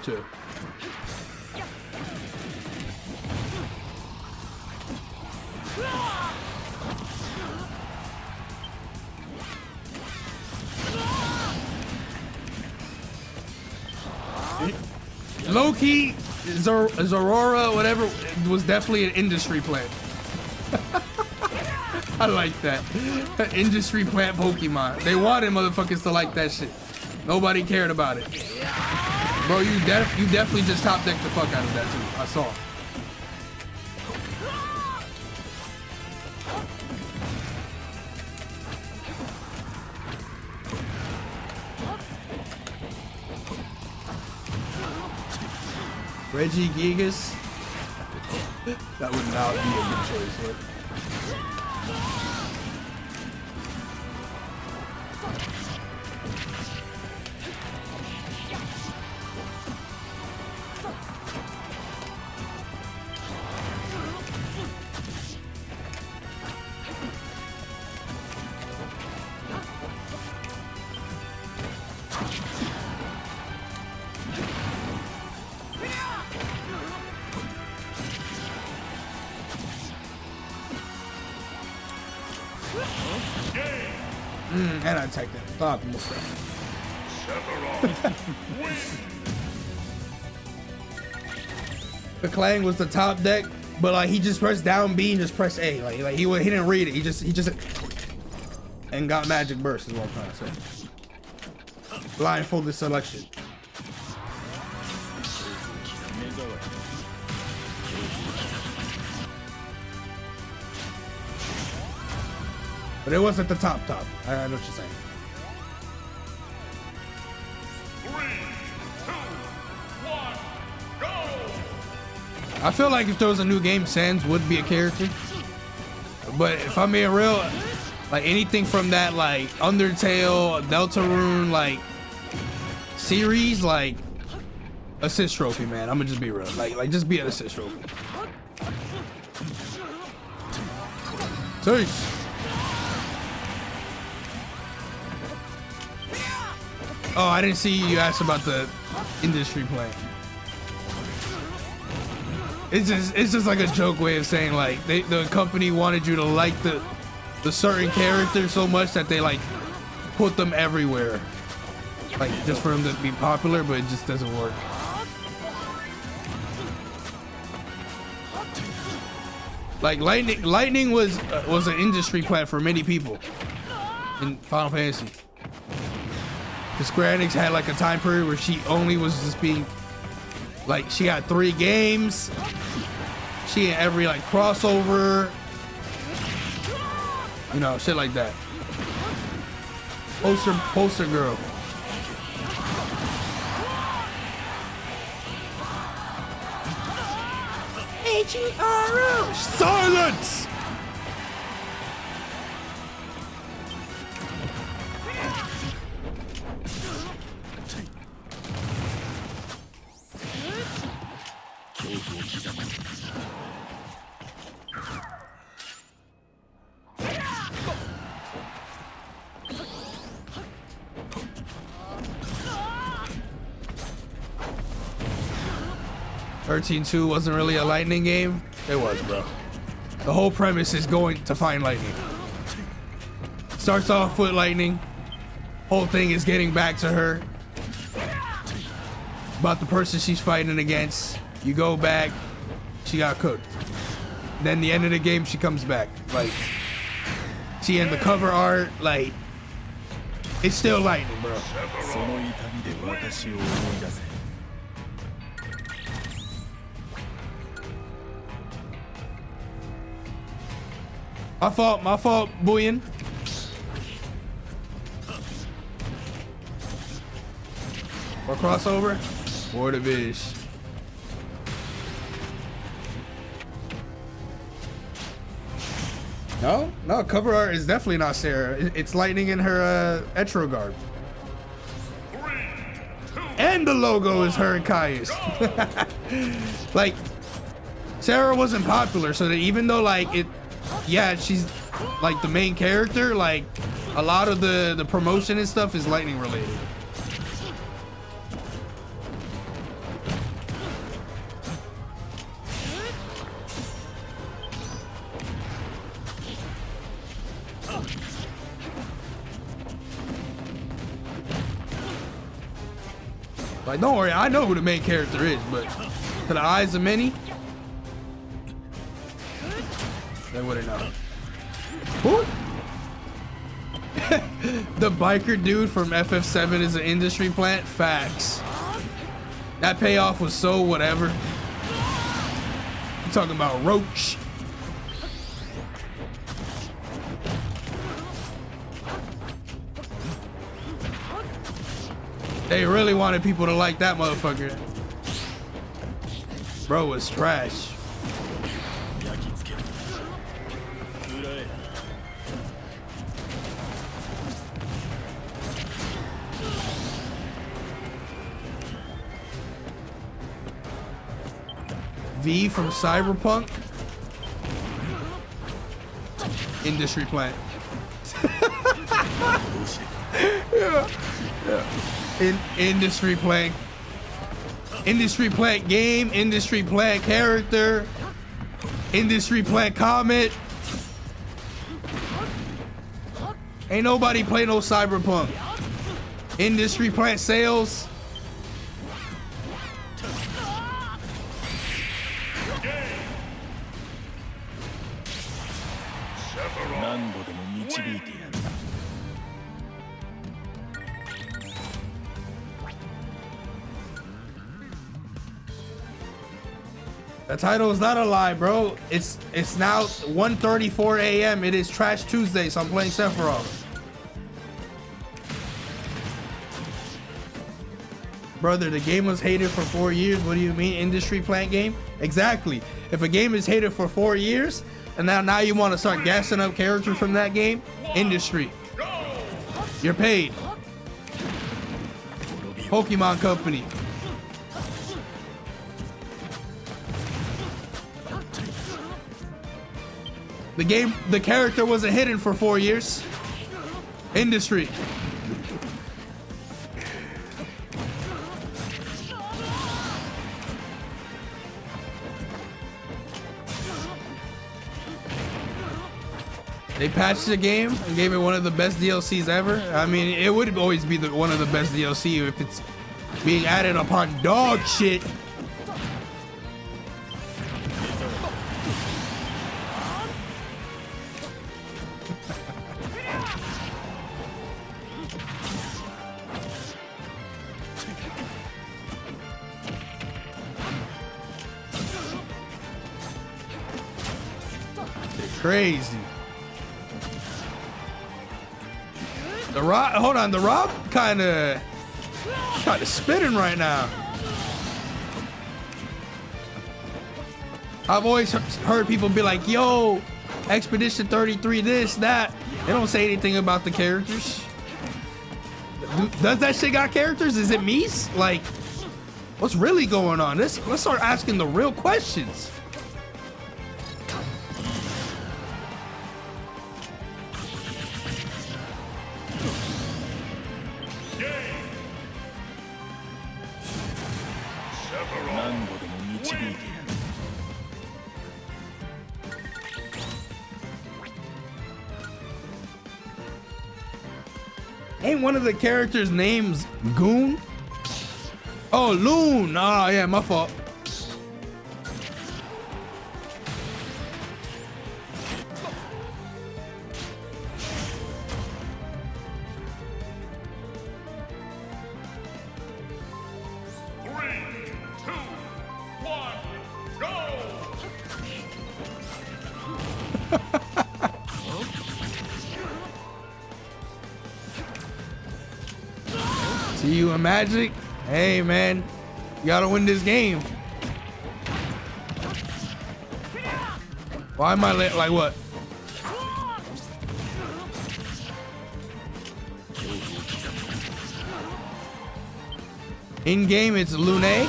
2. Low-key, Zorora, whatever, was definitely an industry plant. I like that. Industry plant Pokemon. They wanted motherfuckers to like that shit. Nobody cared about it. Bro, you definitely just top decked the fuck out of that too. I saw. Reggie Gigas. That would not be a good choice. Look. And I attacked that. Stop and The Clang was the top deck, but like he just pressed down B and just pressed A. Like he didn't read it. He just and got magic burst is what I'm trying to say. Blindfolded selection. But it wasn't the top. I know what you're saying. 3, 2, 1, go! I feel like if there was a new game, Sans would be a character. But if I'm being real, like anything from that, like Undertale, Deltarune, like series, like assist trophy, man. I'm gonna just be real. Like just be an assist trophy. Serious. Oh, I didn't see you asked about the industry plan. It's just like a joke way of saying like the company wanted you to like the certain character so much that they like put them everywhere, like just for them to be popular, but it just doesn't work. Like lightning was an industry plan for many people in Final Fantasy. Because Square Enix had like a time period where she only was just being like, she got 3 games, she in every like crossover, you know, shit like that. Poster girl. H-E-R-O. Silence! (13-2) wasn't really a lightning game. It was, bro. The whole premise is going to find lightning. Starts off with lightning. Whole thing is getting back to her. About the person she's fighting against. You go back, she got cooked. Then the end of the game, she comes back. Like, she in the cover art, like, it's still lightning, bro. My fault, Buoyan. Or crossover? Or the Vish. No, cover art is definitely not Sarah. It's lightning in her Etro garb. 3, 2, And the logo is her and Caius. Like, Sarah wasn't popular, so that even though like yeah, she's like the main character, like a lot of the promotion and stuff is lightning related. Like, don't worry, I know who the main character is, but to the eyes of many, they wouldn't know. Who? The biker dude from FF7 is an industry plant? Facts. That payoff was so whatever. I'm talking about Roach. They really wanted people to like that motherfucker. Bro was trash. V from Cyberpunk. Industry plant. Industry plant. Industry plant game. Industry plant character. Industry plant comment. Ain't nobody play no Cyberpunk. Industry plant sales. The title is not a lie, bro. It's now 1:34 a.m. It is Trash Tuesday, so I'm playing Sephiroth. Brother, the game was hated for 4 years. What do you mean, industry plant game? Exactly. If a game is hated for 4 years, and now you want to start gassing up characters from that game, industry. You're paid. Pokemon Company. The character wasn't hidden for 4 years. Industry. They patched the game and gave it one of the best DLCs ever. I mean, it would always be one of the best DLC if it's being added upon dog shit. Crazy. The Rob, hold on, the Rob kind of spinning right now. I've always heard people be like, yo, Expedition 33 this, that. They don't say anything about the characters. Does that shit got characters? Is it Mies? Like, what's really going on? Let's start asking the real questions. Ain't one of the characters' names Goon? Oh, Loon. Oh, yeah, my fault. See you in Magic? Hey, man, you gotta win this game. Why am I like what? In game, it's Lune.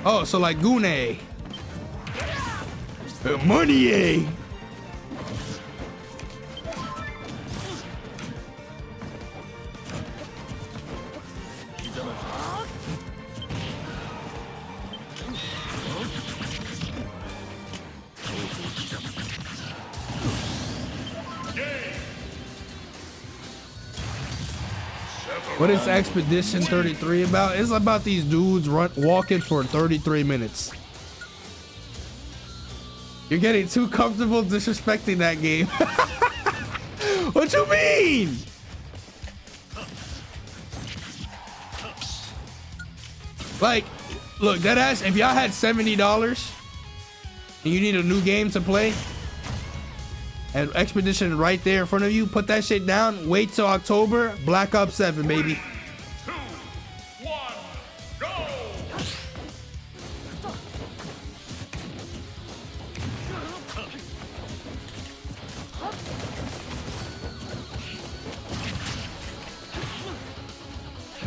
Oh, so like Gune. Money. What is Expedition 33 about? It's about these dudes walking for 33 minutes. You're getting too comfortable disrespecting that game. What you mean? Like, look, deadass, if y'all had $70 and you need a new game to play, and Expedition right there in front of you, put that shit down, wait till October, Black Ops 7, baby. 3, 2, 1, go!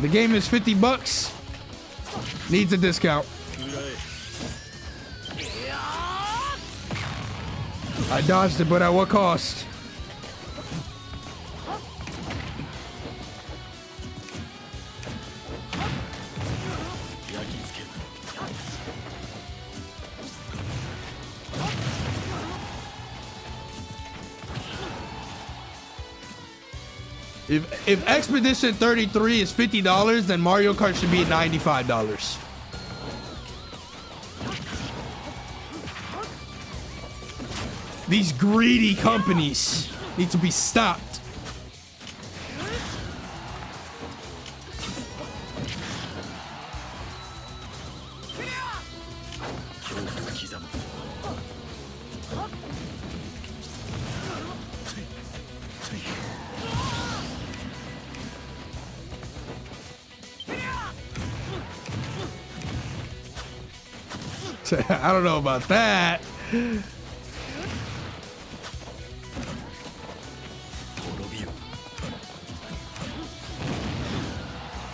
The game is 50 bucks. Needs a discount. I dodged it, but at what cost? If Expedition 33 is $50, then Mario Kart should be $95. These greedy companies need to be stopped. I don't know about that.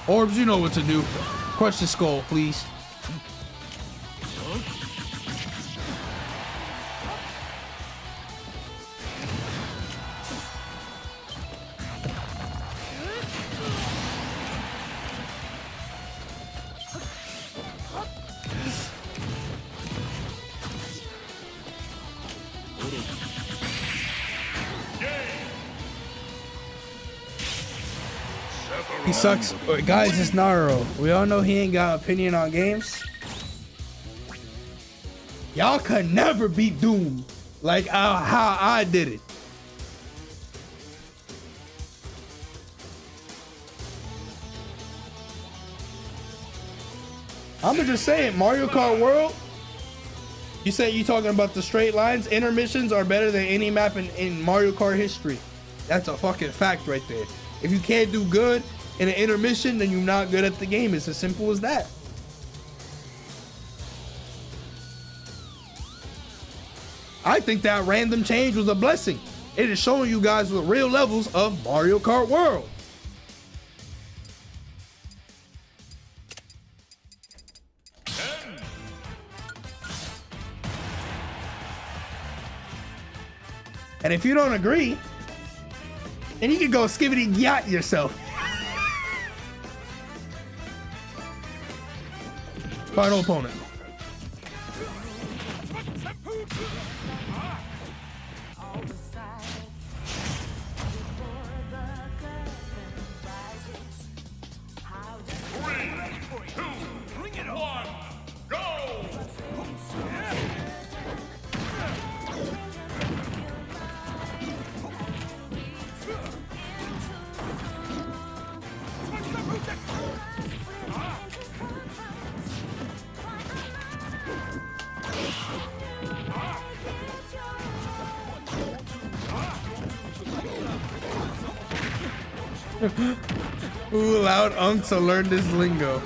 Orbs, you know what to do. Crush the skull, please. He sucks. Guys, it's Nairo. We all know he ain't got an opinion on games. Y'all could never beat Doom like how I did it. I'ma just say it, Mario Kart World. You say you talking about the straight lines? Intermissions are better than any map in Mario Kart history. That's a fucking fact right there. If you can't do good in an intermission, then you're not good at the game. It's as simple as that. I think that random change was a blessing. It is showing you guys the real levels of Mario Kart World. And if you don't agree, then you can go skibbity yacht yourself. Final opponent. Ooh, loud unks to learn this lingo.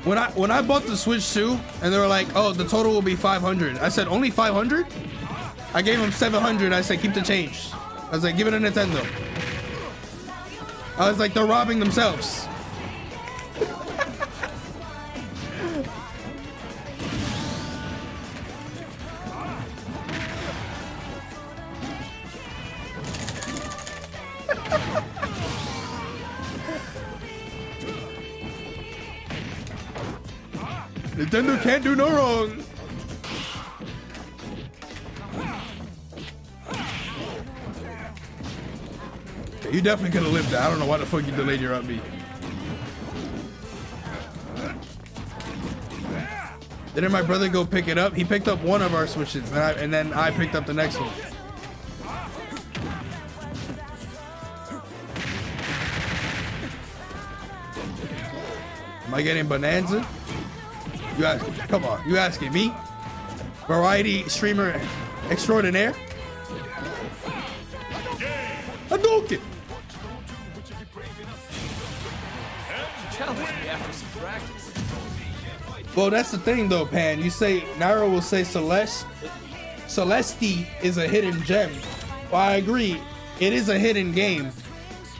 When I bought the Switch 2 and they were like, oh, the total will be 500. I said, only 500? I gave them 700. I said, keep the change. I was like, give it to Nintendo. I was like, they're robbing themselves. Nintendo can't do no wrong. You definitely could have lived that. I don't know why the fuck you delayed your up B. Didn't my brother go pick it up? He picked up one of our switches, and then I picked up the next one. Am I getting Bonanza? You ask, come on, you asking me? Variety streamer extraordinaire? Hadouken! Well, that's the thing though, Pan. You say, Nairo will say Celeste. Celeste is a hidden gem. Well, I agree. it is a hidden game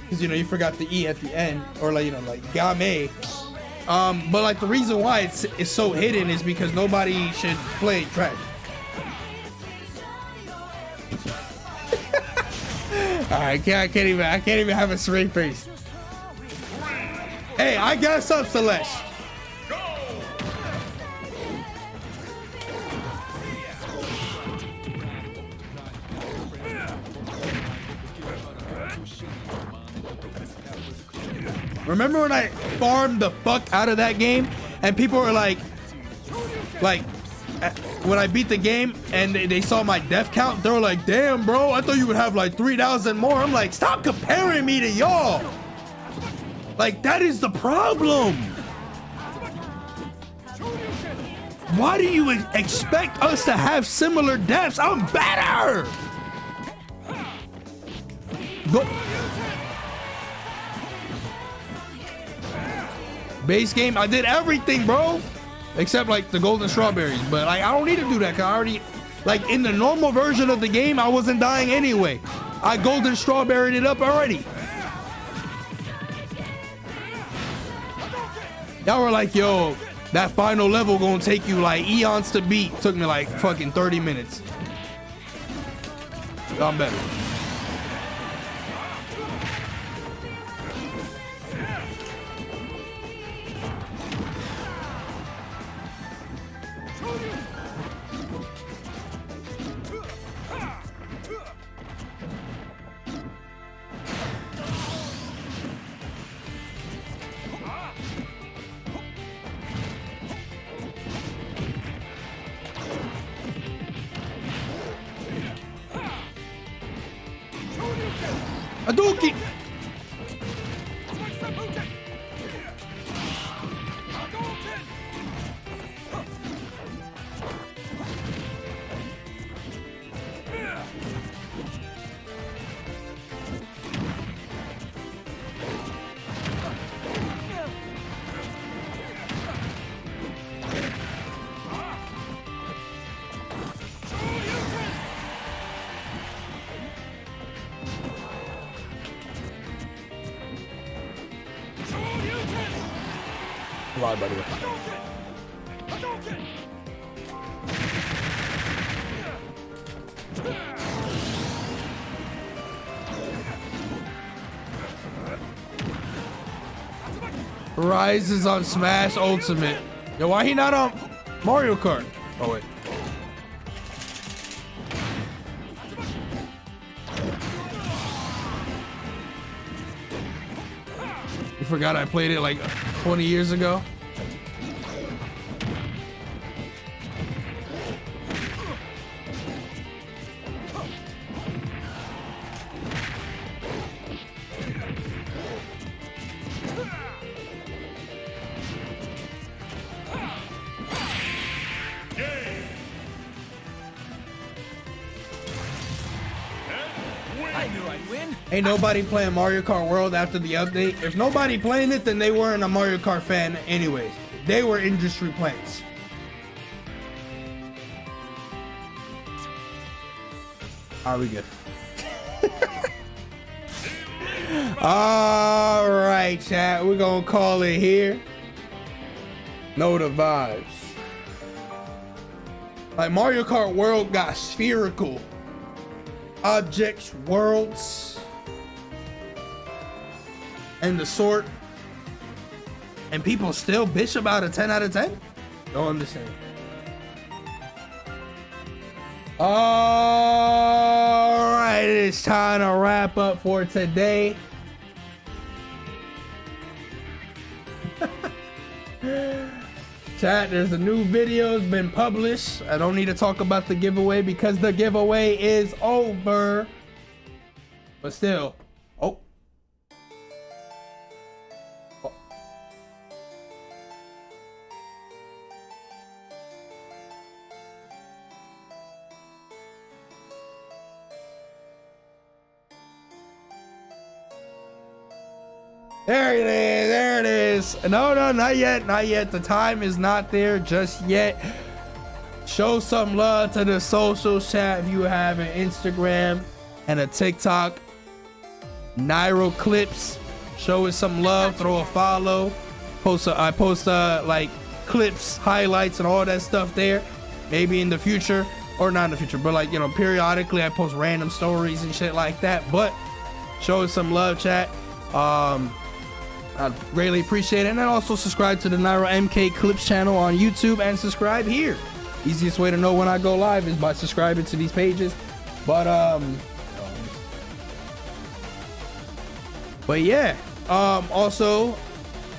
because you know you forgot the E at the end, or like, you know, like game. But like the reason why it's so hidden is because nobody should play trash. I can't even have a straight face. Hey, I got up, Celeste. Remember when I farmed the fuck out of that game and people were like when I beat the game and they saw my death count, they were like, damn bro, I thought you would have like 3,000 more. I'm like, stop comparing me to y'all. Like, that is the problem. Why do you expect us to have similar deaths? I'm better. Go. Base game, I did everything, bro. Except like the golden strawberries. But like, I don't need to do that because I already, like in the normal version of the game, I wasn't dying anyway. I golden strawberried it up already. Y'all were like, yo, that final level gonna take you like eons to beat. Took me like fucking 30 minutes. I'm better. Hadouken! Lie, by the way. Rise is on Smash Ultimate. Yo, why he not on Mario Kart? Oh wait. You forgot I played it like 20 years ago? I knew I'd win. Ain't nobody playing Mario Kart World after the update. If nobody playing it, then they weren't a Mario Kart fan anyways. They were industry plants. Are we good? All right, chat. We're gonna call it here. Know the vibes. Like Mario Kart World got spherical objects, worlds, and the sort, and people still bitch about a 10 out of 10? Don't understand. All right, it's time to wrap up for today. Chat, there's a new video has been published. I don't need to talk about the giveaway because the giveaway is over. But still, oh. There it is, there it is. No, not yet, not yet. The time is not there just yet. Show some love to the social chat if you have an Instagram and a TikTok. Nairo clips. Show us some love. Throw a follow. I post like clips, highlights, and all that stuff there. Maybe in the future, or not in the future, but like, you know, periodically I post random stories and shit like that. But show us some love, chat. I'd greatly appreciate it. And then also subscribe to the NairoMK Clips channel on YouTube and subscribe here. Easiest way to know when I go live is by subscribing to these pages. But yeah. Also,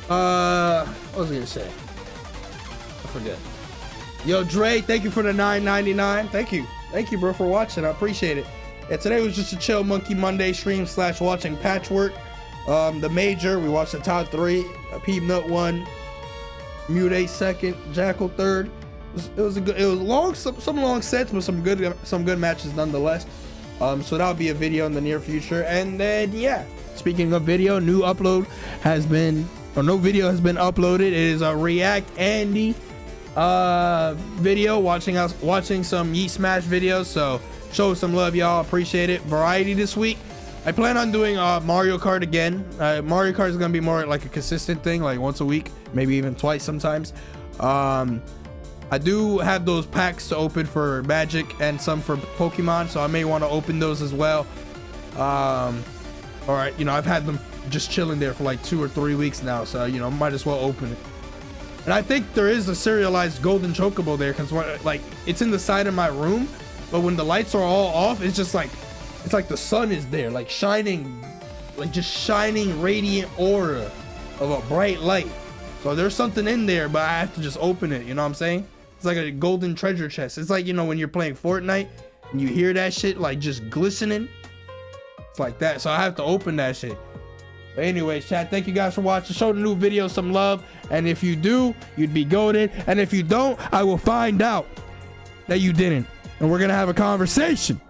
what was I gonna say? I forget. Yo, Dre, thank you for the $9.99. Thank you, bro, for watching. I appreciate it. Yeah, today was just a chill Monkey Monday stream / watching Patchwork. The major, we watched the top 3. Peanut 1, Mute 2nd, Jackal 3rd. It was long, some long sets, but some good matches nonetheless. So that'll be a video in the near future. And then yeah, speaking of video, no video has been uploaded. It is a React Andy video, watching some Yeet Smash videos. So show some love, y'all. Appreciate it. Variety this week. I plan on doing Mario Kart again. Mario Kart is gonna be more like a consistent thing, like once a week, maybe even twice sometimes. I do have those packs to open for Magic and some for Pokemon, so I may want to open those as well. All right, you know, I've had them just chilling there for like 2 or 3 weeks now, so you know, might as well open it. And I think there is a serialized golden chocobo there, because like it's in the side of my room, but when the lights are all off, it's just like, it's like the sun is there, like shining, like just shining radiant aura of a bright light. So there's something in there, but I have to just open it, you know what I'm saying? It's like a golden treasure chest. It's like, you know, when you're playing Fortnite and you hear that shit like just glistening. It's like that, so I have to open that shit. But anyways, chat, thank you guys for watching. Show the new video some love, and if you do, you'd be goated, and if you don't, I will find out that you didn't, and we're gonna have a conversation.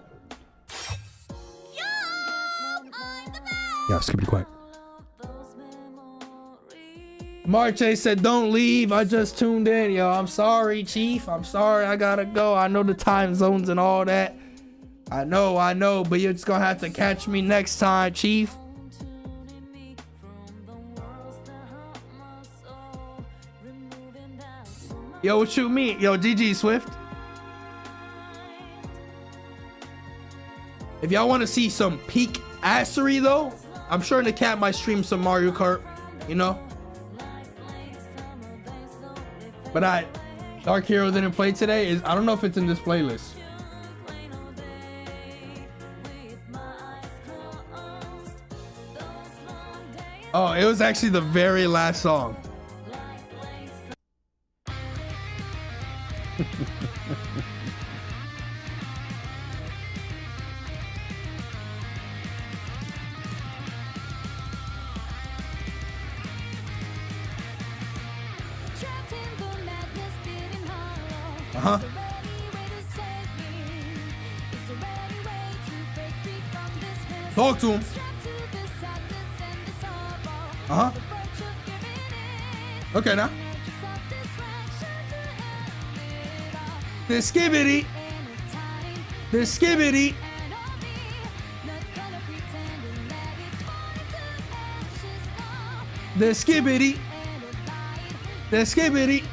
Yeah, skip be quiet. Marche said, don't leave. I just tuned in. Yo, I'm sorry, Chief. I'm sorry. I gotta go. I know the time zones and all that. I know, but you're just gonna have to catch me next time, Chief. Yo, what you mean? Yo, GG Swift. If y'all want to see some peak assery though, I'm sure the cat might stream some Mario Kart, you know. But Dark Hero didn't play today. I don't know if it's in this playlist. Oh, it was actually the very last song. Uh-huh. Talk to him. Uh-huh. Okay, now. The skibbity. The skibbity. The skibbity. The skibbity.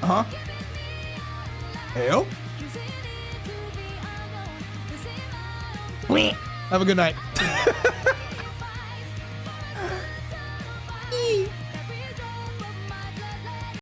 Uh-huh. Hell. Have a good night.